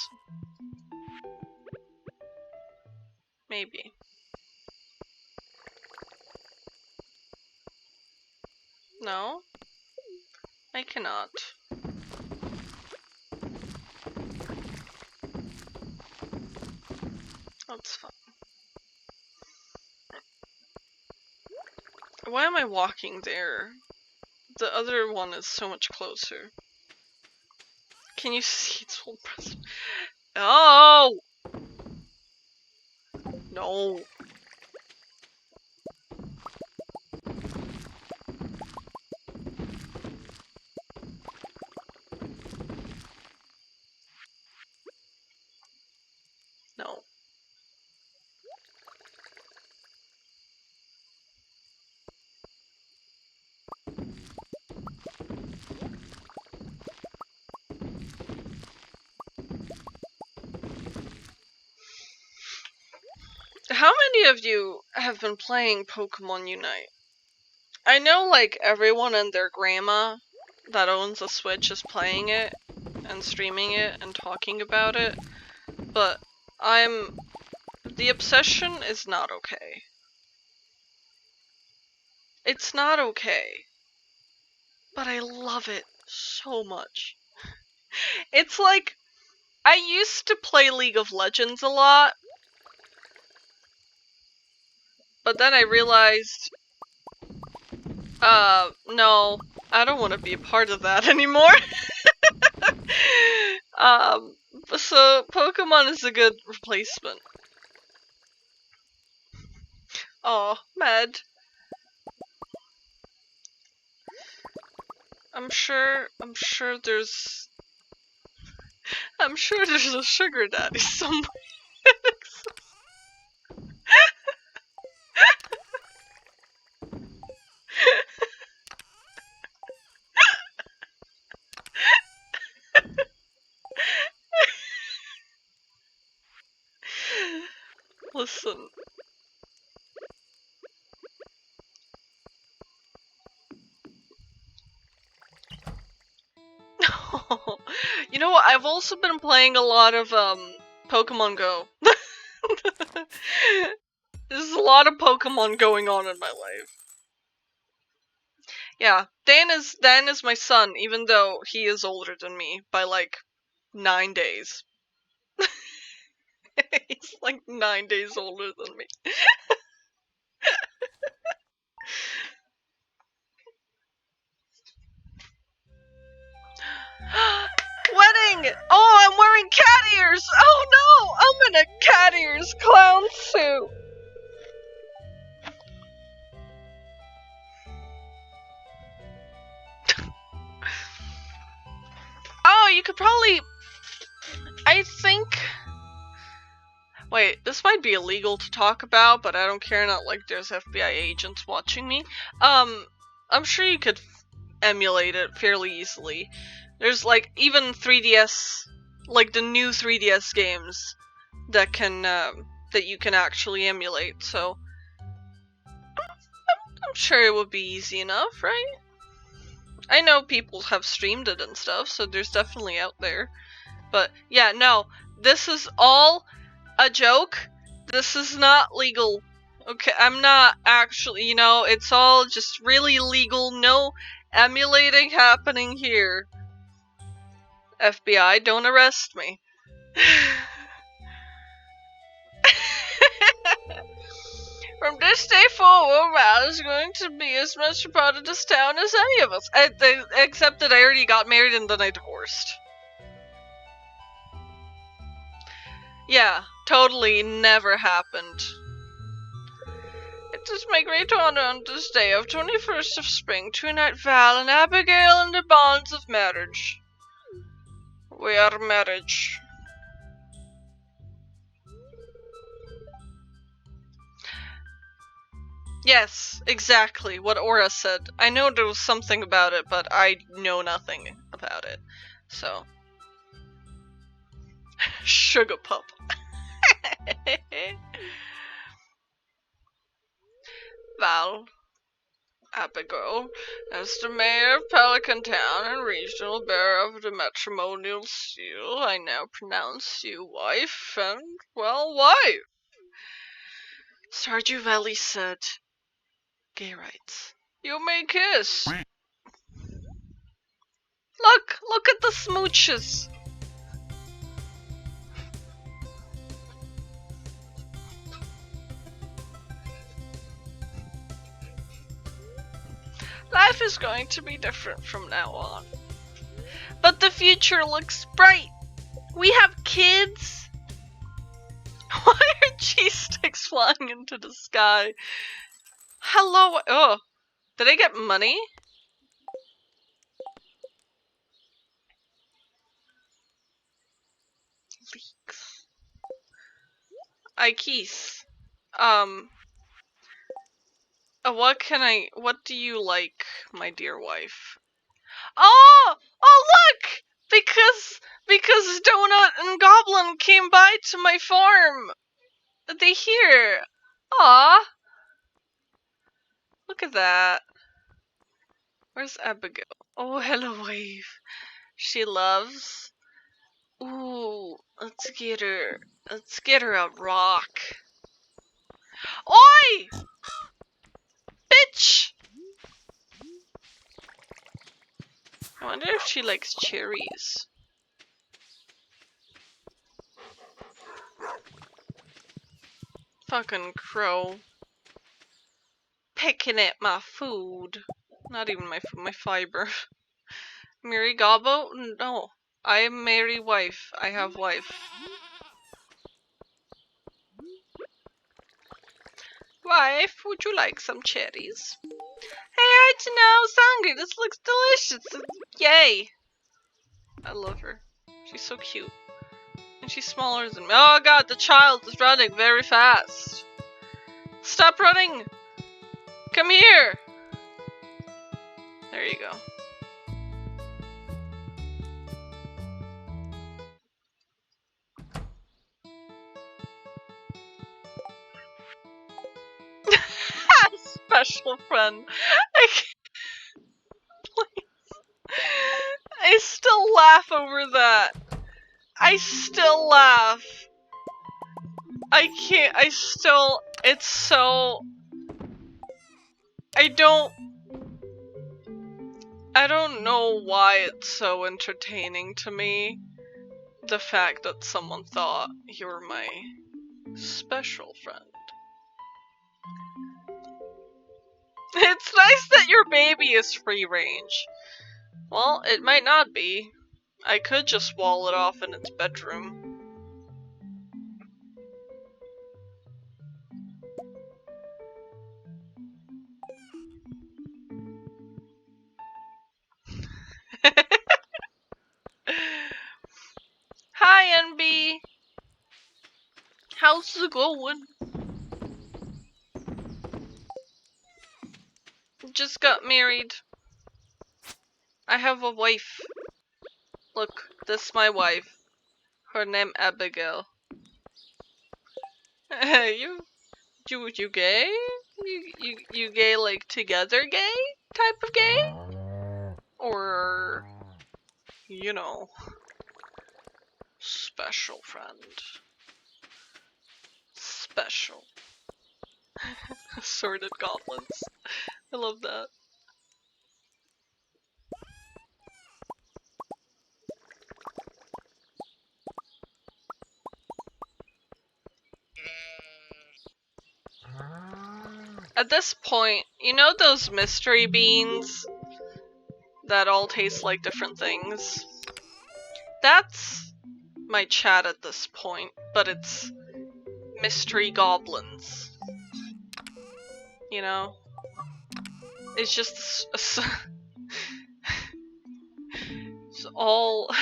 Maybe. No? I cannot. That's fine. Why am I walking there? The other one is so much closer. Can you see its whole presence? Oh! No. No. How many of you have been playing Pokemon Unite? I know, like, everyone and their grandma that owns a Switch is playing it and streaming it and talking about it, but the obsession is not okay. It's not okay. But I love it so much. It's like, I used to play League of Legends a lot, but then I realized, no, I don't want to be a part of that anymore. So Pokemon is a good replacement. Oh, Med. I'm sure there's a sugar daddy somewhere. Listen. You know what? I've also been playing a lot of Pokemon Go. There's a lot of Pokemon going on in my life. Yeah, Dan is my son, even though he is older than me by like 9 days. He's like 9 days older than me. Wedding! Oh, I'm wearing cat ears! Oh no! I'm in a cat ears clown suit! Oh, you could probably... I think... Wait, this might be illegal to talk about, but I don't care, not like there's FBI agents watching me. I'm sure you could emulate it fairly easily. There's like even 3DS, like the new 3DS games that can that you can actually emulate. So I'm sure it would be easy enough, right? I know people have streamed it and stuff, so there's definitely out there. But yeah, no, this is all a joke. This is not legal. Okay, I'm not actually, you know, it's all just really legal. No emulating happening here. FBI, don't arrest me. From this day forward, Val is going to be as much a part of this town as any of us. Except that I already got married and then I divorced. Yeah, totally never happened. It is my great honor on this day of 21st of spring to unite Val and Abigail in the bonds of marriage. We are marriage. Yes, exactly what Aura said. I know there was something about it, but I know nothing about it. So. Sugar pup. Val, Abigail, as the mayor of Pelican Town and regional bearer of the matrimonial seal, I now pronounce you wife and, well, wife. Stardew Valley said, gay rights. You may kiss. Look at the smooches. Life is going to be different from now on. But the future looks bright. We have kids. Why are cheese sticks flying into the sky? Hello. Oh, did I get money? Leaks. Ikes. What do you like, my dear wife? Oh look! Because Donut and Goblin came by to my farm. They here. Aw. Look at that. Where's Abigail? Oh, hello, wife. She loves. Ooh, let's get her. Let's get her a rock. Oi! Bitch! I wonder if she likes cherries. Fucking crow. Picking at my food. Not even my food, my fiber. Mary Gobbo? No. I am Mary wife. I have wife. Wife, would you like some cherries? Hey, I don't know, I was hungry. This looks delicious. Yay. I love her. She's so cute. And she's smaller than me. Oh god, the child is running very fast. Stop running! Come here! There you go. Special friend. I can't, please. I still laugh over that. I still laugh. I can't, it's so... I don't know why it's so entertaining to me. The fact that someone thought you were my special friend. It's nice that your baby is free range. Well, it might not be. I could just wall it off in its bedroom. Hi, NB! How's it going? Just got married. I have a wife. Look, this my wife. Her name Abigail. You gay? You gay like together gay? Type of gay? Or, you know, special friend. Special. Assorted goblins. I love that. At this point, you know those mystery beans that all taste like different things? That's my chat at this point, but it's mystery goblins. You know? It's just it's all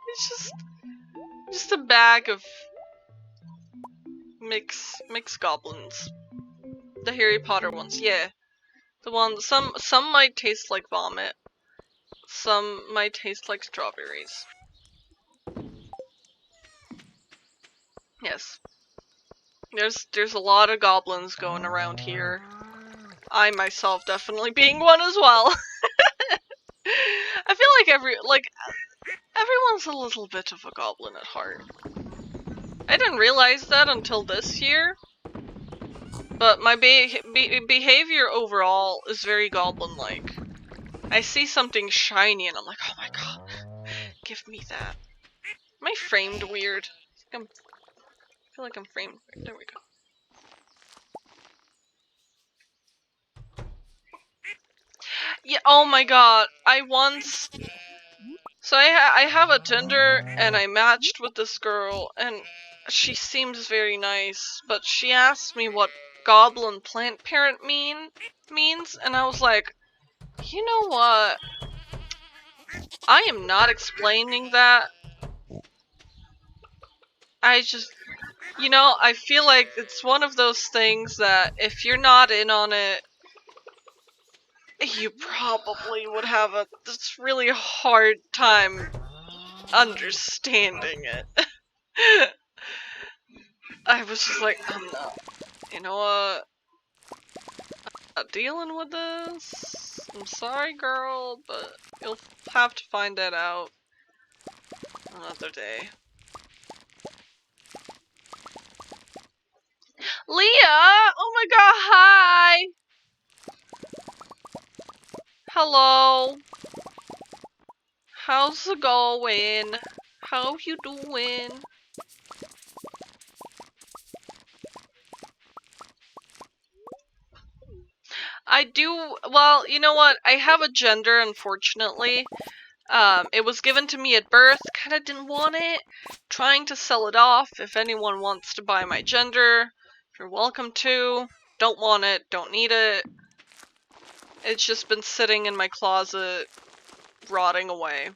it's just a bag of mix goblins. The Harry Potter ones, yeah. The ones some might taste like vomit. Some might taste like strawberries. Yes. There's a lot of goblins going around here. I myself definitely being one as well. I feel like everyone's a little bit of a goblin at heart. I didn't realize that until this year, but my behavior overall is very goblin-like. I see something shiny and I'm like, oh my god, give me that. Am I framed weird? I feel like I'm framed weird. There we go. Yeah, oh my god, so I have a Tinder and I matched with this girl and she seems very nice, but she asked me what goblin plant parent means and I was like, you know what? I am not explaining that. I just, you know, I feel like it's one of those things that if you're not in on it, you probably would have a really hard time understanding it. I was just like, I'm not, you know what? I'm not dealing with this. I'm sorry, girl, but you'll have to find that out another day. Leah! Oh my god, hi! Hello. How's it going? How you doing? I do, well, you know what? I have a gender, unfortunately. It was given to me at birth, kinda didn't want it. Trying to sell it off. If anyone wants to buy my gender, you're welcome to. Don't want it, don't need it. It's just been sitting in my closet, rotting away.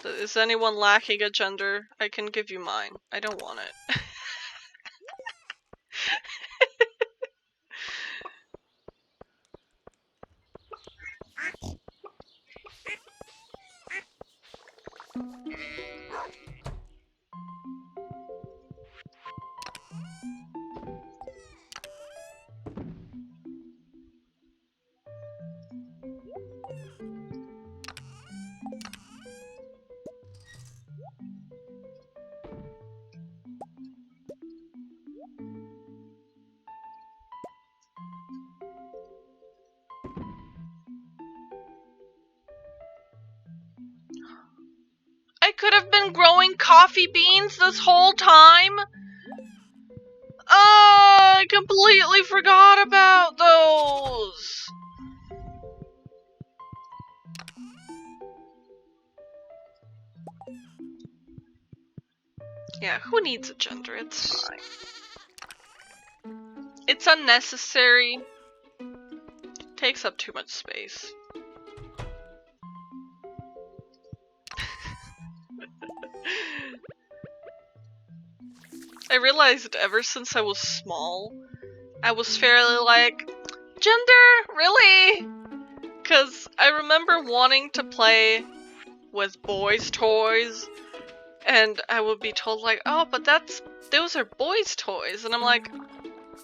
Is anyone lacking a gender? I can give you mine. I don't want it. I could have been growing coffee beans this whole time? Oh, I completely forgot about those! Yeah, who needs a gender? It's fine. It's unnecessary. Takes up too much space. I realized ever since I was small, I was fairly like, gender? Really? Because I remember wanting to play with boys' toys, and I would be told like, oh, but those are boys' toys, and I'm like,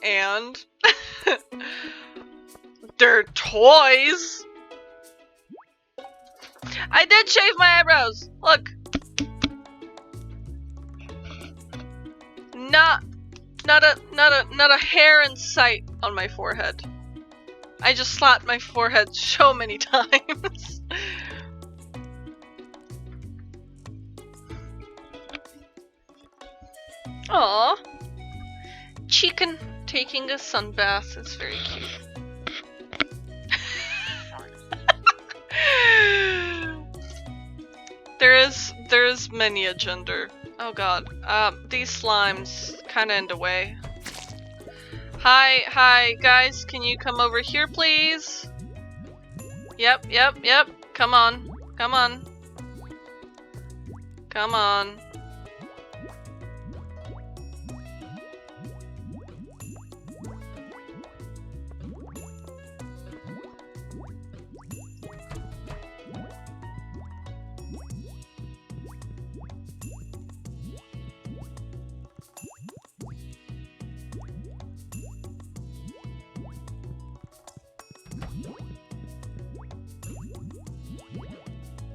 and? They're toys! I did shave my eyebrows! Look! Not a hair in sight on my forehead. I just slapped my forehead so many times. Aww. Chicken taking a sun bath is very cute. There is many a gender. Oh god. These slimes kinda in the way. Hi, guys, can you come over here, please? Yep. Come on. Come on.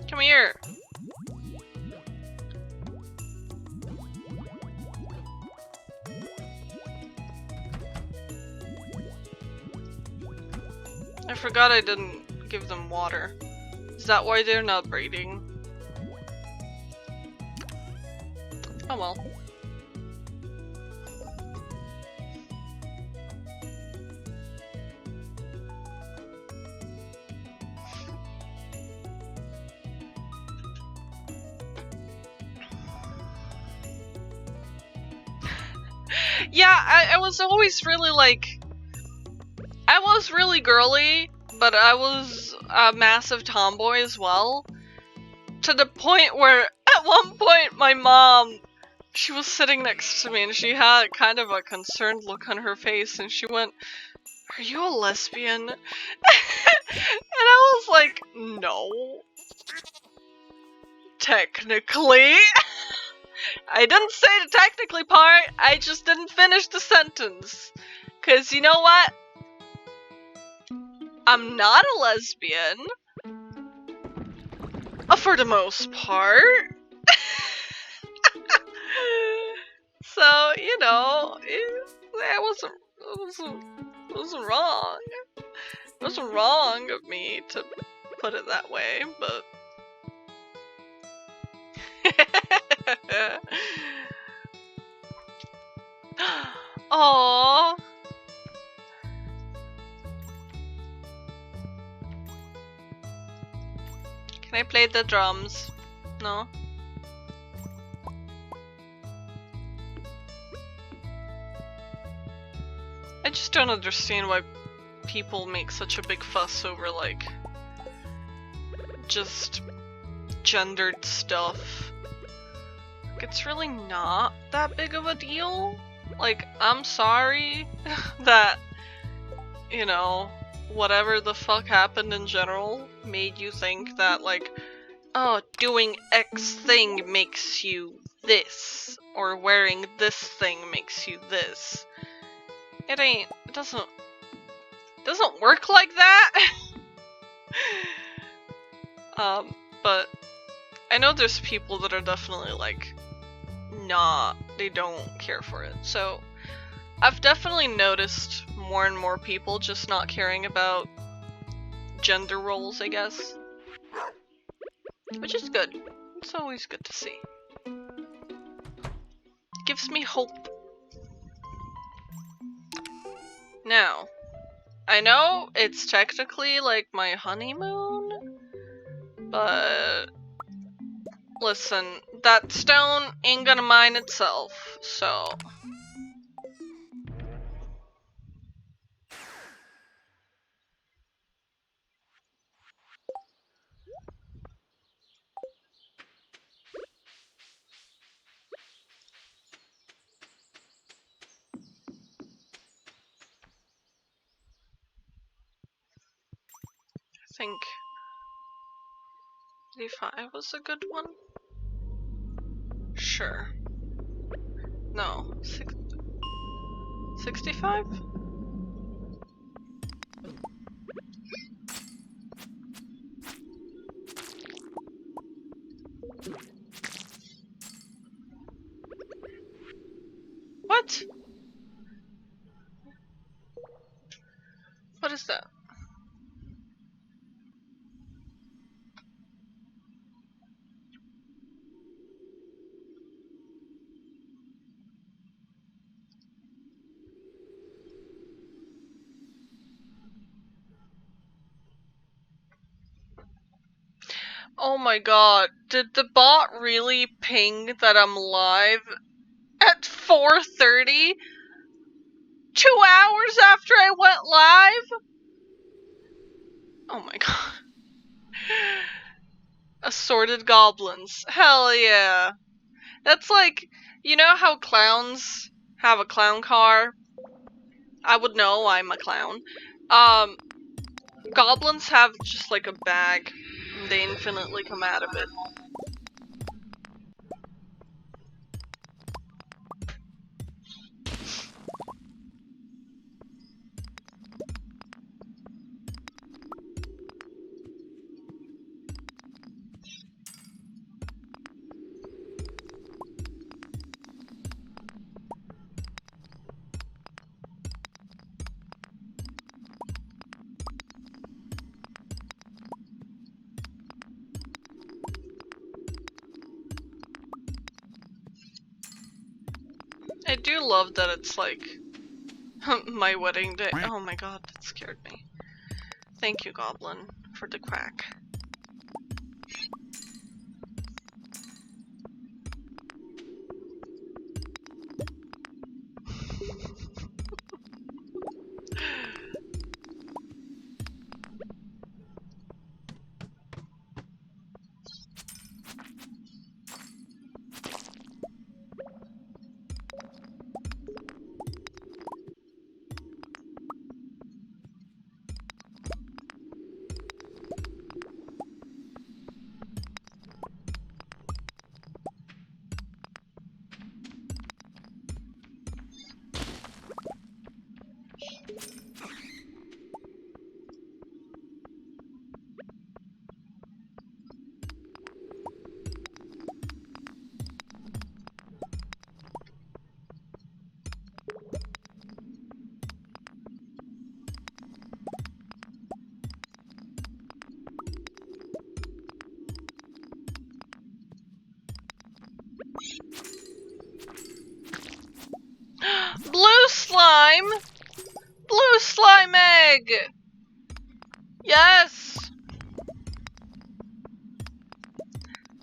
Come here. I forgot I didn't give them water. Is that why they're not breeding? Oh well. Yeah, I was always really like... I was really girly, but I was a massive tomboy as well. To the point where, at one point, my mom, she was sitting next to me and she had kind of a concerned look on her face and she went, "Are you a lesbian?" And I was like, no. Technically. I didn't say the technically part, I just didn't finish the sentence. 'Cause you know what? I'm not a lesbian. For the most part. So, you know, it wasn't wrong. It wasn't wrong of me to put it that way, but... Aww. Can I play the drums? No? I just don't understand why people make such a big fuss over, like, just gendered stuff. It's really not that big of a deal. Like, I'm sorry that, you know, whatever the fuck happened in general made you think that, like, oh, doing X thing makes you this, or wearing this thing makes you this. It doesn't work like that. But I know there's people that are definitely like, nah, they don't care for it. So I've definitely noticed more and more people just not caring about gender roles, I guess. Which is good. It's always good to see. Gives me hope. Now, I know it's technically like my honeymoon, but listen, that stone ain't gonna mine itself, so... I think 85 was a good one? Sure. No, 65? What? What is that? Oh my god, did the bot really ping that I'm live at 4:30? 2 hours after I went live? Oh my god. Assorted goblins. Hell yeah. That's like, you know how clowns have a clown car? I would know, I'm a clown. Goblins have just like a bag, and they infinitely come out of it. I do love that it's like my wedding day. Oh my god, that scared me. Thank you, Goblin, for the quack. Blue slime! Blue slime egg! Yes!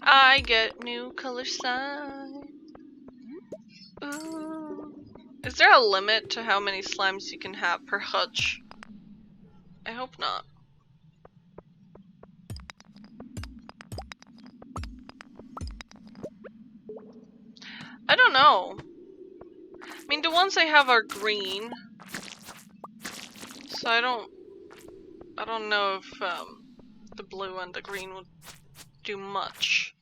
I get new color slime. Ooh. Is there a limit to how many slimes you can have per hutch? I hope not. I don't know. I mean, the ones I have are green. So I don't know if the blue and the green would do much.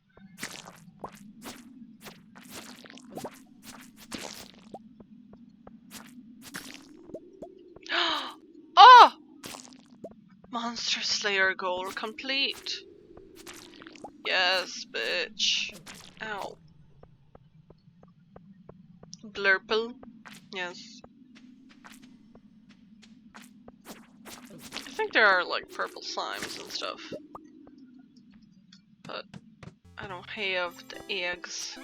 Oh! Monster Slayer goal complete. Yes, bitch. Ow. Blurple. Yes. I think there are like purple slimes and stuff. But I don't have the eggs.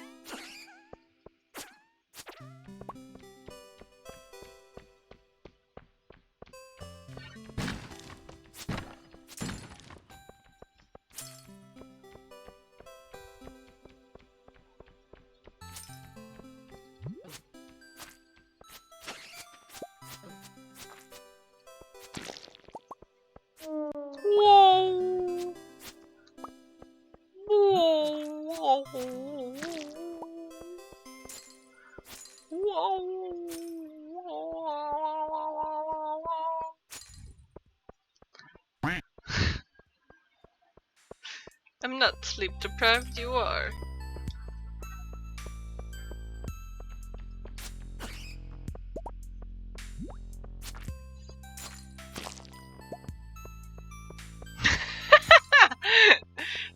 Whoa! Whoa! I'm not sleep deprived, you are.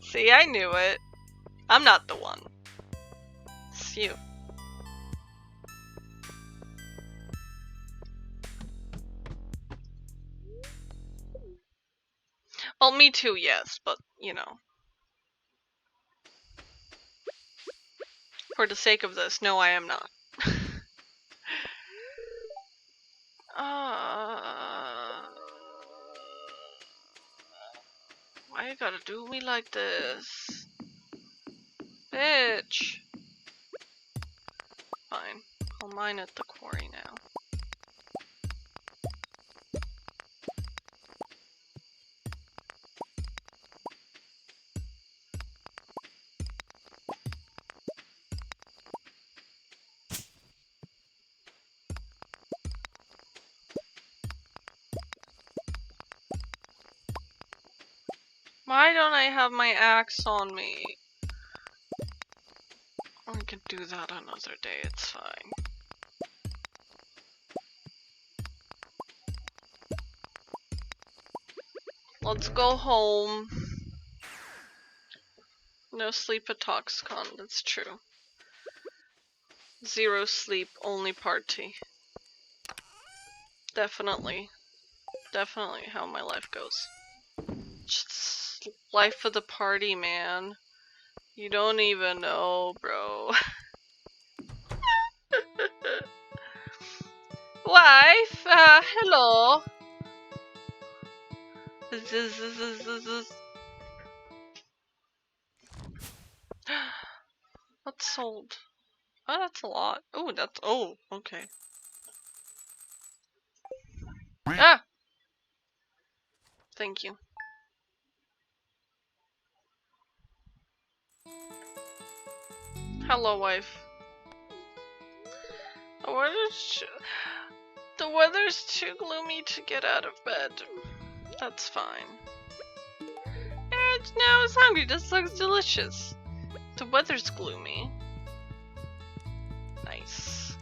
See, I knew it. I'm not the one. It's you. Well, me too, yes, but, you know. For the sake of this, no, I am not. Why you gotta do me like this? Bitch! Fine. I'll mine at the quarry now. Why don't I have my axe on me? I can do that another day, it's fine. Let's go home. No sleep at ToxCon, that's true. 0 sleep, only party. Definitely how my life goes. Just life of the party, man. You don't even know, bro. Wife, hello. What's sold? Oh, that's a lot. Oh, oh, okay. Ah! Thank you. Hello, wife. The weather's too gloomy to get out of bed. That's fine. And now it's hungry. This looks delicious. The weather's gloomy. Nice.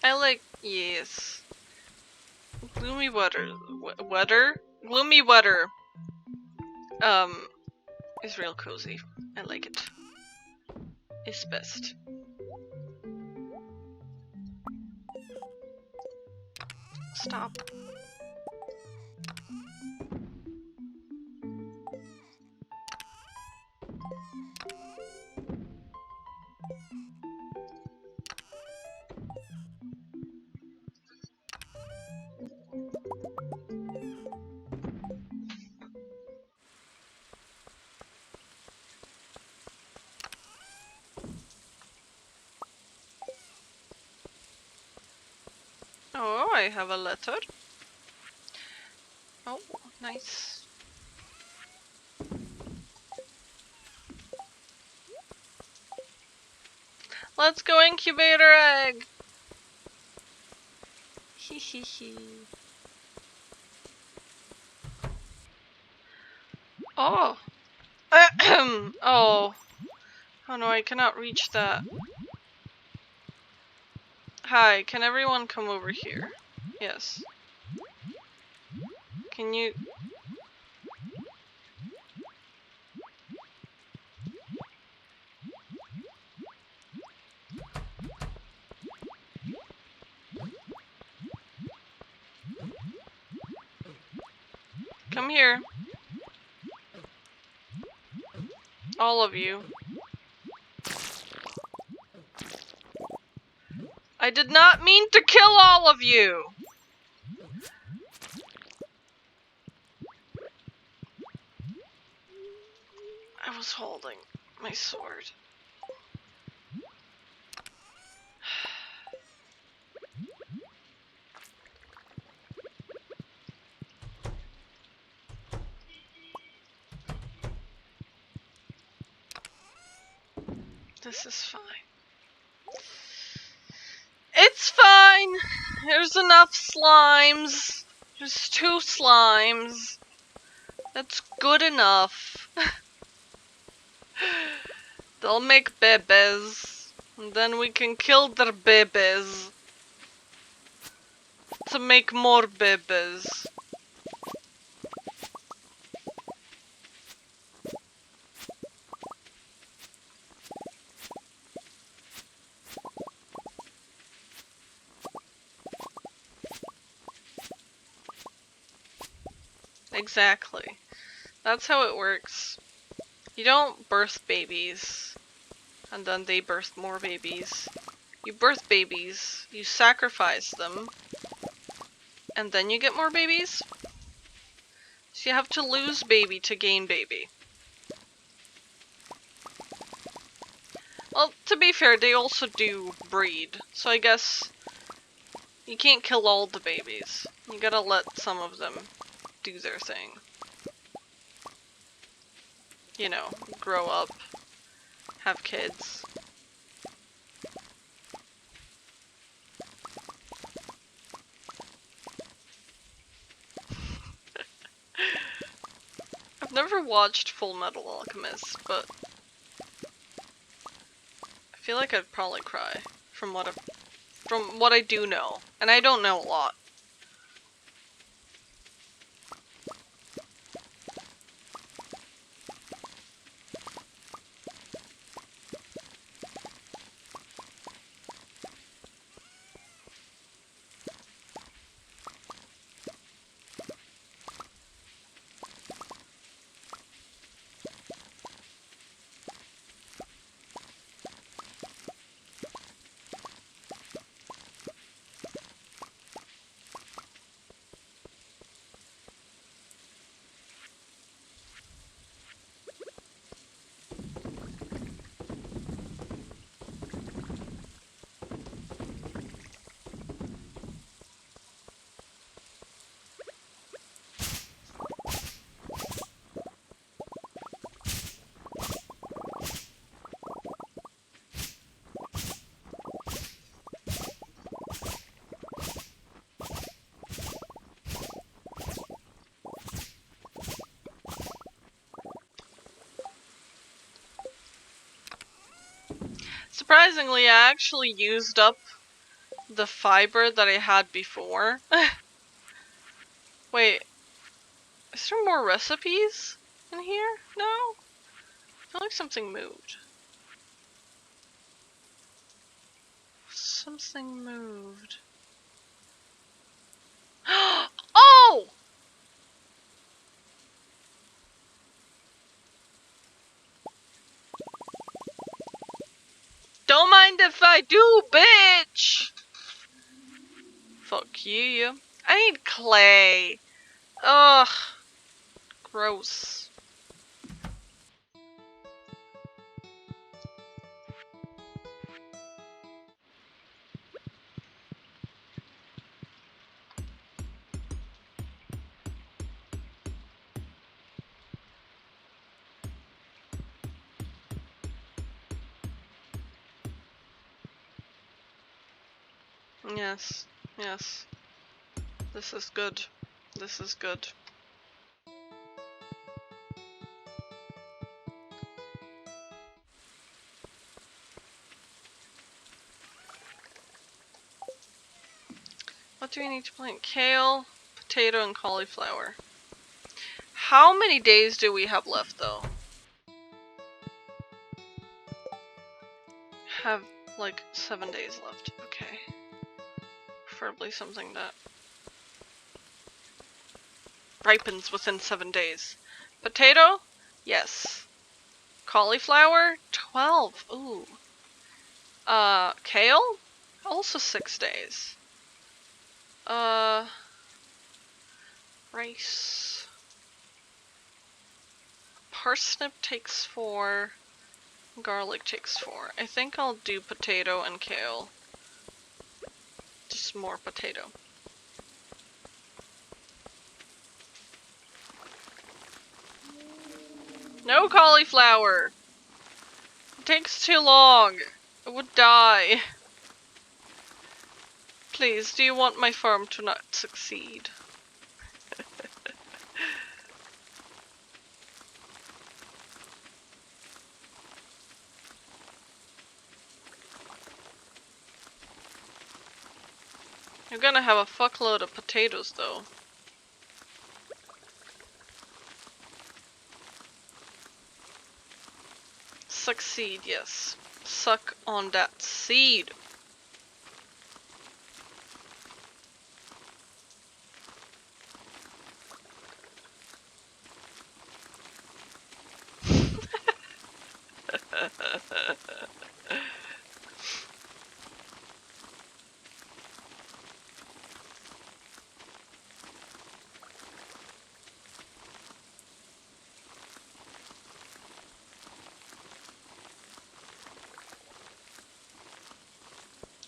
I like, yes. Gloomy weather. Gloomy weather. Is real cozy. I like it. It's best. Stop. Oh, I have a letter. Oh, nice. Let's go incubator egg! Hee hee hee. Oh! Oh. Oh no, I cannot reach that. Hi, can everyone come over here? Yes. Can you... Come here. All of you. I did not mean to kill all of you! I was holding my sword. This is fine. It's fine! There's enough slimes. There's 2 slimes. That's good enough. They'll make babies. And then we can kill their babies. To make more babies. Exactly. That's how it works. You don't birth babies, and then they birth more babies. You birth babies, you sacrifice them, and then you get more babies? So you have to lose baby to gain baby. Well, to be fair, they also do breed, so I guess you can't kill all the babies. You gotta let some of them do their thing. You know, grow up, have kids. I've never watched Full Metal Alchemist, but I feel like I'd probably cry from what I do know, and I don't know a lot. Surprisingly, I actually used up the fiber that I had before. Wait, is there more recipes in here? No? I feel like something moved. Something moved. Oh! Don't mind if I do, bitch! Fuck you. I need clay. Ugh. Gross. Yes, yes. This is good. This is good. What do we need to plant? Kale, potato, and cauliflower. How many days do we have left, though? Have, like, 7 days left. Okay. Preferably something that ripens within 7 days. Potato? Yes. Cauliflower? 12. Ooh. Kale? Also 6 days. Rice. Parsnip takes 4. Garlic takes 4. I think I'll do potato and kale. Just more potato. No cauliflower! It takes too long. It would die. Please, do you want my farm to not succeed? You're gonna have a fuckload of potatoes, though. Succeed, yes. Suck on that seed.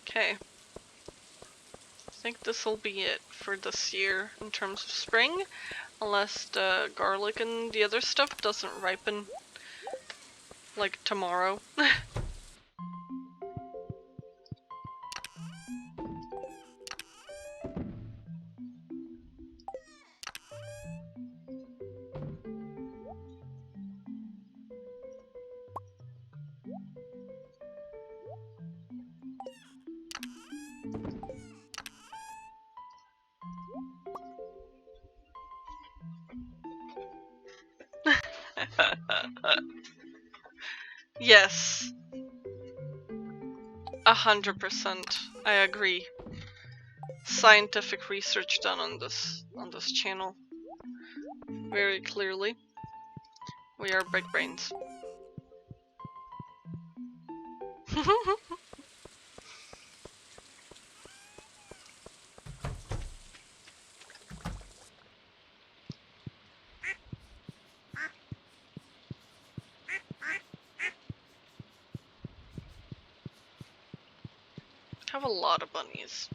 Okay. I think this will be it for this year in terms of spring, unless the garlic and the other stuff doesn't ripen like tomorrow. Yes. 100%. I agree. Scientific research done on this channel. Very clearly. We are big brains. Have a lot of bunnies.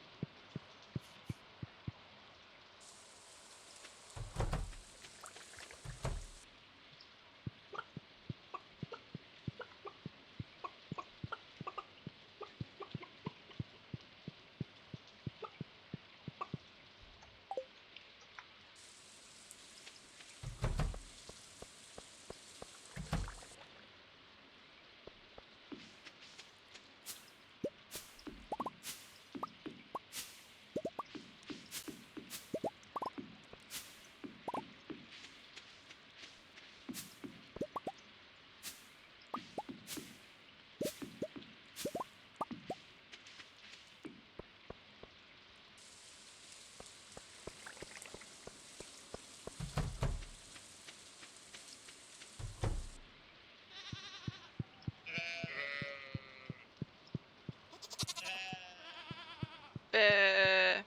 Uh,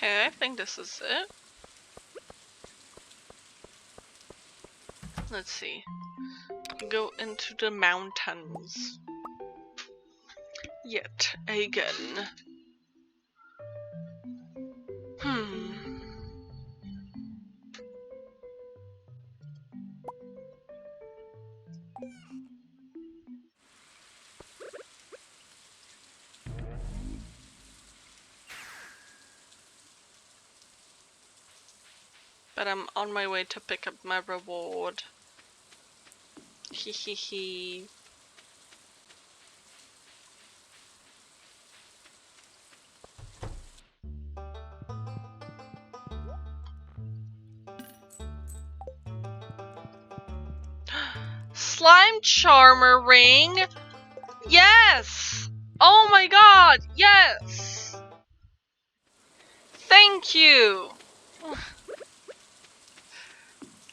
Okay, I think this is it. Let's see. Go into the mountains. Yet again. But I'm on my way to pick up my reward. Hee hee hee. Slime Charmer ring? Yes! Oh my god, yes! Thank you!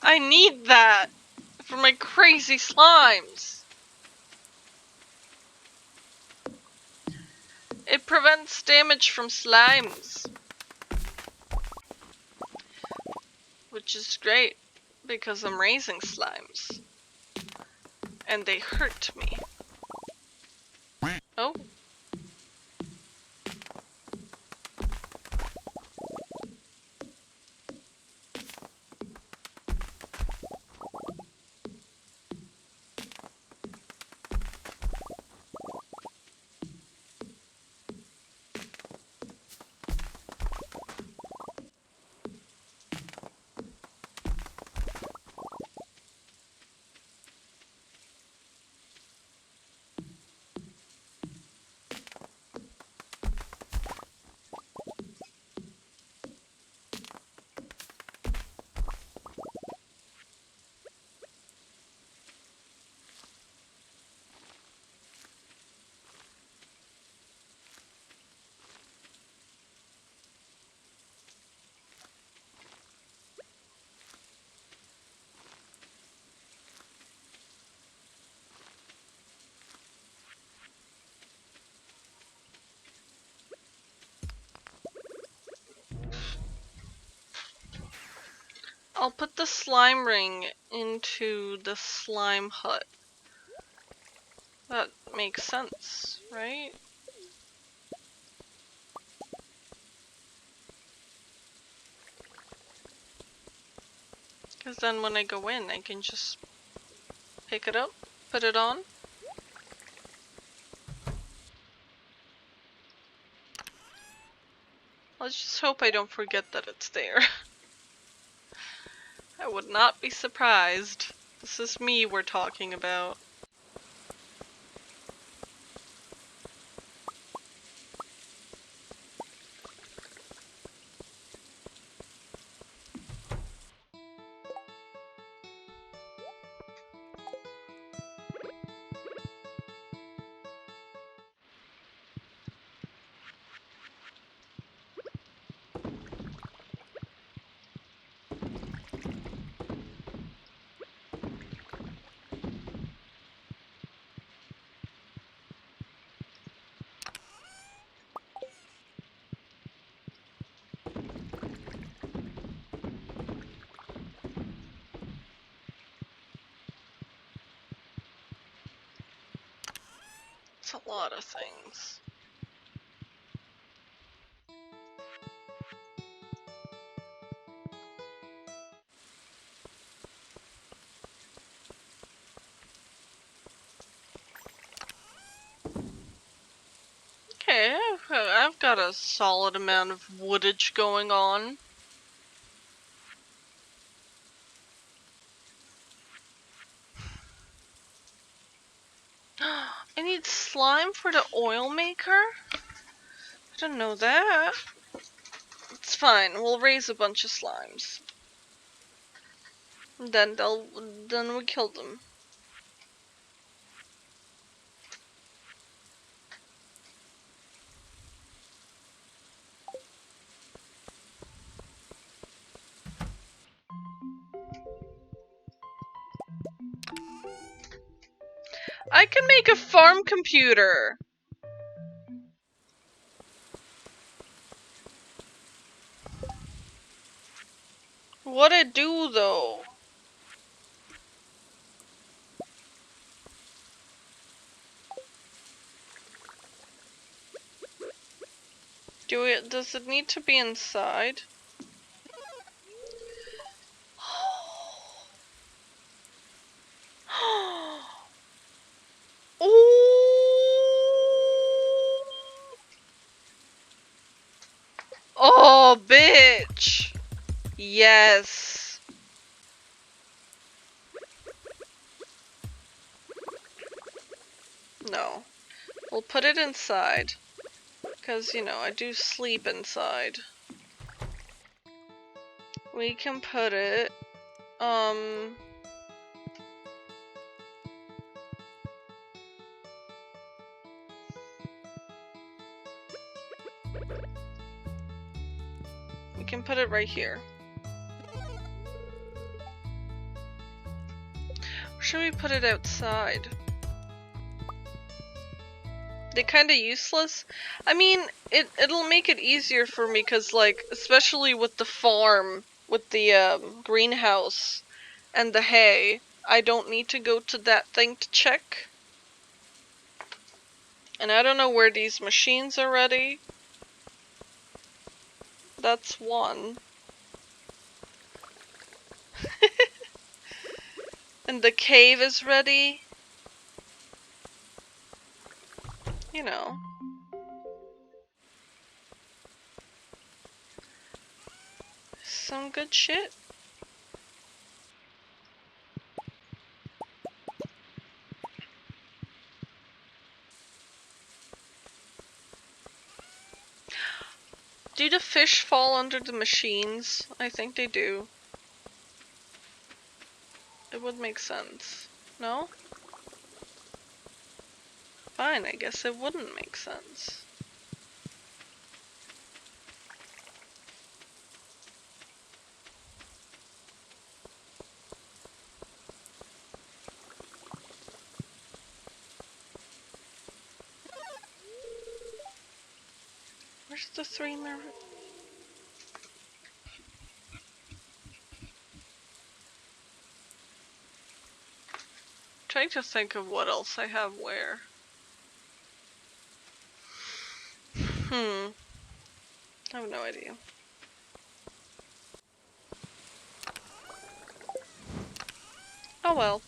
I need that for my crazy slimes. It prevents damage from slimes. Which is great, because I'm raising slimes. And they hurt me. Oh. I'll put the slime ring into the slime hut. That makes sense, right? Because then when I go in, I can just pick it up, put it on. Let's just hope I don't forget that it's there. I would not be surprised. This is me we're talking about. It's a lot of things. Okay, I've got a solid amount of woodage going on. I need slime for the oil maker? I didn't know that. It's fine, we'll raise a bunch of slimes. Then we kill them. I can make a farm computer! What it do though? Does it need to be inside? Ooh. Oh, bitch! Yes. No. We'll put it inside. Because, you know, I do sleep inside. We can put it, we can put it right here. Or should we put it outside? They're kind of useless. I mean, it'll make it easier for me because, like, especially with the farm, with the greenhouse and the hay, I don't need to go to that thing to check. And I don't know where these machines are ready. That's one. And the cave is ready. You know. Some good shit. Do the fish fall under the machines? I think they do. It would make sense. No? Fine, I guess it wouldn't make sense. Where's the 3 mirror? Trying to think of what else I have where. I have no idea. Oh well.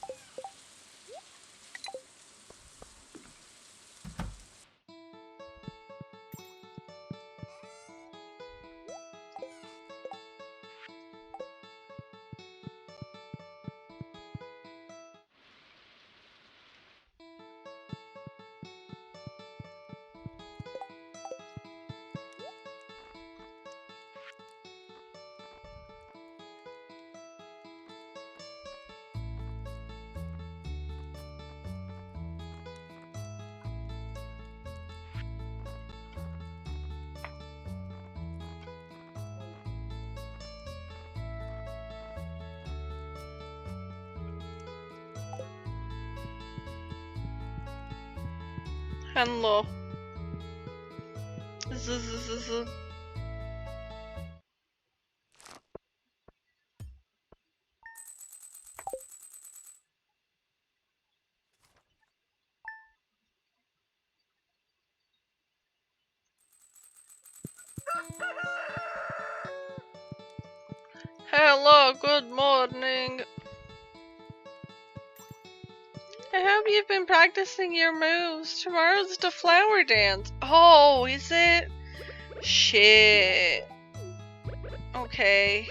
Hello. Hello, good morning. I hope you've been practicing your moves. Tomorrow's the flower dance. Oh, is it? Shit. Okay.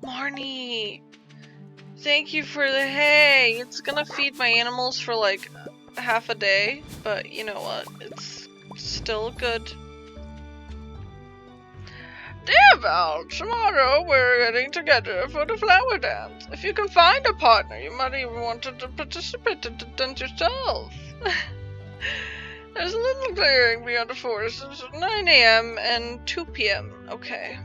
Marnie! Thank you for the hay! It's gonna feed my animals for like half a day, but you know what? It's still good. Dear Val, tomorrow we're getting together for the flower dance. If you can find a partner, you might even want to participate in the dance yourself. There's a little clearing beyond the forest. It's 9 AM and 2 PM. Okay.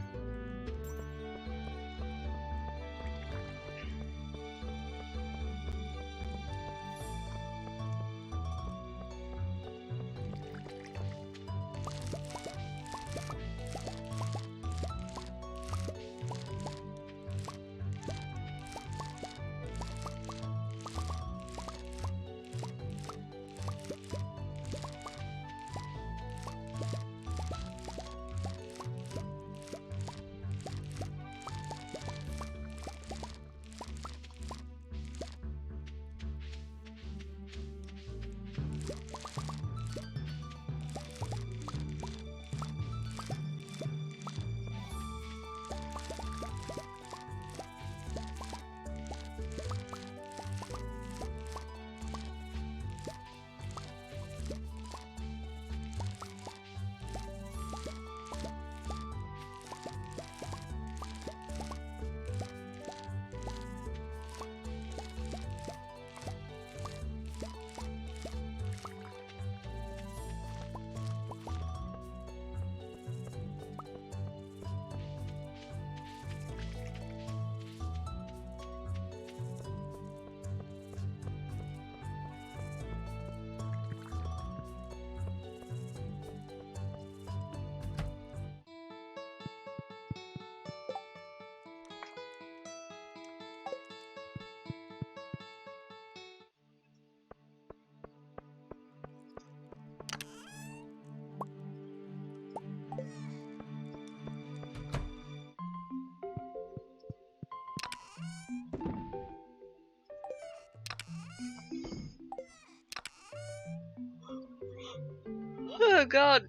god.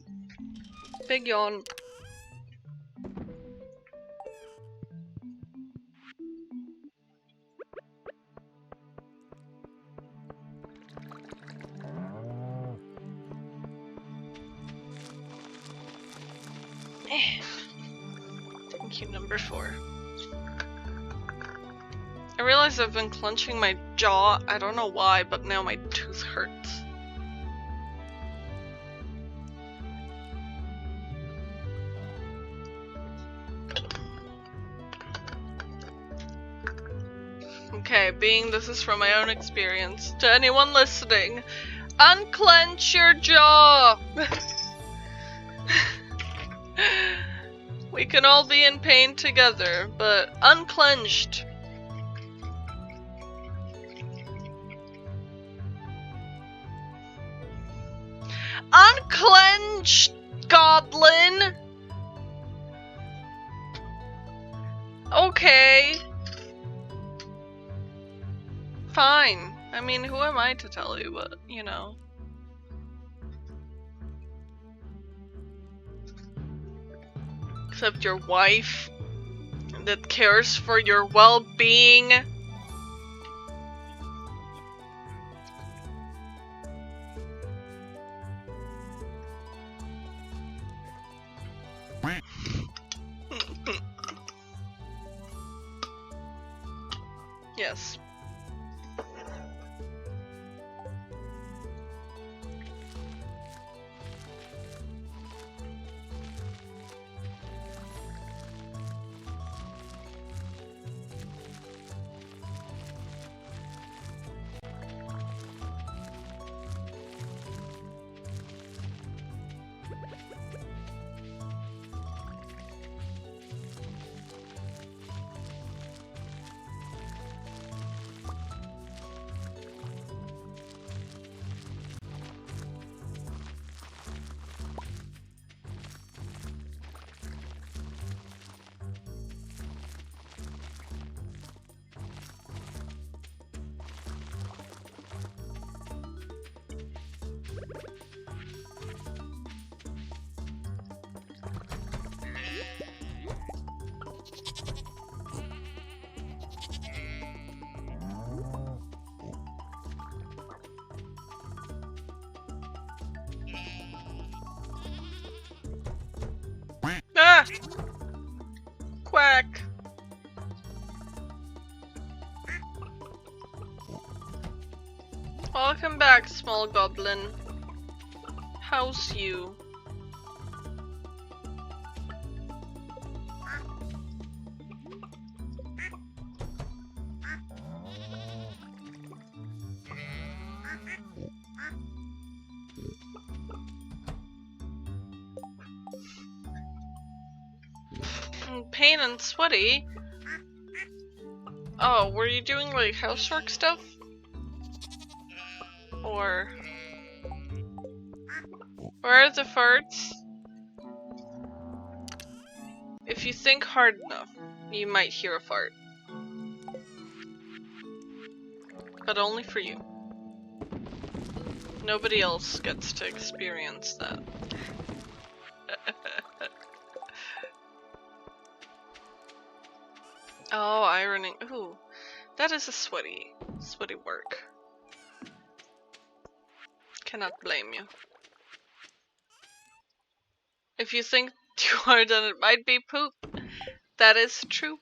Big yawn. Thank you, number 4. I realize I've been clenching my jaw. I don't know why, but now my tooth hurts. Okay, being this is from my own experience. To anyone listening, unclench your jaw! We can all be in pain together, but unclenched. Unclenched, goblin! Okay. Fine. I mean, who am I to tell you, but, you know. Except your wife that cares for your well-being. Yes. Ah! Quack. Welcome back, small goblin. How's you? In pain and sweaty? Oh, were you doing like housework stuff? Or where are the farts? If you think hard enough, you might hear a fart. But only for you. Nobody else gets to experience that. Oh, ironing. Ooh, that is a sweaty work. Cannot blame you. If you think too hard, then it might be poop. That is true.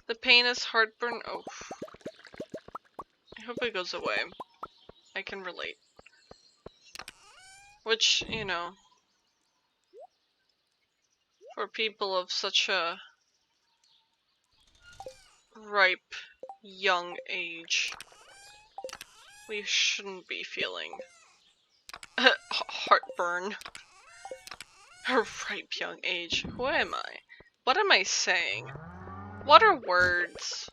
The pain is heartburn. Oh, I hope it goes away. I can relate. Which, you know, for people of such a ripe, young age, we shouldn't be feeling heartburn. A ripe young age. Who am I? What am I saying? What are words?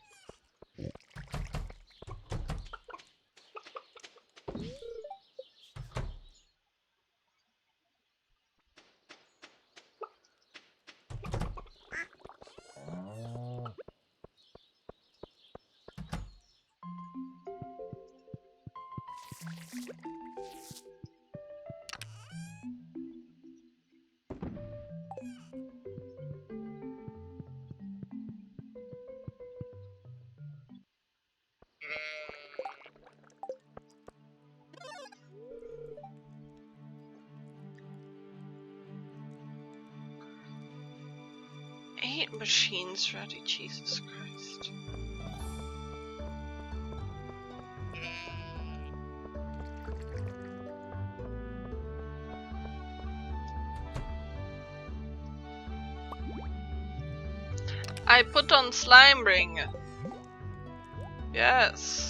Machines ready, Jesus Christ. I put on slime ring. Yes.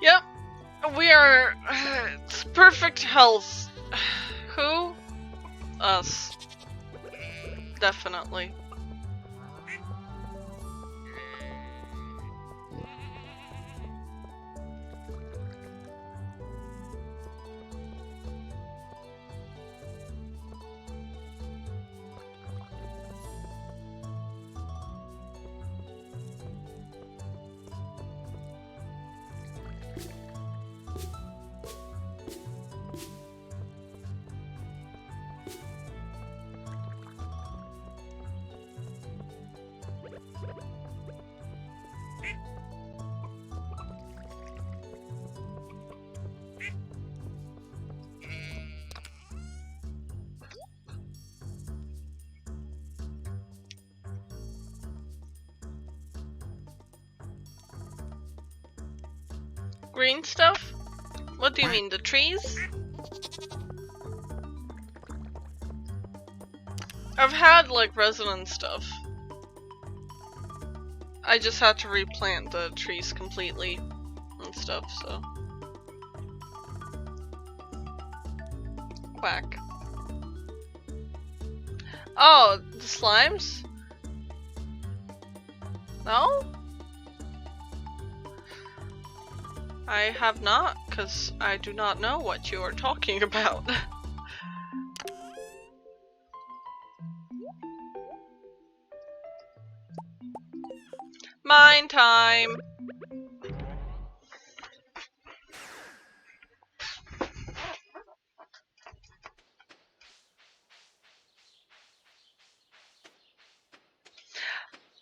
Yep, we are. It's perfect health. Who? Us. Definitely. Green stuff? What do you mean, the trees? I've had like resident stuff. I just had to replant the trees completely and stuff, so. Whack. Oh, the slimes? No? I have not, because I do not know what you are talking about. Mine time!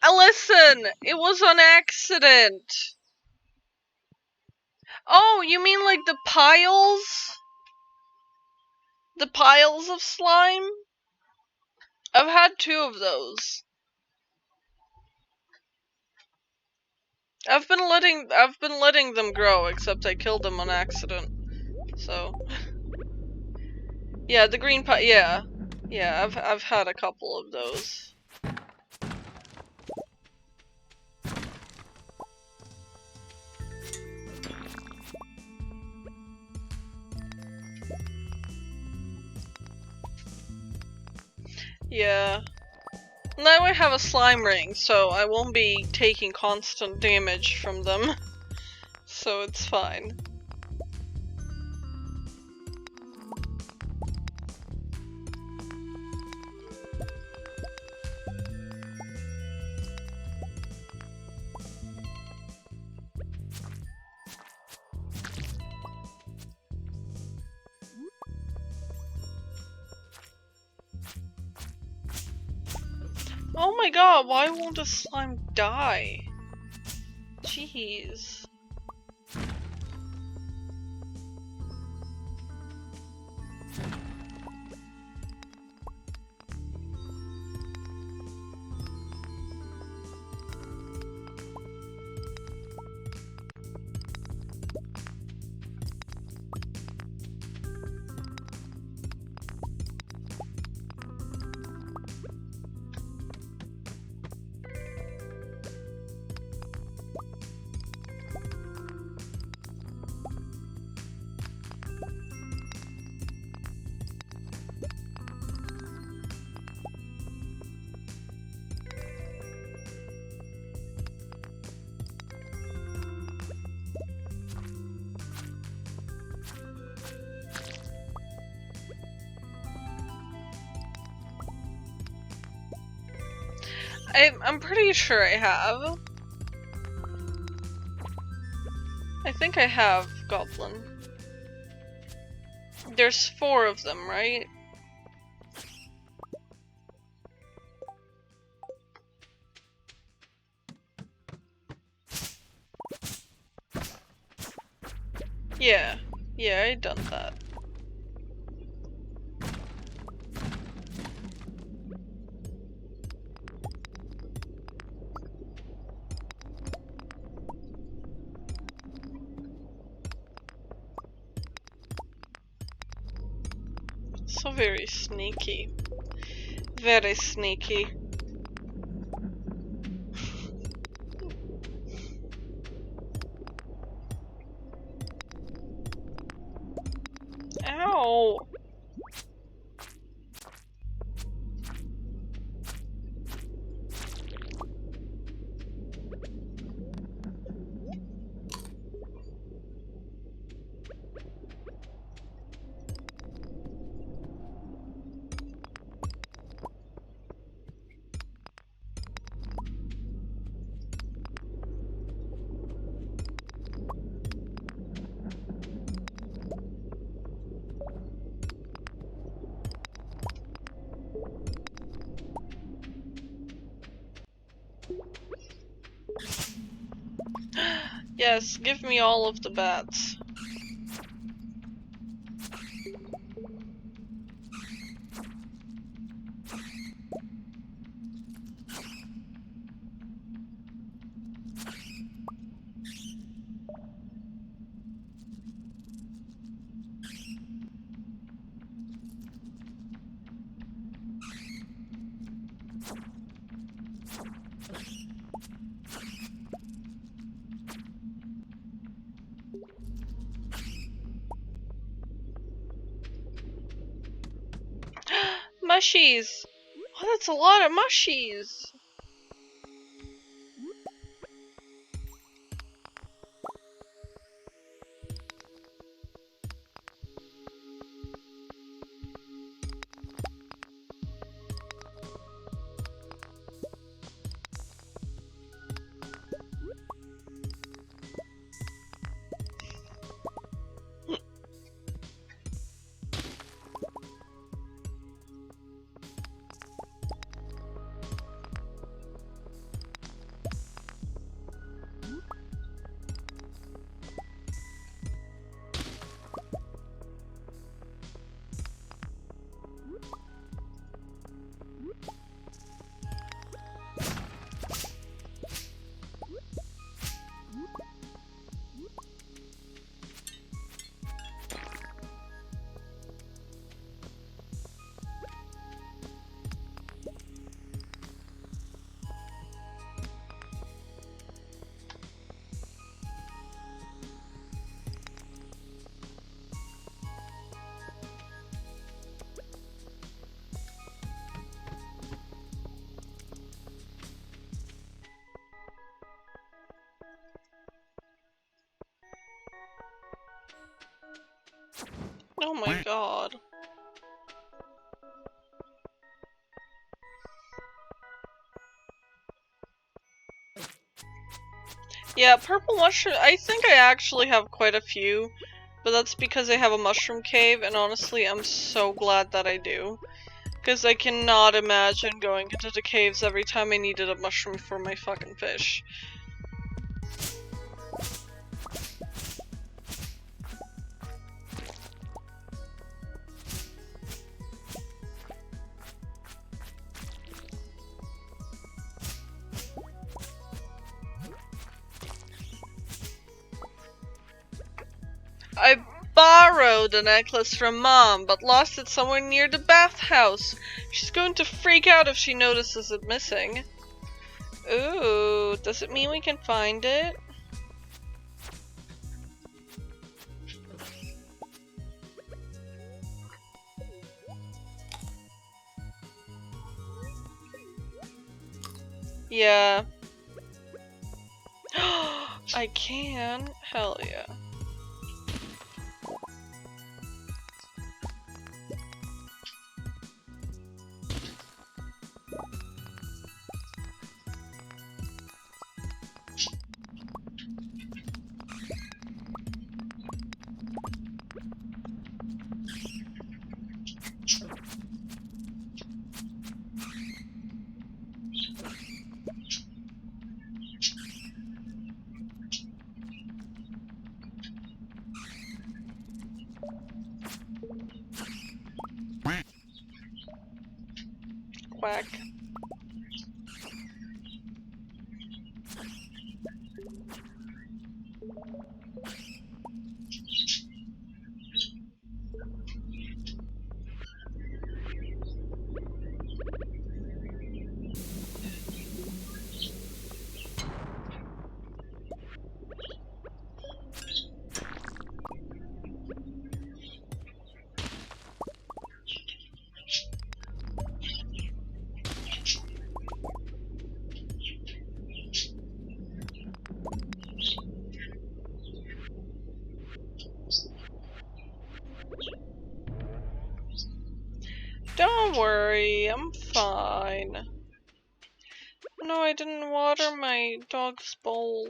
Listen! It was an accident! Oh, you mean like the piles? The piles of slime? I've had 2 of those. I've been letting them grow, except I killed them on accident. So yeah, the green yeah. Yeah, I've had a couple of those. Yeah. Now I have a slime ring, so I won't be taking constant damage from them. So it's fine. Oh my god, why won't a slime die? Jeez. I'm pretty sure I have. I think I have Goblin. There's 4 of them, right? Yeah. Yeah, I done that. So very sneaky. Very sneaky. Ow! Yes, give me all of the bats. Mushies! Oh, that's a lot of mushies! Oh my god. Yeah, purple mushroom. I think I actually have quite a few, but that's because I have a mushroom cave, and honestly, I'm so glad that I do. Because I cannot imagine going into the caves every time I needed a mushroom for my fucking fish. I borrowed a necklace from Mom, but lost it somewhere near the bathhouse. She's going to freak out if she notices it missing. Ooh, does it mean we can find it? Yeah. I can? Hell yeah. Quack. Don't worry, I'm fine. No, I didn't water my dog's bowl.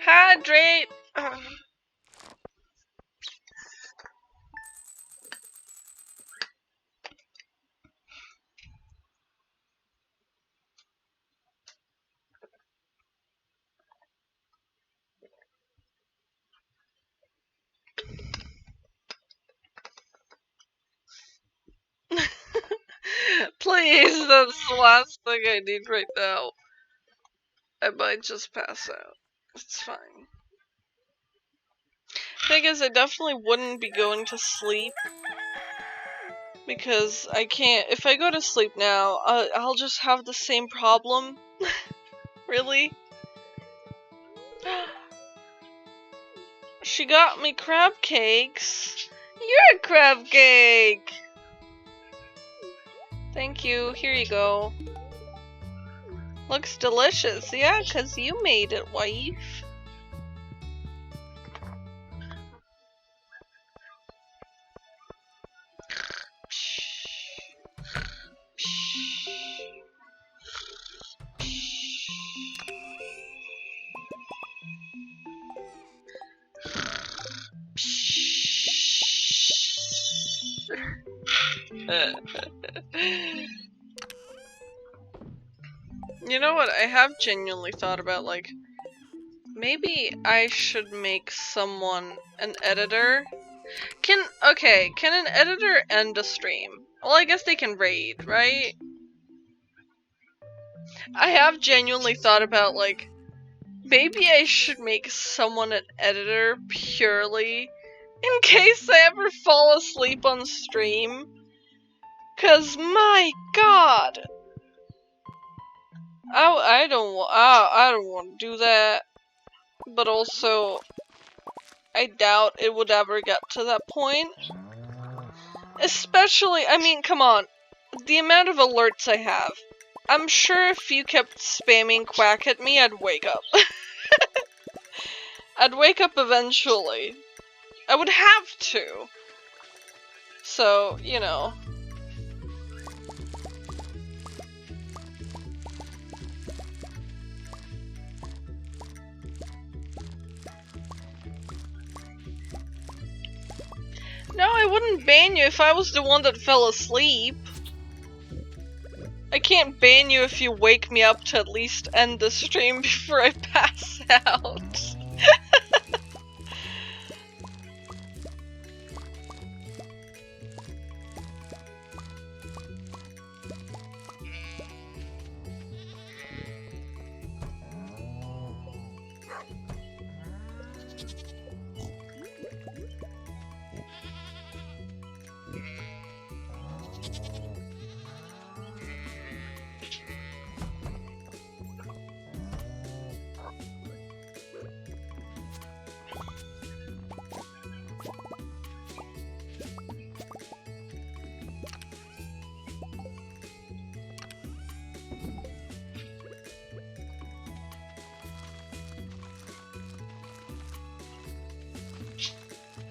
Hydrate! Please, that's the last thing I need right now. I might just pass out. It's fine. Thing is, I definitely wouldn't be going to sleep. Because I can't. If I go to sleep now, I'll just have the same problem. Really? She got me crab cakes. You're a crab cake! Thank you. Here you go. Looks delicious. Yeah, 'cause you made it, wife. You know what? I have genuinely thought about, like, maybe I should make someone an editor. Can an editor end a stream? Well, I guess they can raid, right? I have genuinely thought about, like, maybe I should make someone an editor purely in case I ever fall asleep on stream. 'Cause my god! I don't want to do that. But also, I doubt it would ever get to that point. Especially, I mean, come on. The amount of alerts I have. I'm sure if you kept spamming quack at me, I'd wake up. I'd wake up eventually. I would have to. So, you know. No, I wouldn't ban you if I was the one that fell asleep. I can't ban you if you wake me up to at least end the stream before I pass out.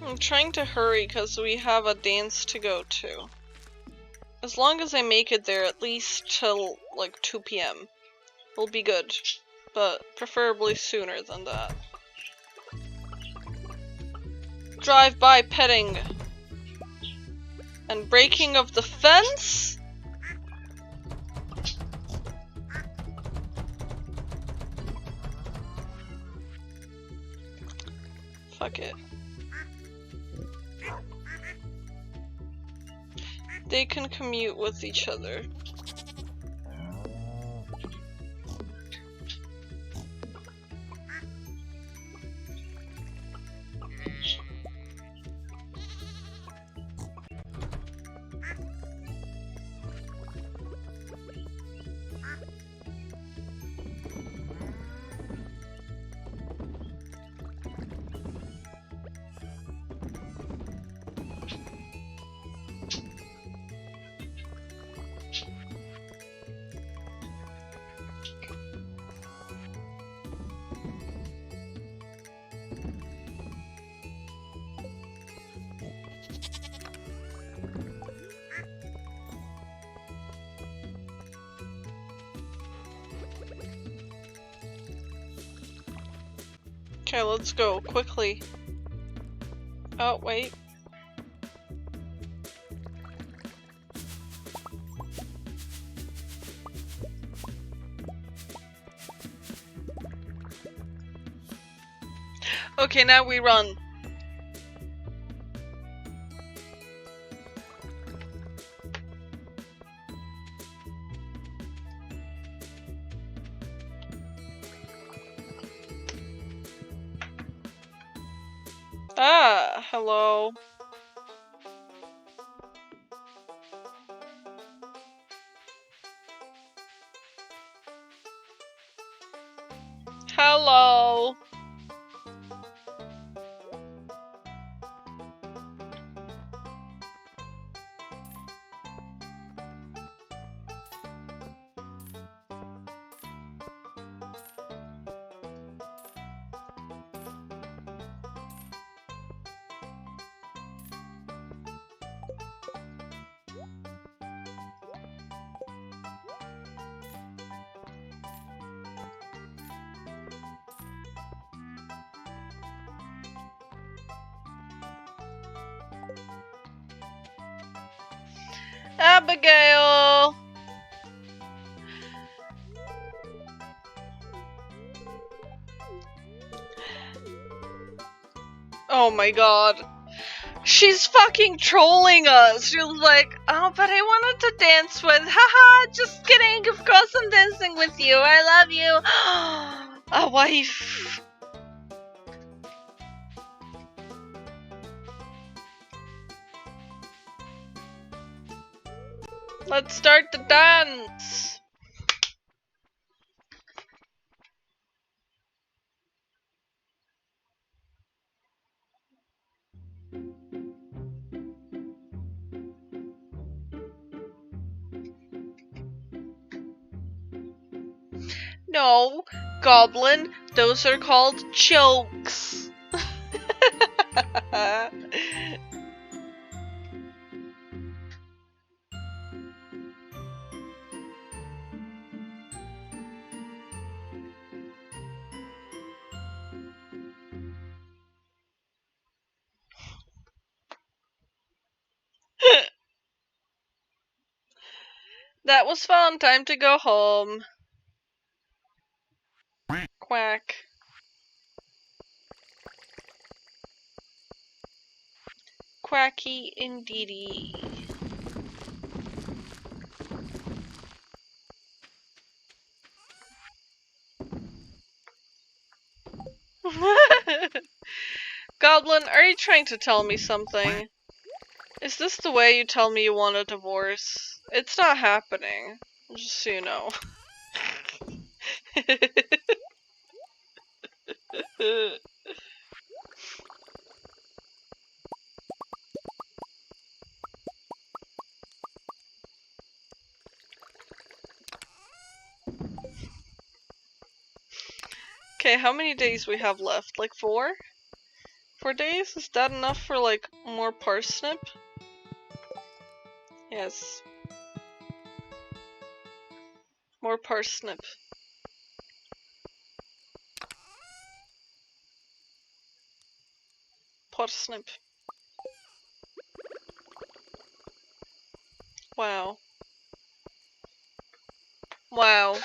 I'm trying to hurry because we have a dance to go to. As long as I make it there at least till like 2 PM, we'll be good. but preferably sooner than that. Drive-by petting and breaking of the fence? Fuck it. They can commute with each other. Okay, let's go, quickly. Oh, wait. Okay, now we run. Ah, hello. Hello. Abigail. Oh my god. She's fucking trolling us. She was like, oh, but I wanted to dance with. Haha, just kidding. Of course I'm dancing with you. I love you. A wife. Let's start the dance. No, Goblin, those are called jokes. That was fun. Time to go home. Quack. Quacky indeedy. Goblin, are you trying to tell me something? Is this the way you tell me you want a divorce? It's not happening. Just so you know. Okay, how many days we have left? Like 4? 4 days? Is that enough for like more parsnip? Yes. More parsnip. parsnip. Wow. Wow.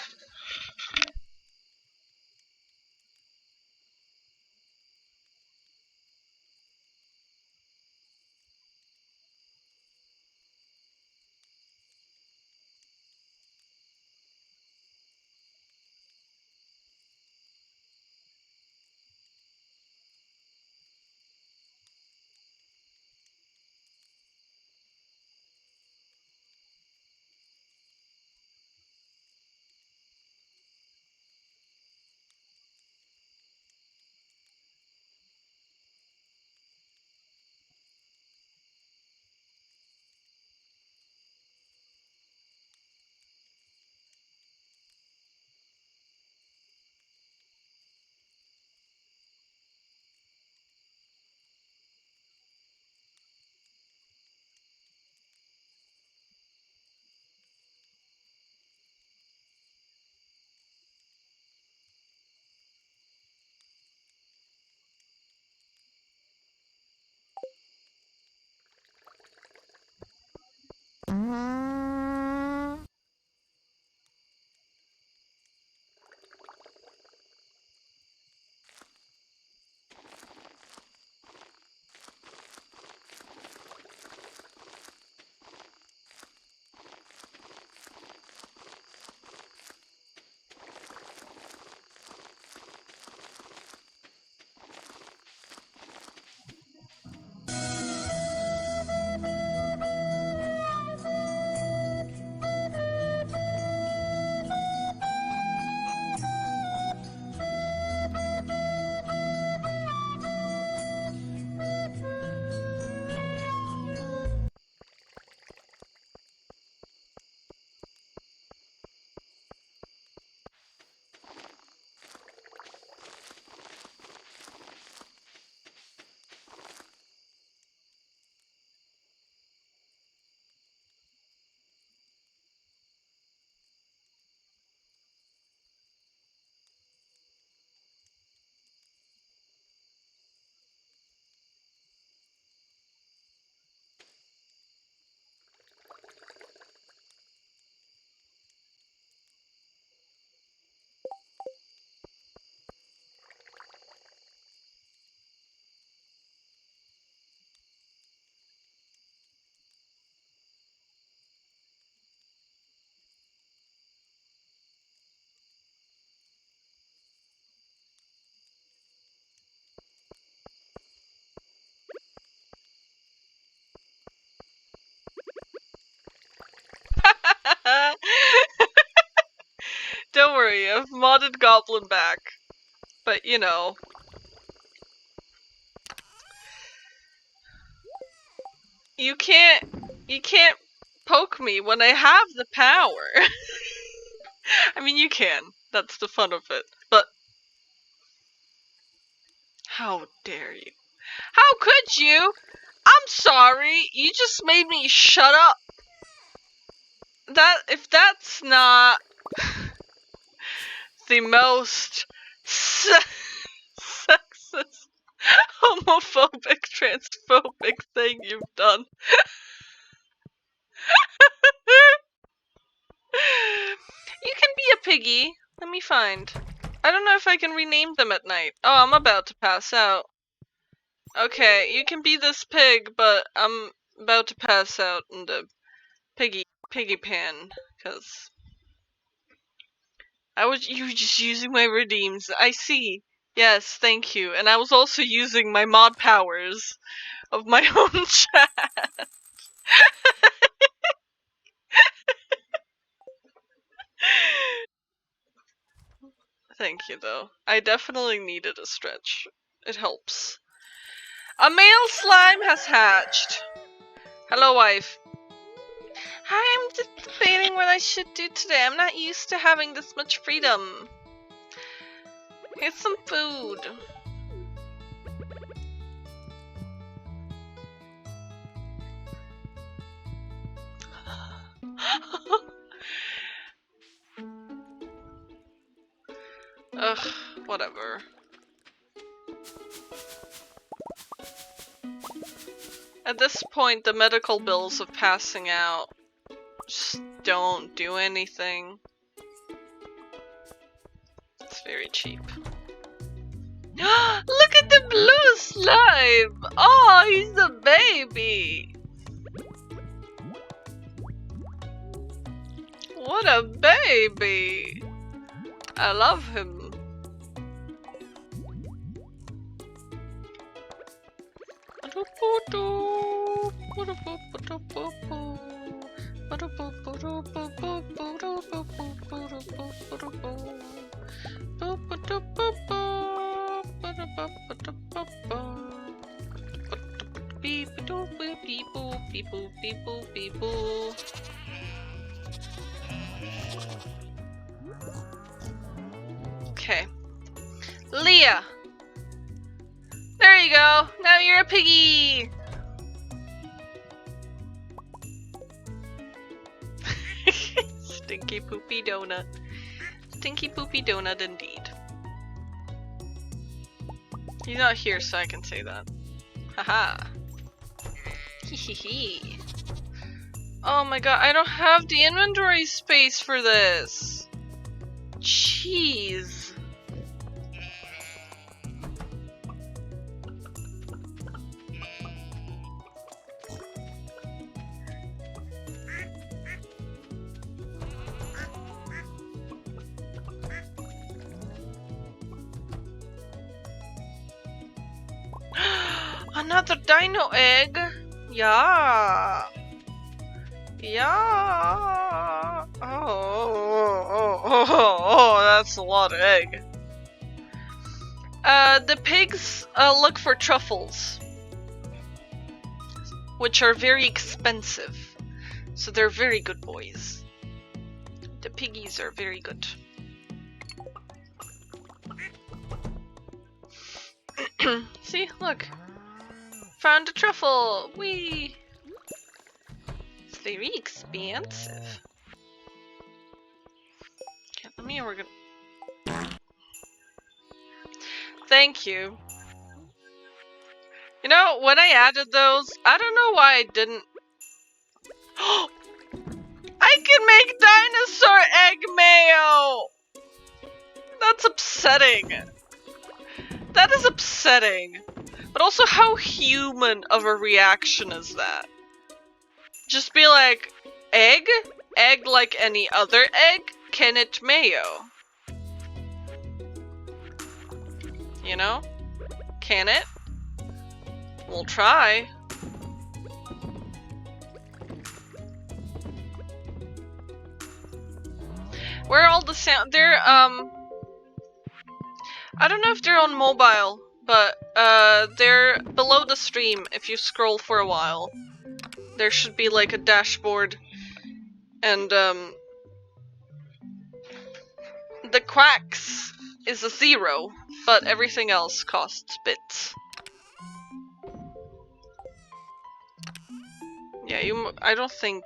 Don't worry, I've modded Goblin back. But you know. You can't poke me when I have the power. I mean, you can. That's the fun of it. But how dare you? How could you? I'm sorry. You just made me shut up. If that's not the most sexist, homophobic, transphobic thing you've done. You can be a piggy. Let me find. I don't know if I can rename them at night. Oh, I'm about to pass out. Okay, you can be this pig, but I'm about to pass out in the piggy pan, cause you were just using my redeems. I see. Yes, thank you. And I was also using my mod powers of my own chat. Thank you, though. I definitely needed a stretch. It helps. A male slime has hatched. Hello, wife. Hi, I'm just debating what I should do today. I'm not used to having this much freedom. Here's some food. Ugh, whatever. At this point, the medical bills of passing out just don't do anything. It's very cheap. Look at the blue slime! Oh, he's a baby! What a baby! I love him. Okay. Leah! There you go! Now you're a piggy! Stinky poopy donut. Stinky poopy donut indeed. He's not here, so I can say that. Haha. Hehehe. Oh my god, I don't have the inventory space for this. Jeez. Another dino egg? Yeah. Yeah. Oh, that's a lot of egg. The pigs look for truffles, which are very expensive. So they're very good boys. The piggies are very good. See, look. Found a truffle! Whee! It's very expensive. Okay, let me organize. Thank you. You know, when I added those, I don't know why I didn't. I can make dinosaur egg mayo! That's upsetting. That is upsetting. But also, how human of a reaction is that? Just be like, egg? Egg like any other egg? Can it mayo? You know? Can it? We'll try. Where are all the sound? They're, I don't know if they're on mobile. But, they're below the stream if you scroll for a while. There should be like a dashboard. And, the quacks is a 0, but everything else costs bits. Yeah, I don't think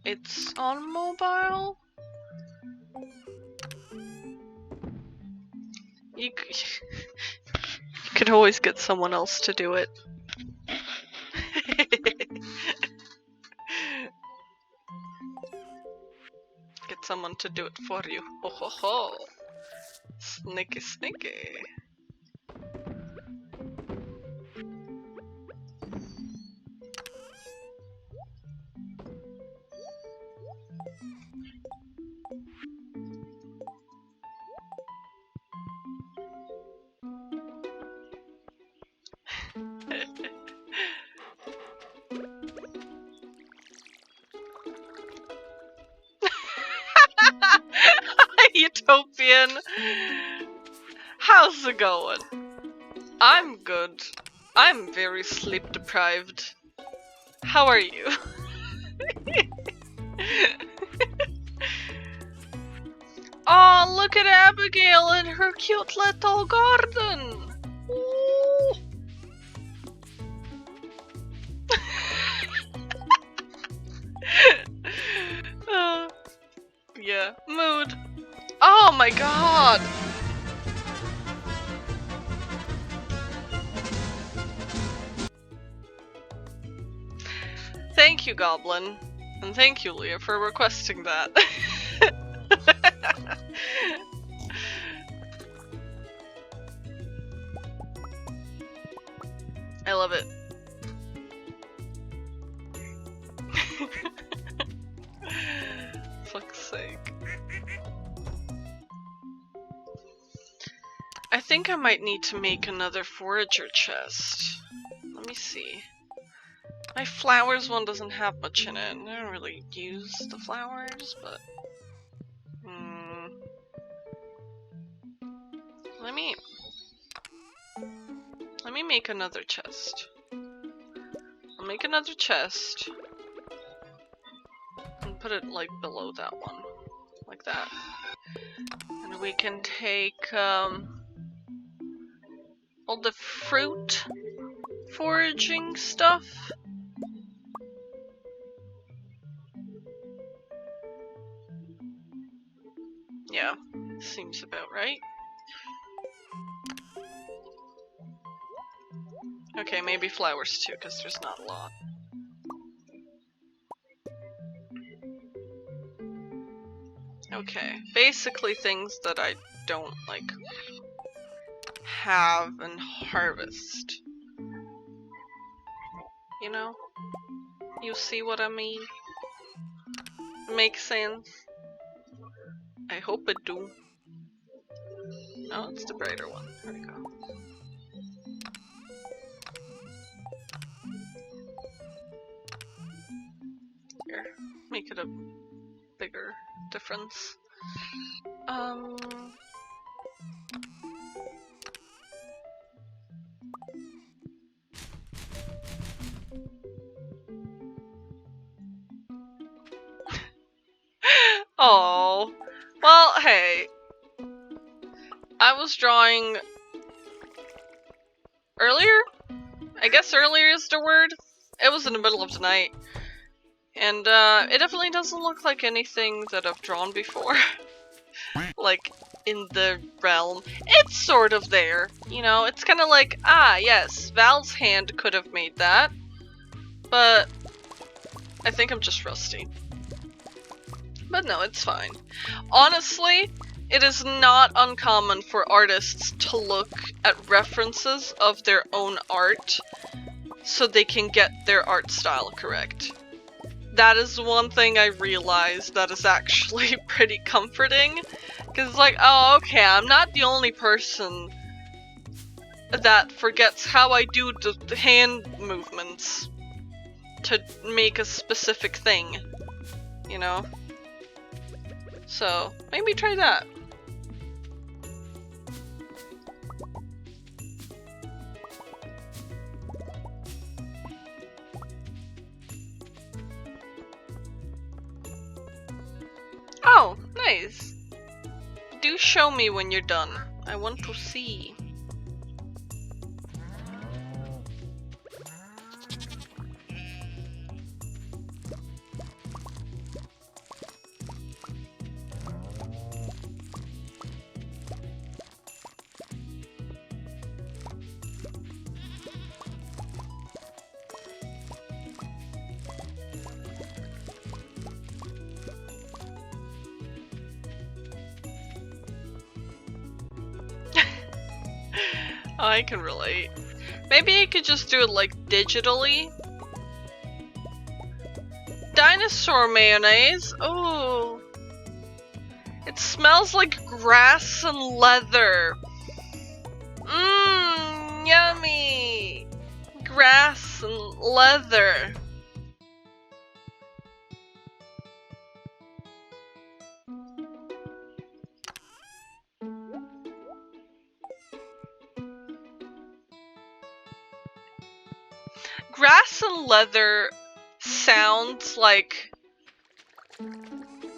it's on mobile. You could always get someone else to do it. Get someone to do it for you. Ho ho ho. Sneaky sneaky. Utopian. How's it going? I'm good. I'm very sleep deprived. How are you? Oh, look at Abigail in her cute little garden. Ooh. Yeah, mood. Oh my god! Thank you, Goblin. And thank you, Leah, for requesting that. I love it. Fuck's sake. I think I might need to make another forager chest. Let me see. My flowers one doesn't have much in it. I don't really use the flowers, but... Let me make another chest. I'll make another chest. And put it, like, below that one. Like that. And we can take, all the fruit foraging stuff. Yeah, seems about right. Okay, maybe flowers too, because there's not a lot. Okay, basically things that I don't, like, have and harvest. You know? You see what I mean? Makes sense? I hope it do. Oh, it's the brighter one. There we go. Here, make it a bigger difference. Oh, well, hey. I was drawing earlier? I guess earlier is the word. It was in the middle of the night. And it definitely doesn't look like anything that I've drawn before. Like, in the realm. It's sort of there, you know? It's kind of like, ah, yes, Val's hand could have made that. But I think I'm just rusty. But no, it's fine. Honestly, it is not uncommon for artists to look at references of their own art so they can get their art style correct. That is one thing I realized that is actually pretty comforting. Because it's like, oh, okay, I'm not the only person that forgets how I do the hand movements to make a specific thing, you know? So, maybe try that. Oh, nice. Do show me when you're done. I want to see. Oh, I can relate. Maybe I could just do it like digitally. Dinosaur mayonnaise? Oh. It smells like grass and leather. Mmm, yummy. Grass and leather. Grass and leather sounds like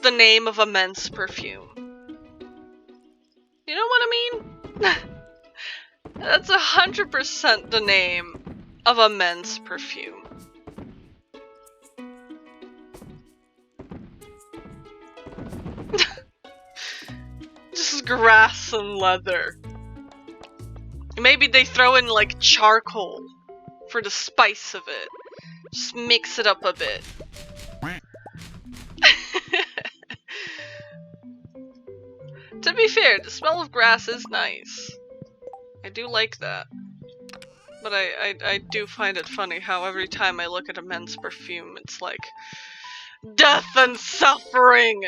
the name of a men's perfume. You know what I mean? That's 100% the name of a men's perfume. Just grass and leather. Maybe they throw in like charcoal for the spice of it. Just mix it up a bit. To be fair, the smell of grass is nice. I do like that. But I do find it funny how every time I look at a men's perfume, it's like death and suffering!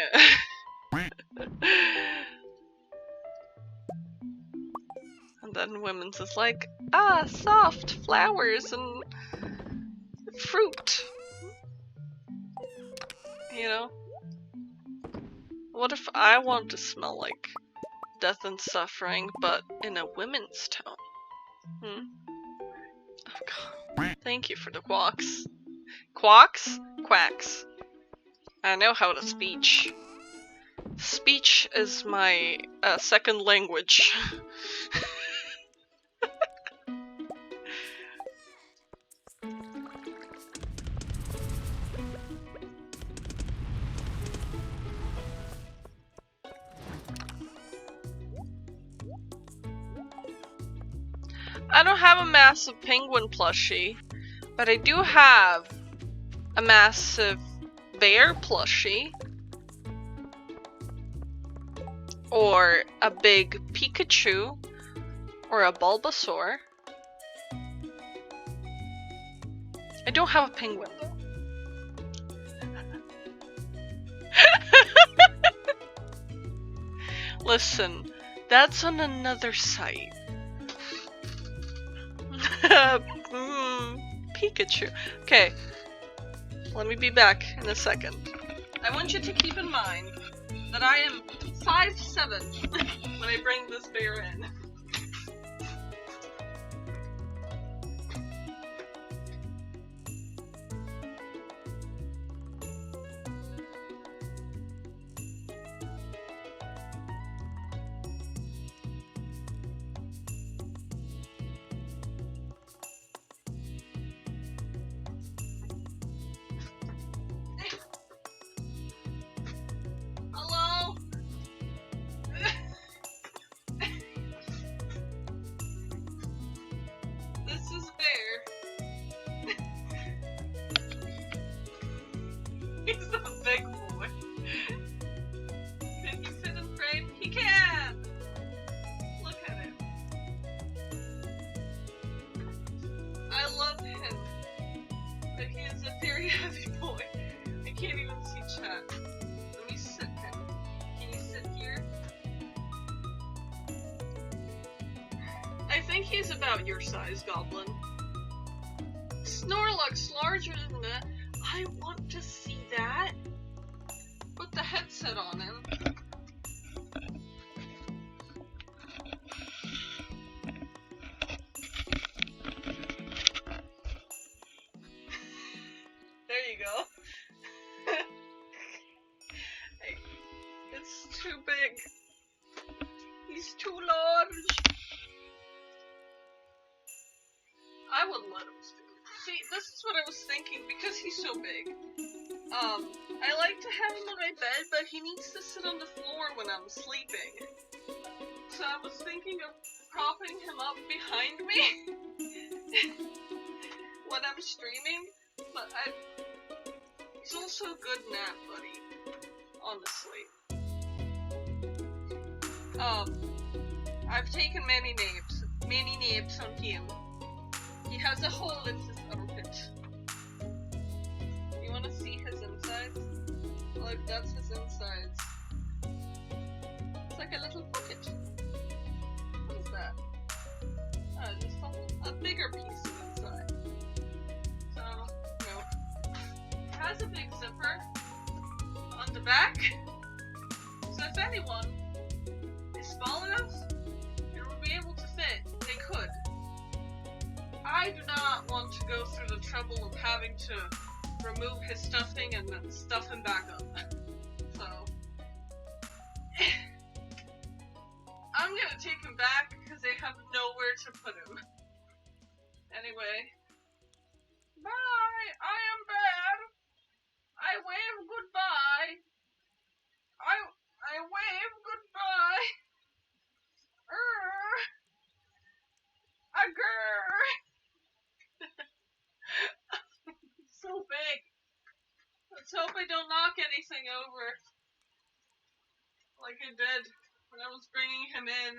And then women's is like, ah, soft flowers and fruit. You know? What if I want to smell like death and suffering, but in a women's tone? Hmm? Oh god. Thank you for the quacks. Quacks? Quacks. I know how to speech. Speech is my second language. I don't have a massive penguin plushie, but I do have a massive bear plushie. Or a big Pikachu. Or a Bulbasaur. I don't have a penguin though. Listen, that's on another site. Pikachu. Okay, let me be back in a second. I want you to keep in mind that I am 5'7" when I bring this bear in. Hello? This is Bear. He's a big boy. Can he fit in frame? He can! Look at him. I love him. But he is a very heavy boy. I can't even see chat. Let me sit him. Can you sit here? I think he's about your size, Goblin. Snorlax larger than that. I want to see that. Put the headset on him. There you go. Hey, it's too big. He's too large. I wouldn't let him sleep. See, this is what I was thinking, because he's so big. I like to have him on my bed, but he needs to sit on the floor when I'm sleeping. So I was thinking of propping him up behind me when I'm streaming, but he's also a good nap buddy, honestly. I've taken many naps on him. He has a hole in his armpit. You wanna see his insides? Look, that's his insides. It's like a little pocket. What is that? Oh, just a bigger piece of inside. So, it has a big zipper on the back. So if anyone is small enough and would be able to fit, they could. I do not want to go through the trouble of having to remove his stuffing and then stuff him back up. So, I'm gonna take him back because they have nowhere to put him. Anyway, bye! I am bad! I wave goodbye! I wave goodbye! A grrr! anything over like I did when I was bringing him in.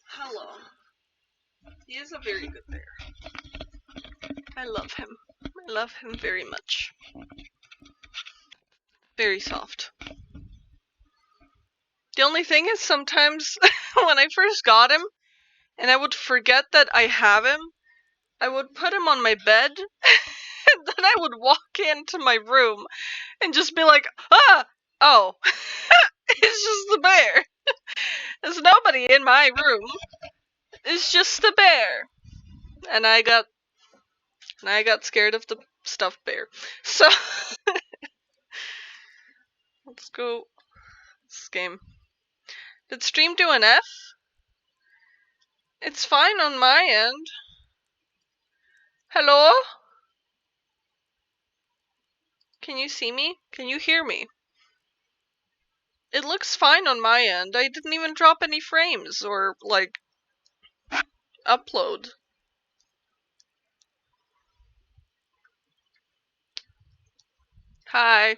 Hello. He is a very good bear. I love him. I love him very much. Very soft. The only thing is sometimes when I first got him and I would forget that I have him, I would put him on my bed and then I would walk into my room and just be like, ah! Oh. It's just the bear. There's nobody in my room. It's just the bear. And I got scared of the stuffed bear. So let's go this game. Did stream do an F? It's fine on my end. Hello? Can you see me? Can you hear me? It looks fine on my end. I didn't even drop any frames or, like, upload. Hi.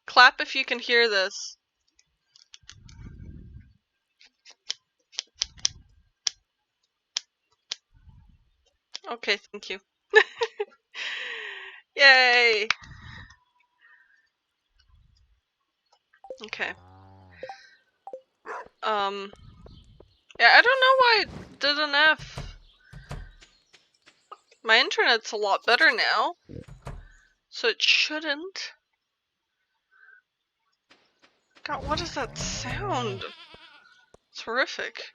Clap if you can hear this. Okay, thank you. Yay! Okay. Yeah, I don't know why it did an F. My internet's a lot better now, so it shouldn't. God, what is that sound? It's horrific.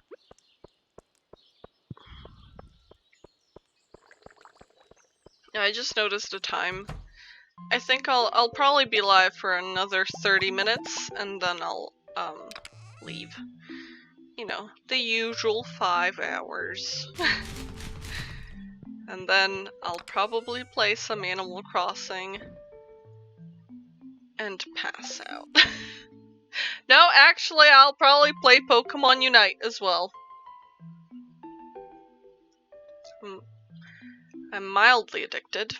Yeah, I just noticed the time. I think I'll probably be live for another 30 minutes, and then I'll, leave. You know, the usual 5 hours. And then I'll probably play some Animal Crossing and pass out. No, actually, I'll probably play Pokemon Unite as well. I'm mildly addicted.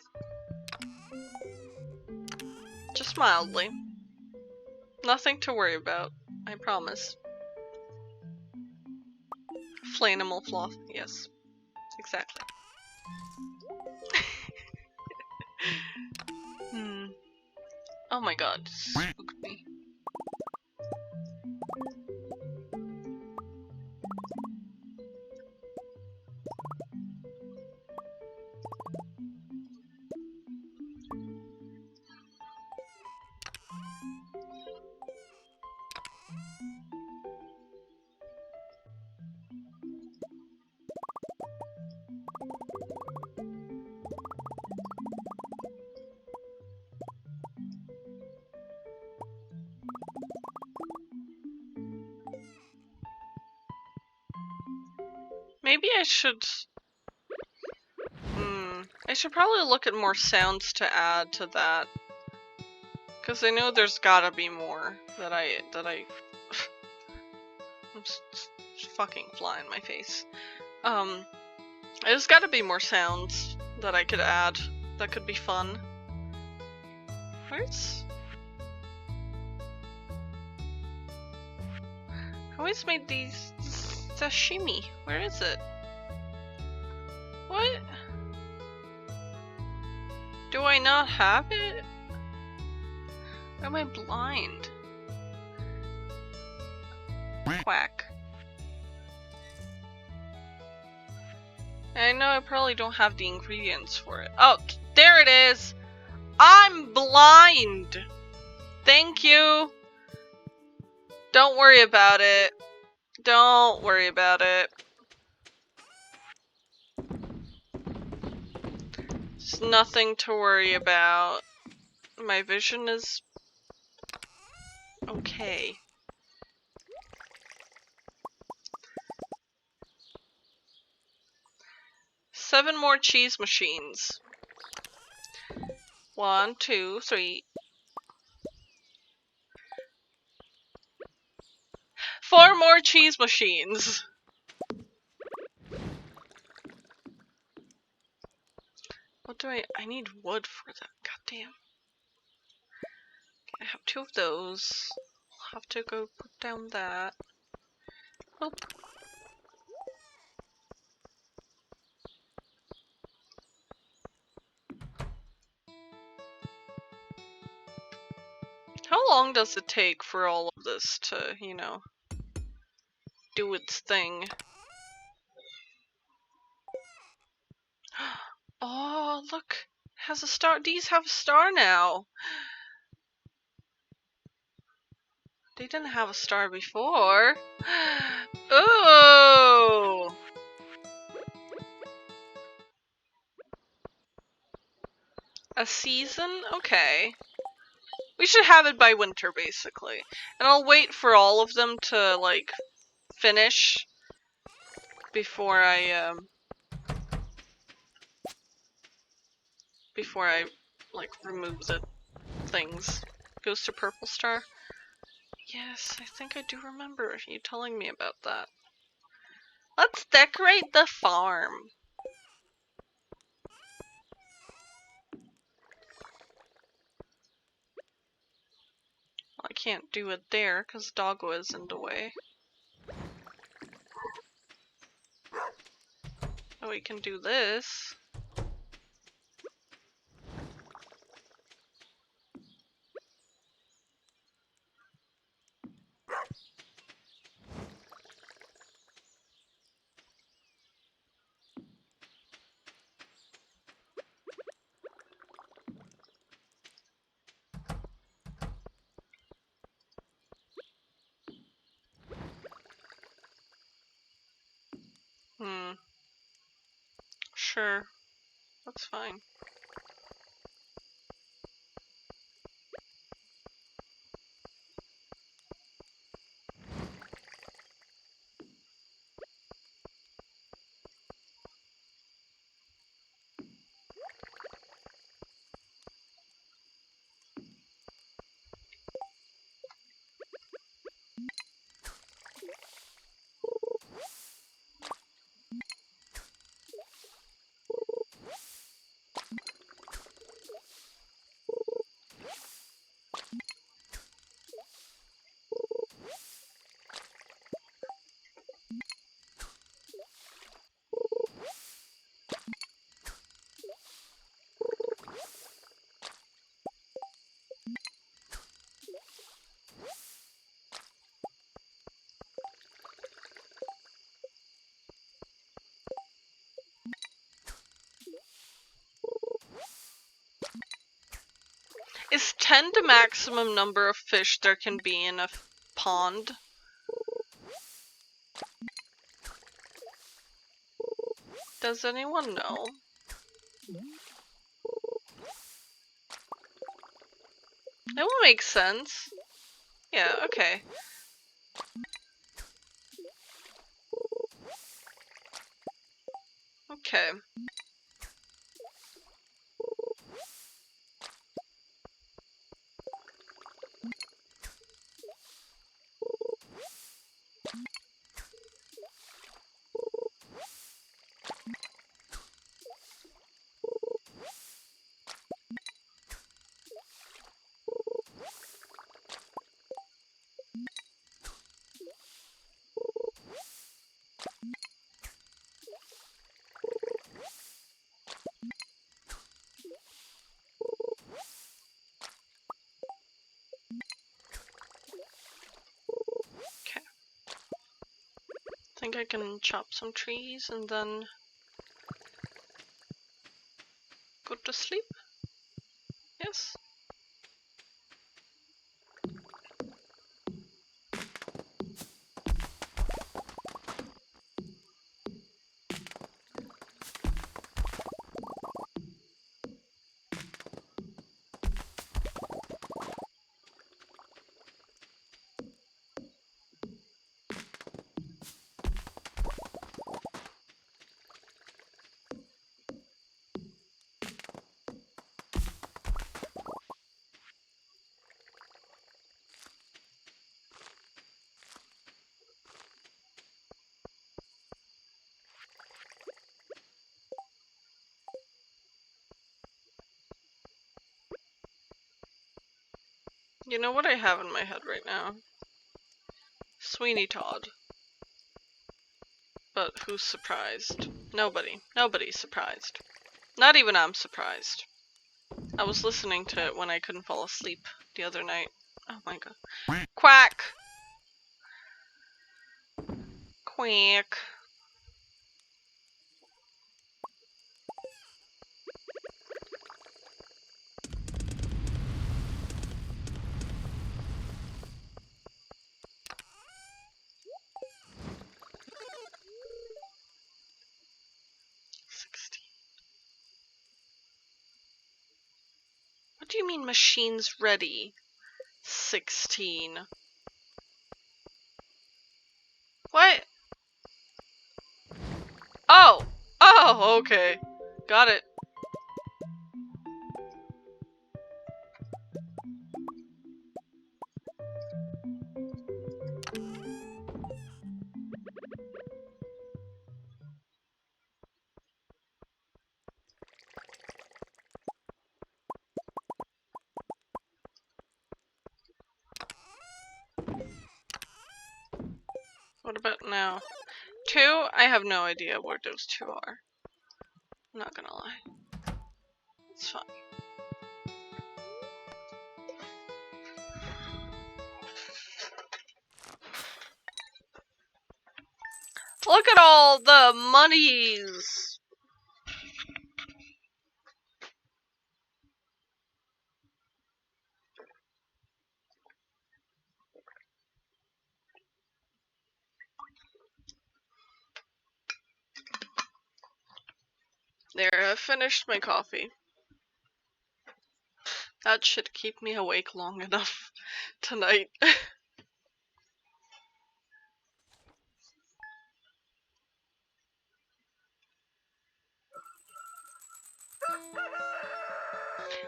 Just mildly. Nothing to worry about, I promise. Flanimal Floss, yes. Exactly. Oh my god, spooked me. Maybe I should... I should probably look at more sounds to add to that. Because I know there's gotta be more that I... I'm just fucking fly in my face. There's gotta be more sounds that I could add that could be fun. Where's... I always made these sashimi. Where is it? What? Do I not have it? Or am I blind? Quack. I know I probably don't have the ingredients for it. Oh, there it is! I'm blind! Thank you! Don't worry about it. Don't worry about it. There's nothing to worry about. My vision is okay. 7 more cheese machines. 1, 2, 3. 4 more cheese machines. What do I need wood for that. Goddamn. I have 2 of those. I'll have to go put down that. Oh. How long does it take for all of this to, you know, do its thing? Oh, look. It has a star. These have a star now. They didn't have a star before. Oh! A season? Okay. We should have it by winter, basically. And I'll wait for all of them to, like, finish before I, like, remove the things. Goes to purple star? Yes, I think I do remember you telling me about that. Let's decorate the farm. I can't do it there because Doggo is in the way. Oh, we can do this. Sure. That's fine. Is 10 the maximum number of fish there can be in a pond? Does anyone know? It will make sense. Yeah, okay. Okay. I think I can chop some trees and then go to sleep. Yes. You know what I have in my head right now? Sweeney Todd. But who's surprised? Nobody. Nobody's surprised. Not even I'm surprised. I was listening to it when I couldn't fall asleep the other night. Oh my god. Quack! Quack. What do you mean machine's ready? 16. What? Oh! Oh, okay. Got it. What about now? 2? I have no idea where those 2 are. I'm not gonna lie. It's fine. Look at all the monies! There, I finished my coffee. That should keep me awake long enough tonight.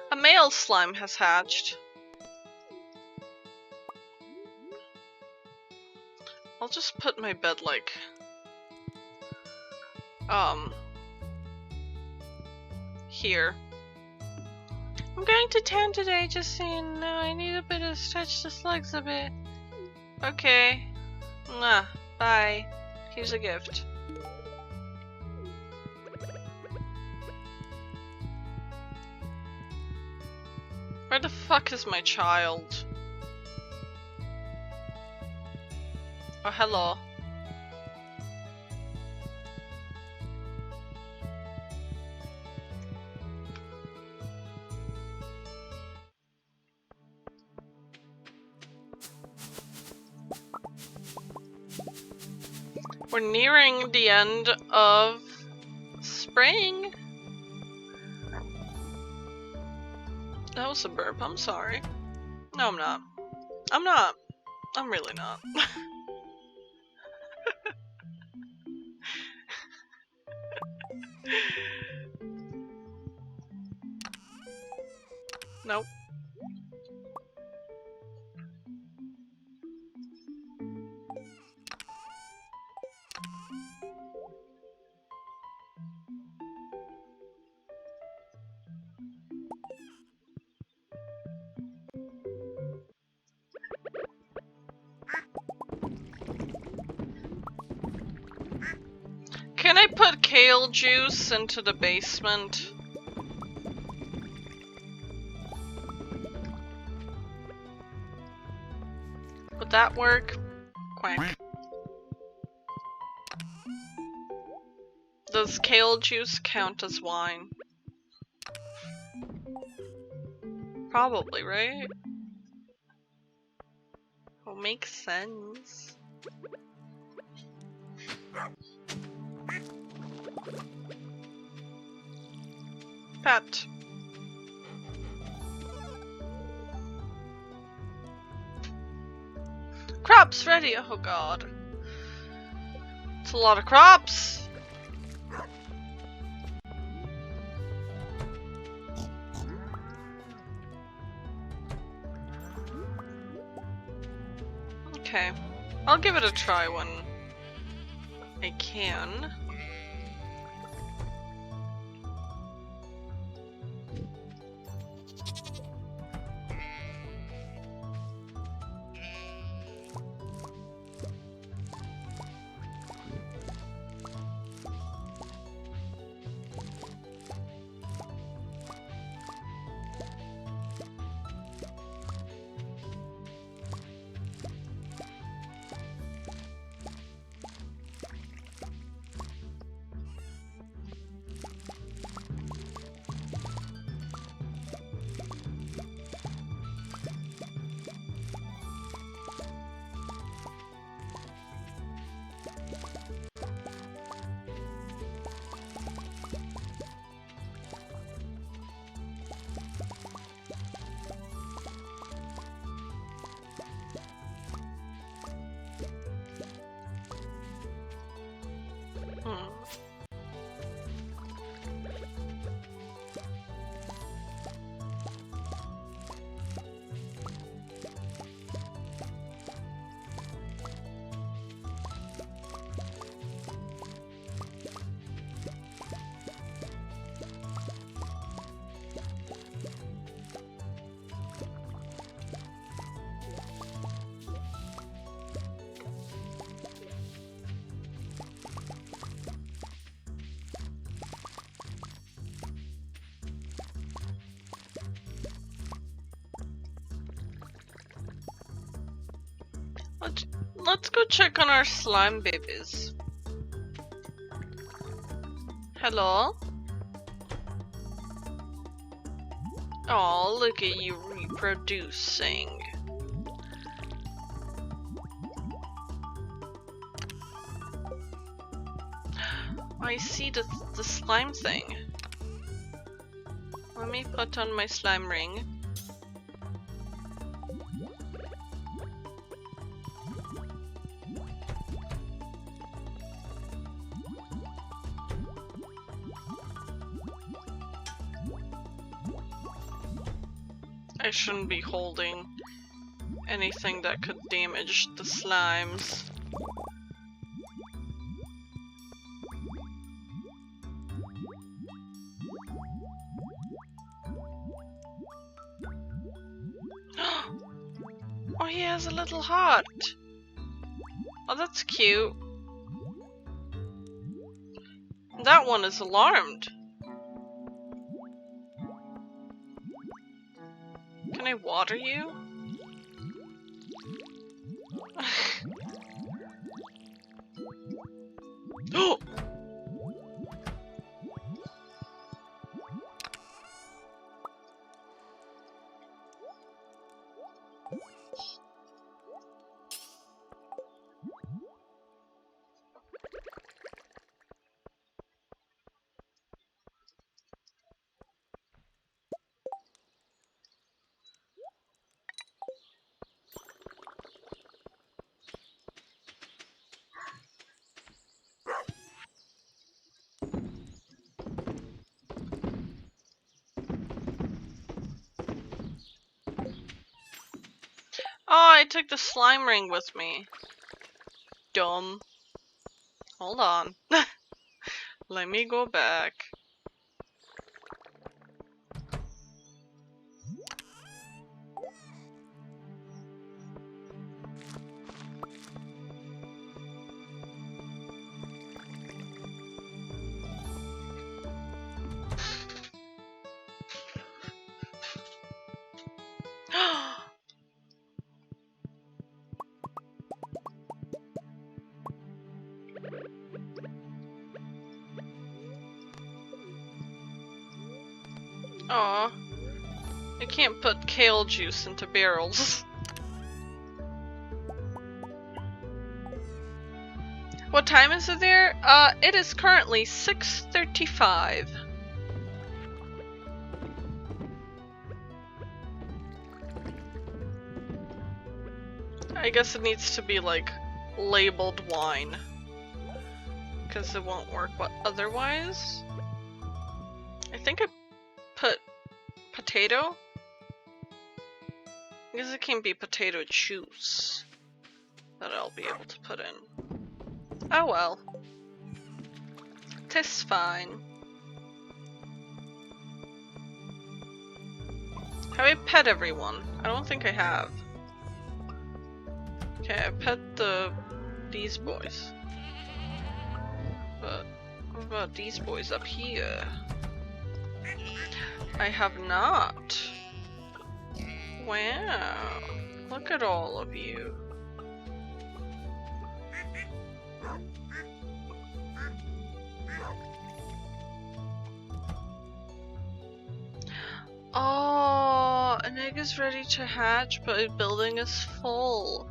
A male slime has hatched. I'll just put my bed like here. I'm going to town today, just so you know. I need a bit of stretch the slugs a bit. Okay. Mwah. Bye. Here's a gift. Where the fuck is my child? Oh, hello. We're nearing the end of spring. That was a burp, I'm sorry. No, I'm not. I'm not. I'm really not. Nope. Can I put kale juice into the basement? Would that work? Quack. Does kale juice count as wine? Probably, right? Well, makes sense. Pet. Crops ready! Oh god. It's a lot of crops! Okay. I'll give it a try when I can. Let's go check on our slime babies. Hello? Oh, look at you reproducing. I see the slime thing. Let me put on my slime ring. I shouldn't be holding anything that could damage the slimes. Oh, he has a little heart. Oh, that's cute. That one is alarmed. Can I water you? Oh! Oh, I took the slime ring with me. Dumb. Hold on. Let me go back. Aw. I can't put kale juice into barrels. What time is it there? It is currently 6:35. I guess it needs to be like labeled wine, because it won't work otherwise. I think I put potato? I guess it can be potato juice that I'll be able to put in. Oh well. Tis fine. Have I pet everyone? I don't think I have. Okay, I pet these boys. But what about these boys up here? I have not. Wow. Look at all of you. Oh, an egg is ready to hatch, but a building is full.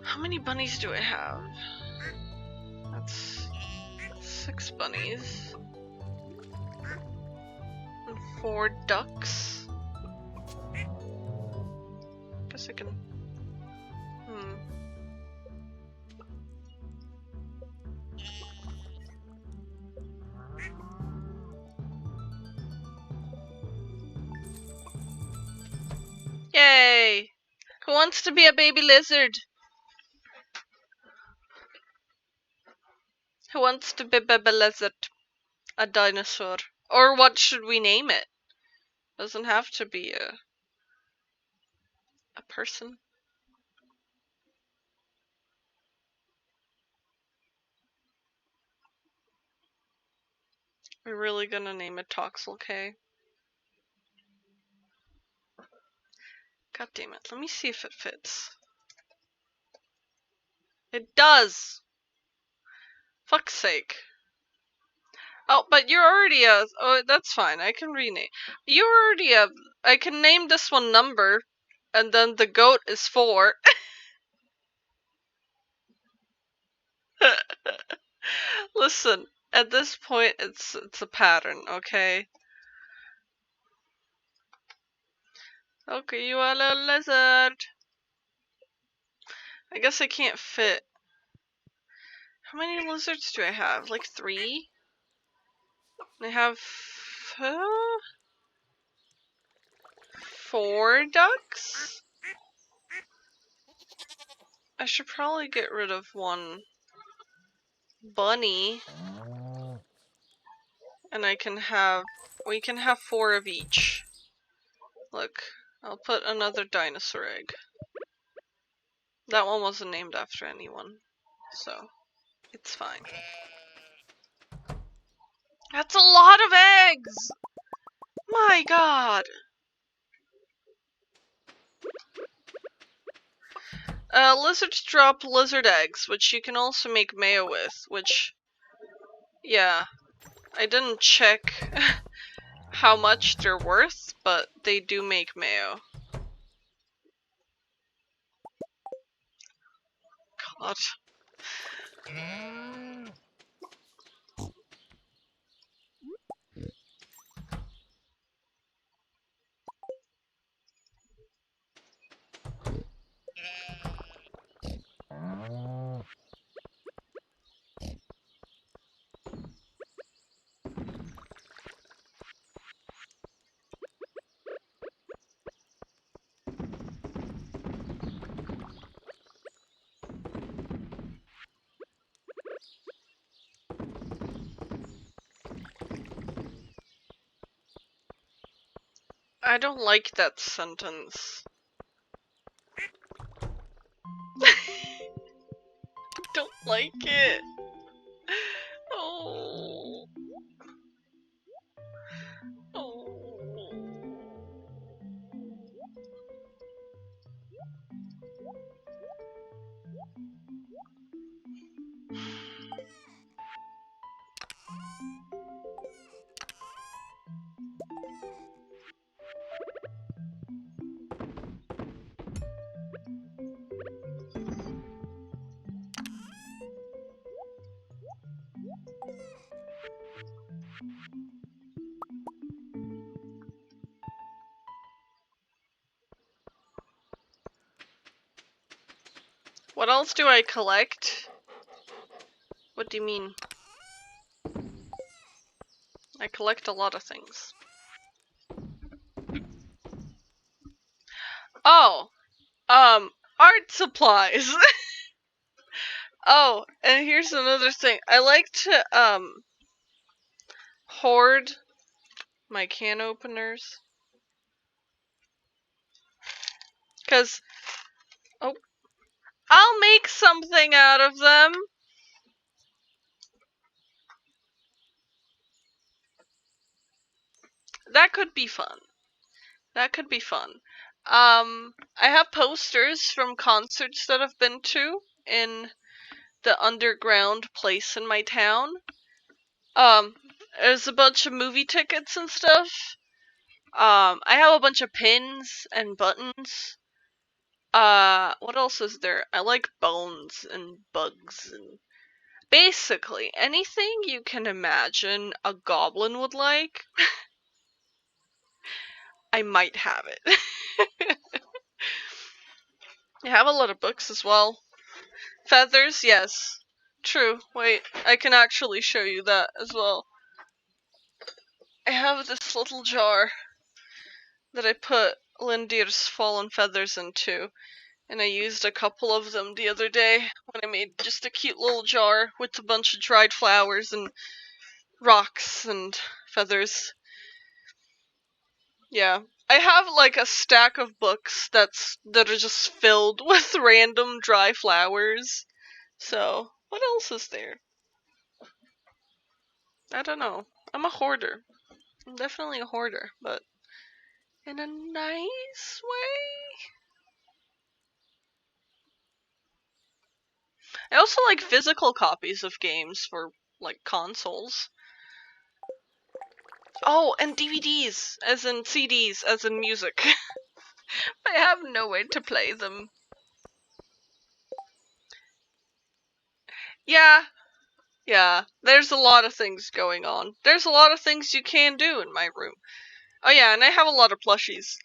How many bunnies do I have? That's 6 bunnies. And 4 ducks. Guess I can... Yay! Who wants to be a baby lizard? Who wants to be a baby lizard? A dinosaur? Or what should we name it? Doesn't have to be a person. We're really gonna name it Toxel K. God damn it, let me see if it fits. It does. Fuck's sake. Oh, but you're already a. Oh, that's fine. I can rename. You're already a. I can name this one number, and then the goat is 4. Listen, at this point, it's a pattern, okay? Okay, you are a lizard. I guess I can't fit. How many lizards do I have? Like 3? I have 4 ducks? I should probably get rid of 1 bunny. And we can have 4 of each. Look, I'll put another dinosaur egg. That one wasn't named after anyone, so it's fine. That's a lot of eggs! My god! Lizards drop lizard eggs, which you can also make mayo with, which, yeah, I didn't check how much they're worth, but they do make mayo. God. I don't like that sentence. Don't like it. Oh. Oh. What else do I collect? What do you mean? I collect a lot of things. Oh, art supplies. Oh, and here's another thing. I like to, hoard my can openers. 'Cause, oh, I'll make something out of them. That could be fun. That could be fun. I have posters from concerts that I've been to in the underground place in my town. There's a bunch of movie tickets and stuff. I have a bunch of pins and buttons. What else is there? I like bones and bugs and basically anything you can imagine a goblin would like. I might have it. I have a lot of books as well. Feathers, yes. True. Wait, I can actually show you that as well. I have this little jar that I put Lindir's fallen feathers into, and I used a couple of them the other day when I made just a cute little jar with a bunch of dried flowers and rocks and feathers. Yeah. I have like a stack of books that are just filled with random dry flowers. So, what else is there? I don't know. I'm a hoarder. I'm definitely a hoarder, but in a nice way. I also like physical copies of games for, like, consoles. Oh, and DVDs, as in CDs, as in music. I have nowhere to play them. Yeah, there's a lot of things going on. There's a lot of things you can do in my room. Oh yeah, and I have a lot of plushies.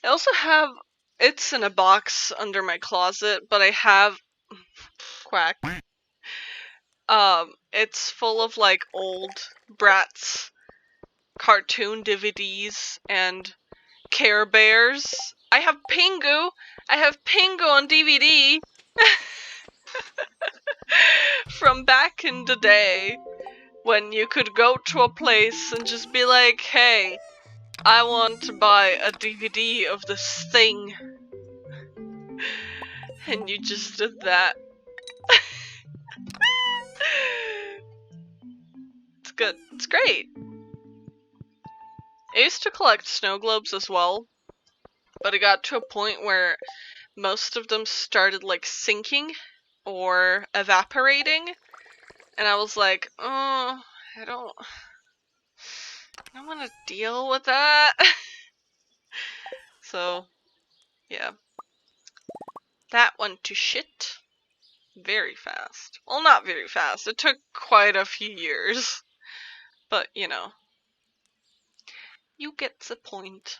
I also have, it's in a box under my closet, but I have, quack. It's full of, like, old Bratz cartoon DVDs and Care Bears. I have Pingu! I have Pingu on DVD! From back in the day, when you could go to a place and just be like, hey, I want to buy a DVD of this thing. And you just did that. It's good. It's great. I used to collect snow globes as well, but it got to a point where most of them started, like, sinking or evaporating, and I was like, oh, I don't want to deal with that. So, yeah. That went to shit very fast. Well, not very fast. It took quite a few years. But, you know. You get the point.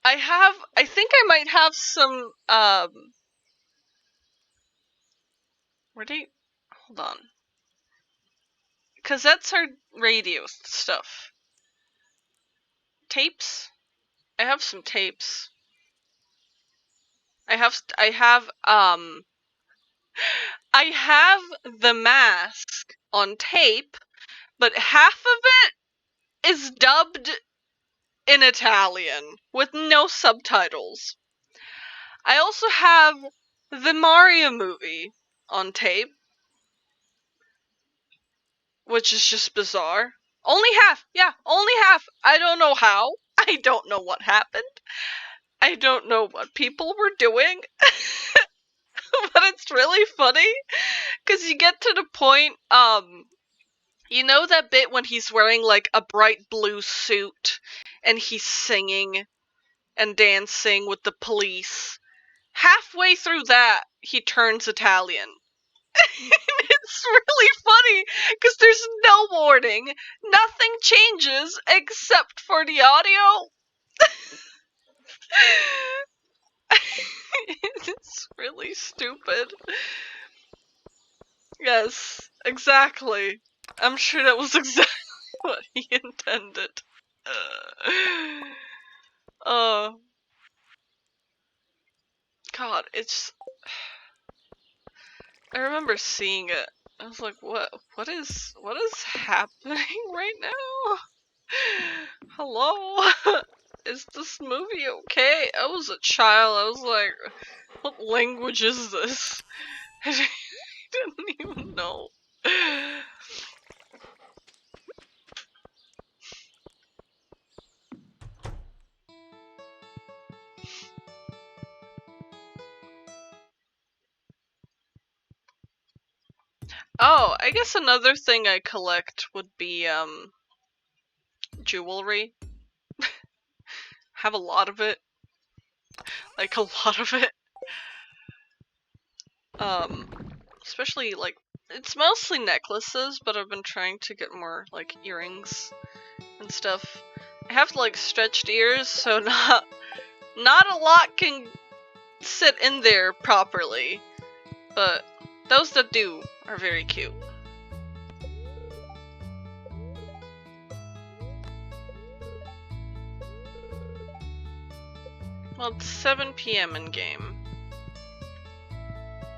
I think I might have some, hold on. Cassettes are radio stuff. Tapes? I have some tapes. I have The Mask on tape, but half of it is dubbed in Italian with no subtitles. I also have the Mario movie on tape, which is just bizarre. Only half! Yeah, only half! I don't know how. I don't know what happened. I don't know what people were doing. But it's really funny, because you get to the point, you know that bit when he's wearing, like, a bright blue suit, and he's singing and dancing with the police? Halfway through that, he turns Italian. It's really funny, because there's no warning. Nothing changes except for the audio. It's really stupid. Yes, exactly. I'm sure that was exactly what he intended. Oh. God, it's... I remember seeing it. I was like, what is happening right now? Hello? Is this movie okay? I was a child. I was like, what language is this? I didn't even know. Oh, I guess another thing I collect would be, jewelry. Have a lot of it. Like, a lot of it. Especially, like, it's mostly necklaces, but I've been trying to get more, like, earrings and stuff. I have, like, stretched ears, so not a lot can sit in there properly, but those that do are very cute. Well, it's 7 PM in game.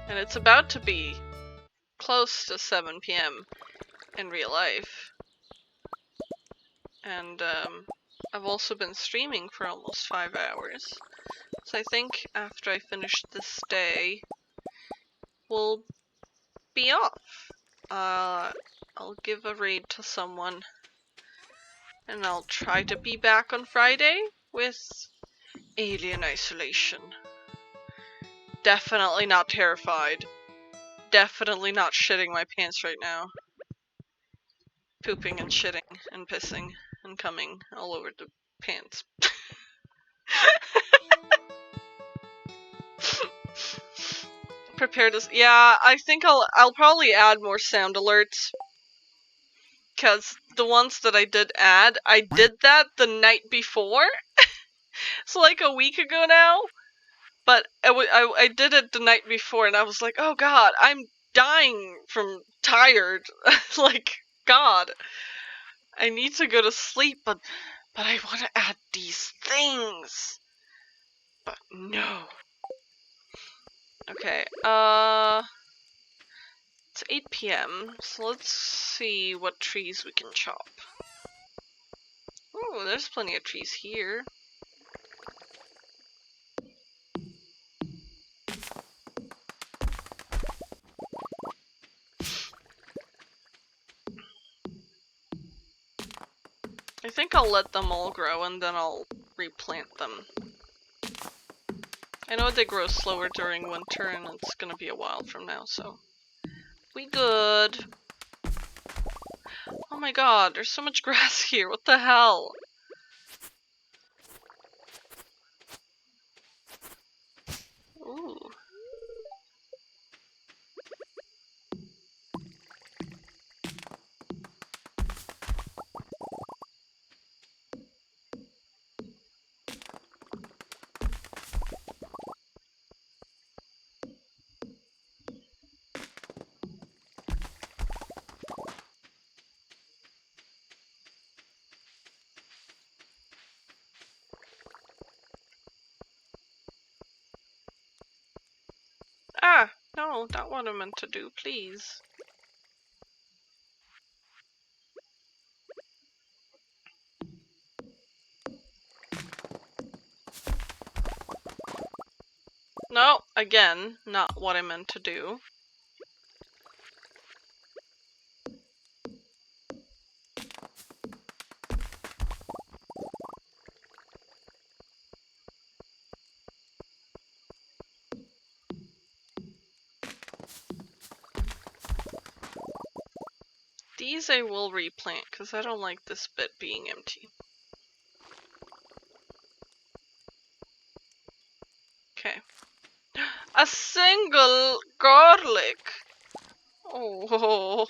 And it's about to be close to 7 PM in real life. And I've also been streaming for almost 5 hours. So I think after I finish this day, we'll be off. I'll give a raid to someone. And I'll try to be back on Friday with Alien Isolation. Definitely not terrified. Definitely not shitting my pants right now. Pooping and shitting and pissing and coming all over the pants. Prepare to. Yeah, I think I'll probably add more sound alerts. Cause the ones that I did add, I did that the night before. So like a week ago now. But I did it the night before and I was like, oh god, I'm dying from tired. Like, god. I need to go to sleep, but I want to add these things. But no. Okay, it's 8 p.m. So let's see what trees we can chop. Oh, there's plenty of trees here. I think I'll let them all grow and then I'll replant them. I know they grow slower during winter and it's gonna be a while from now, so we good. Oh my god, there's so much grass here, what the hell? Ooh. Ah, no, not what I meant to do, please. No, again, not what I meant to do. These I will replant, because I don't like this bit being empty. Okay. A single garlic! Oh,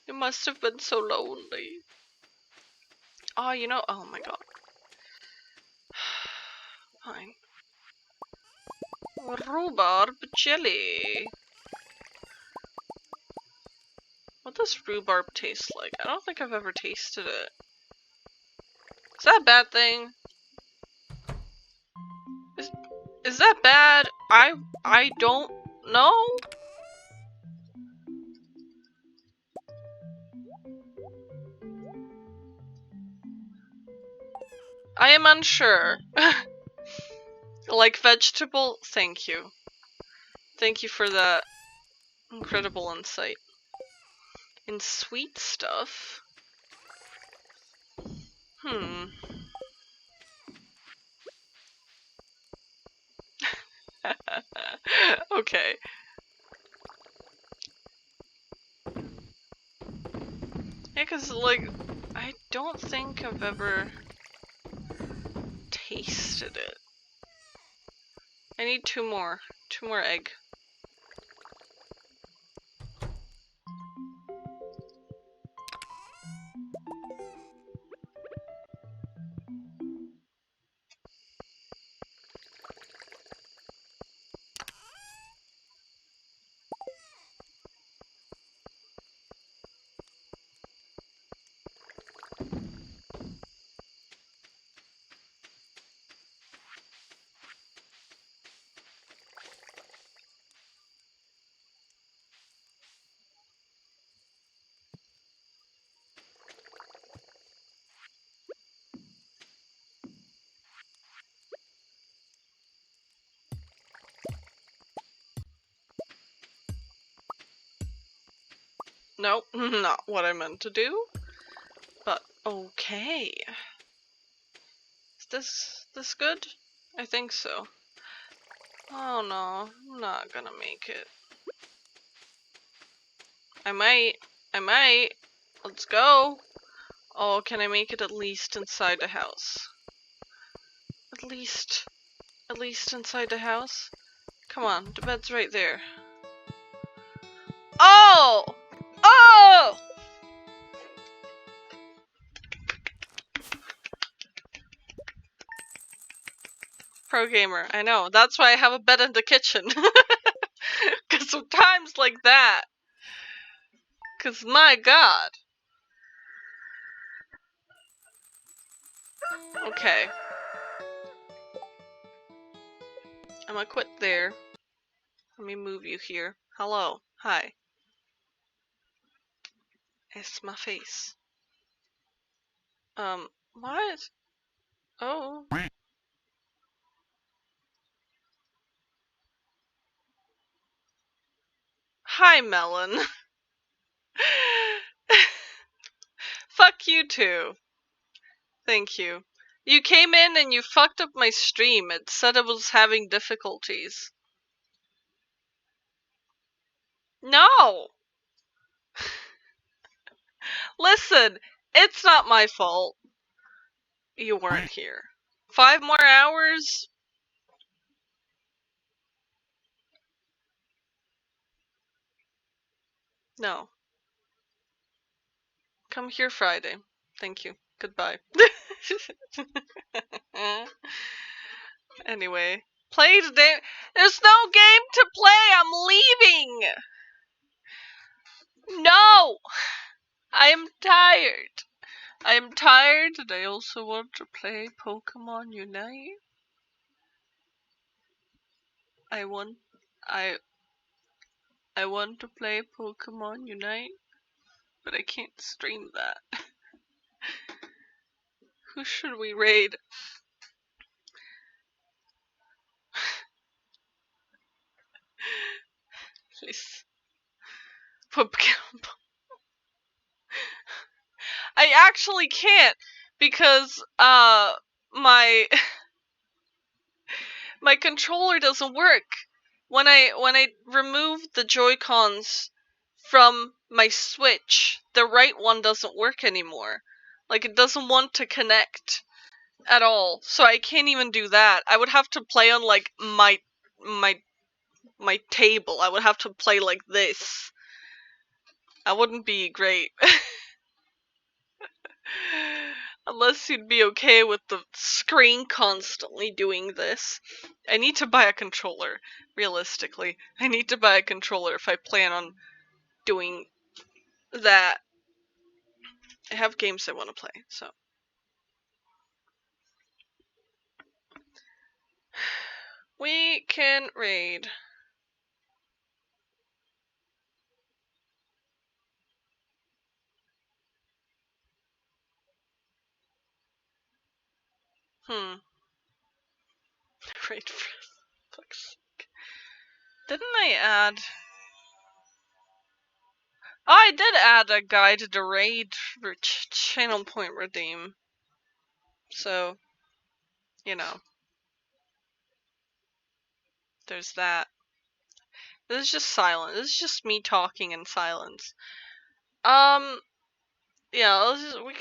it must have been so lonely. Oh, you know, oh my god. Fine. Rhubarb jelly. What does rhubarb taste like? I don't think I've ever tasted it. Is that a bad thing? Is that bad? I don't know. I am unsure. Like vegetable? Thank you. Thank you for that incredible insight. In sweet stuff? Hmm. Okay. Yeah, cause like, I don't think I've ever tasted it. I need two more egg. Nope, not what I meant to do. But Okay. Is this good? I think so. Oh no, I'm not gonna make it. I might. Let's go. Oh, can I make it at least inside the house? At least inside the house? Come on, the bed's right there. Oh! Oh! Pro gamer, I know. That's why I have a bed in the kitchen. Cause of times like that. Cause my god. Okay. I'm gonna quit there. Let me move you here. Hello. Hi. It's my face. What? Oh. Hi, Melon. Fuck you too. Thank you. You came in and you fucked up my stream. It said it was having difficulties. No! Listen, it's not my fault. You weren't here. 5 more hours? No. Come here Friday. Thank you. Goodbye. Anyway. Play today. There's no game to play! I'm leaving! No! I am tired. I am tired and I also want to play Pokemon Unite. I want to play Pokemon Unite, but I can't stream that. Who should we raid? Please. Pokemon. I actually can't because my my controller doesn't work. When I remove the Joy-Cons from my Switch, the right one doesn't work anymore. Like it doesn't want to connect at all. So I can't even do that. I would have to play on like my table. I would have to play like this. That wouldn't be great. Unless you'd be okay with the screen constantly doing this. I need to buy a controller, realistically. I need to buy a controller if I plan on doing that. I have games I want to play, so. We can raid. Raid for fuck's sake. Didn't I add... Oh, I did add a guide to the raid for channel point redeem. So, you know. There's that. This is just silent. This is just me talking in silence. Yeah, we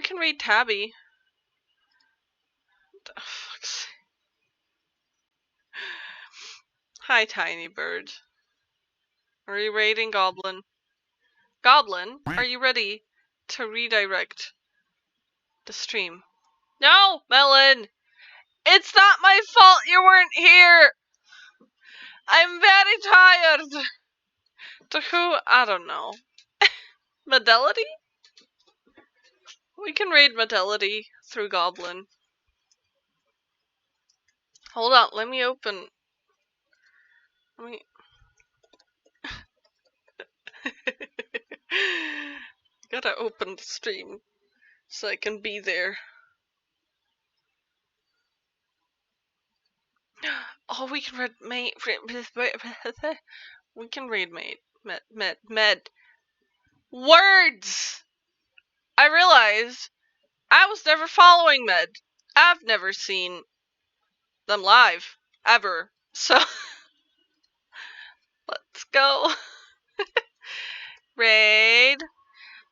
can read Tabby. Oh, fuck's sake. Hi, tiny bird. Are you raiding Goblin? Goblin, are you ready to redirect the stream? No, Melon! It's not my fault you weren't here! I'm very tired! To who? I don't know. Medelity? We can raid Medelity through Goblin. Hold on, let me open... Let me... Gotta open the stream so I can be there. Oh, we can raid mate. We can raid mate. Med. Words! I realized I was never following Med. I've never seen them live. Ever. So, let's go. Raid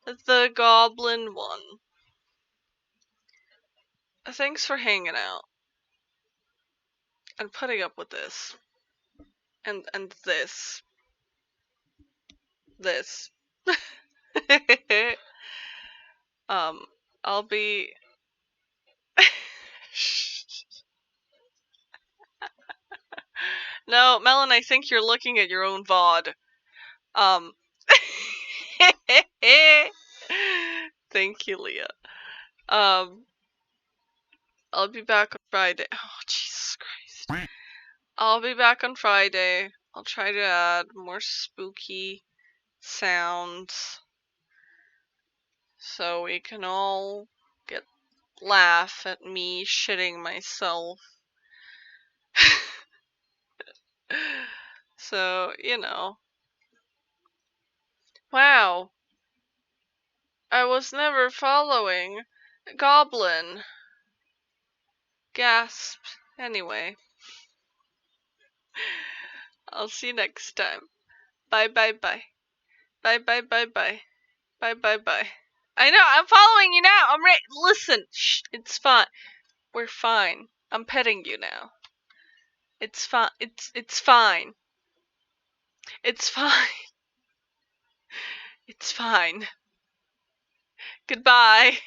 the Goblin one. Thanks for hanging out. And putting up with this. And this. This. I'll be... No, Melon, I think you're looking at your own VOD. Thank you, Leah. I'll be back on Friday. Oh, Jesus Christ. I'll be back on Friday. I'll try to add more spooky sounds so we can all laugh at me shitting myself. So, you know. Wow. I was never following Goblin. Gasp. Anyway. I'll see you next time. Bye bye bye. Bye bye bye bye. Bye bye bye. I know, I'm following you now. I'm listen. Shh, it's fine. We're fine. I'm petting you now. It's fine. It's fine. It's fine. It's fine. Goodbye.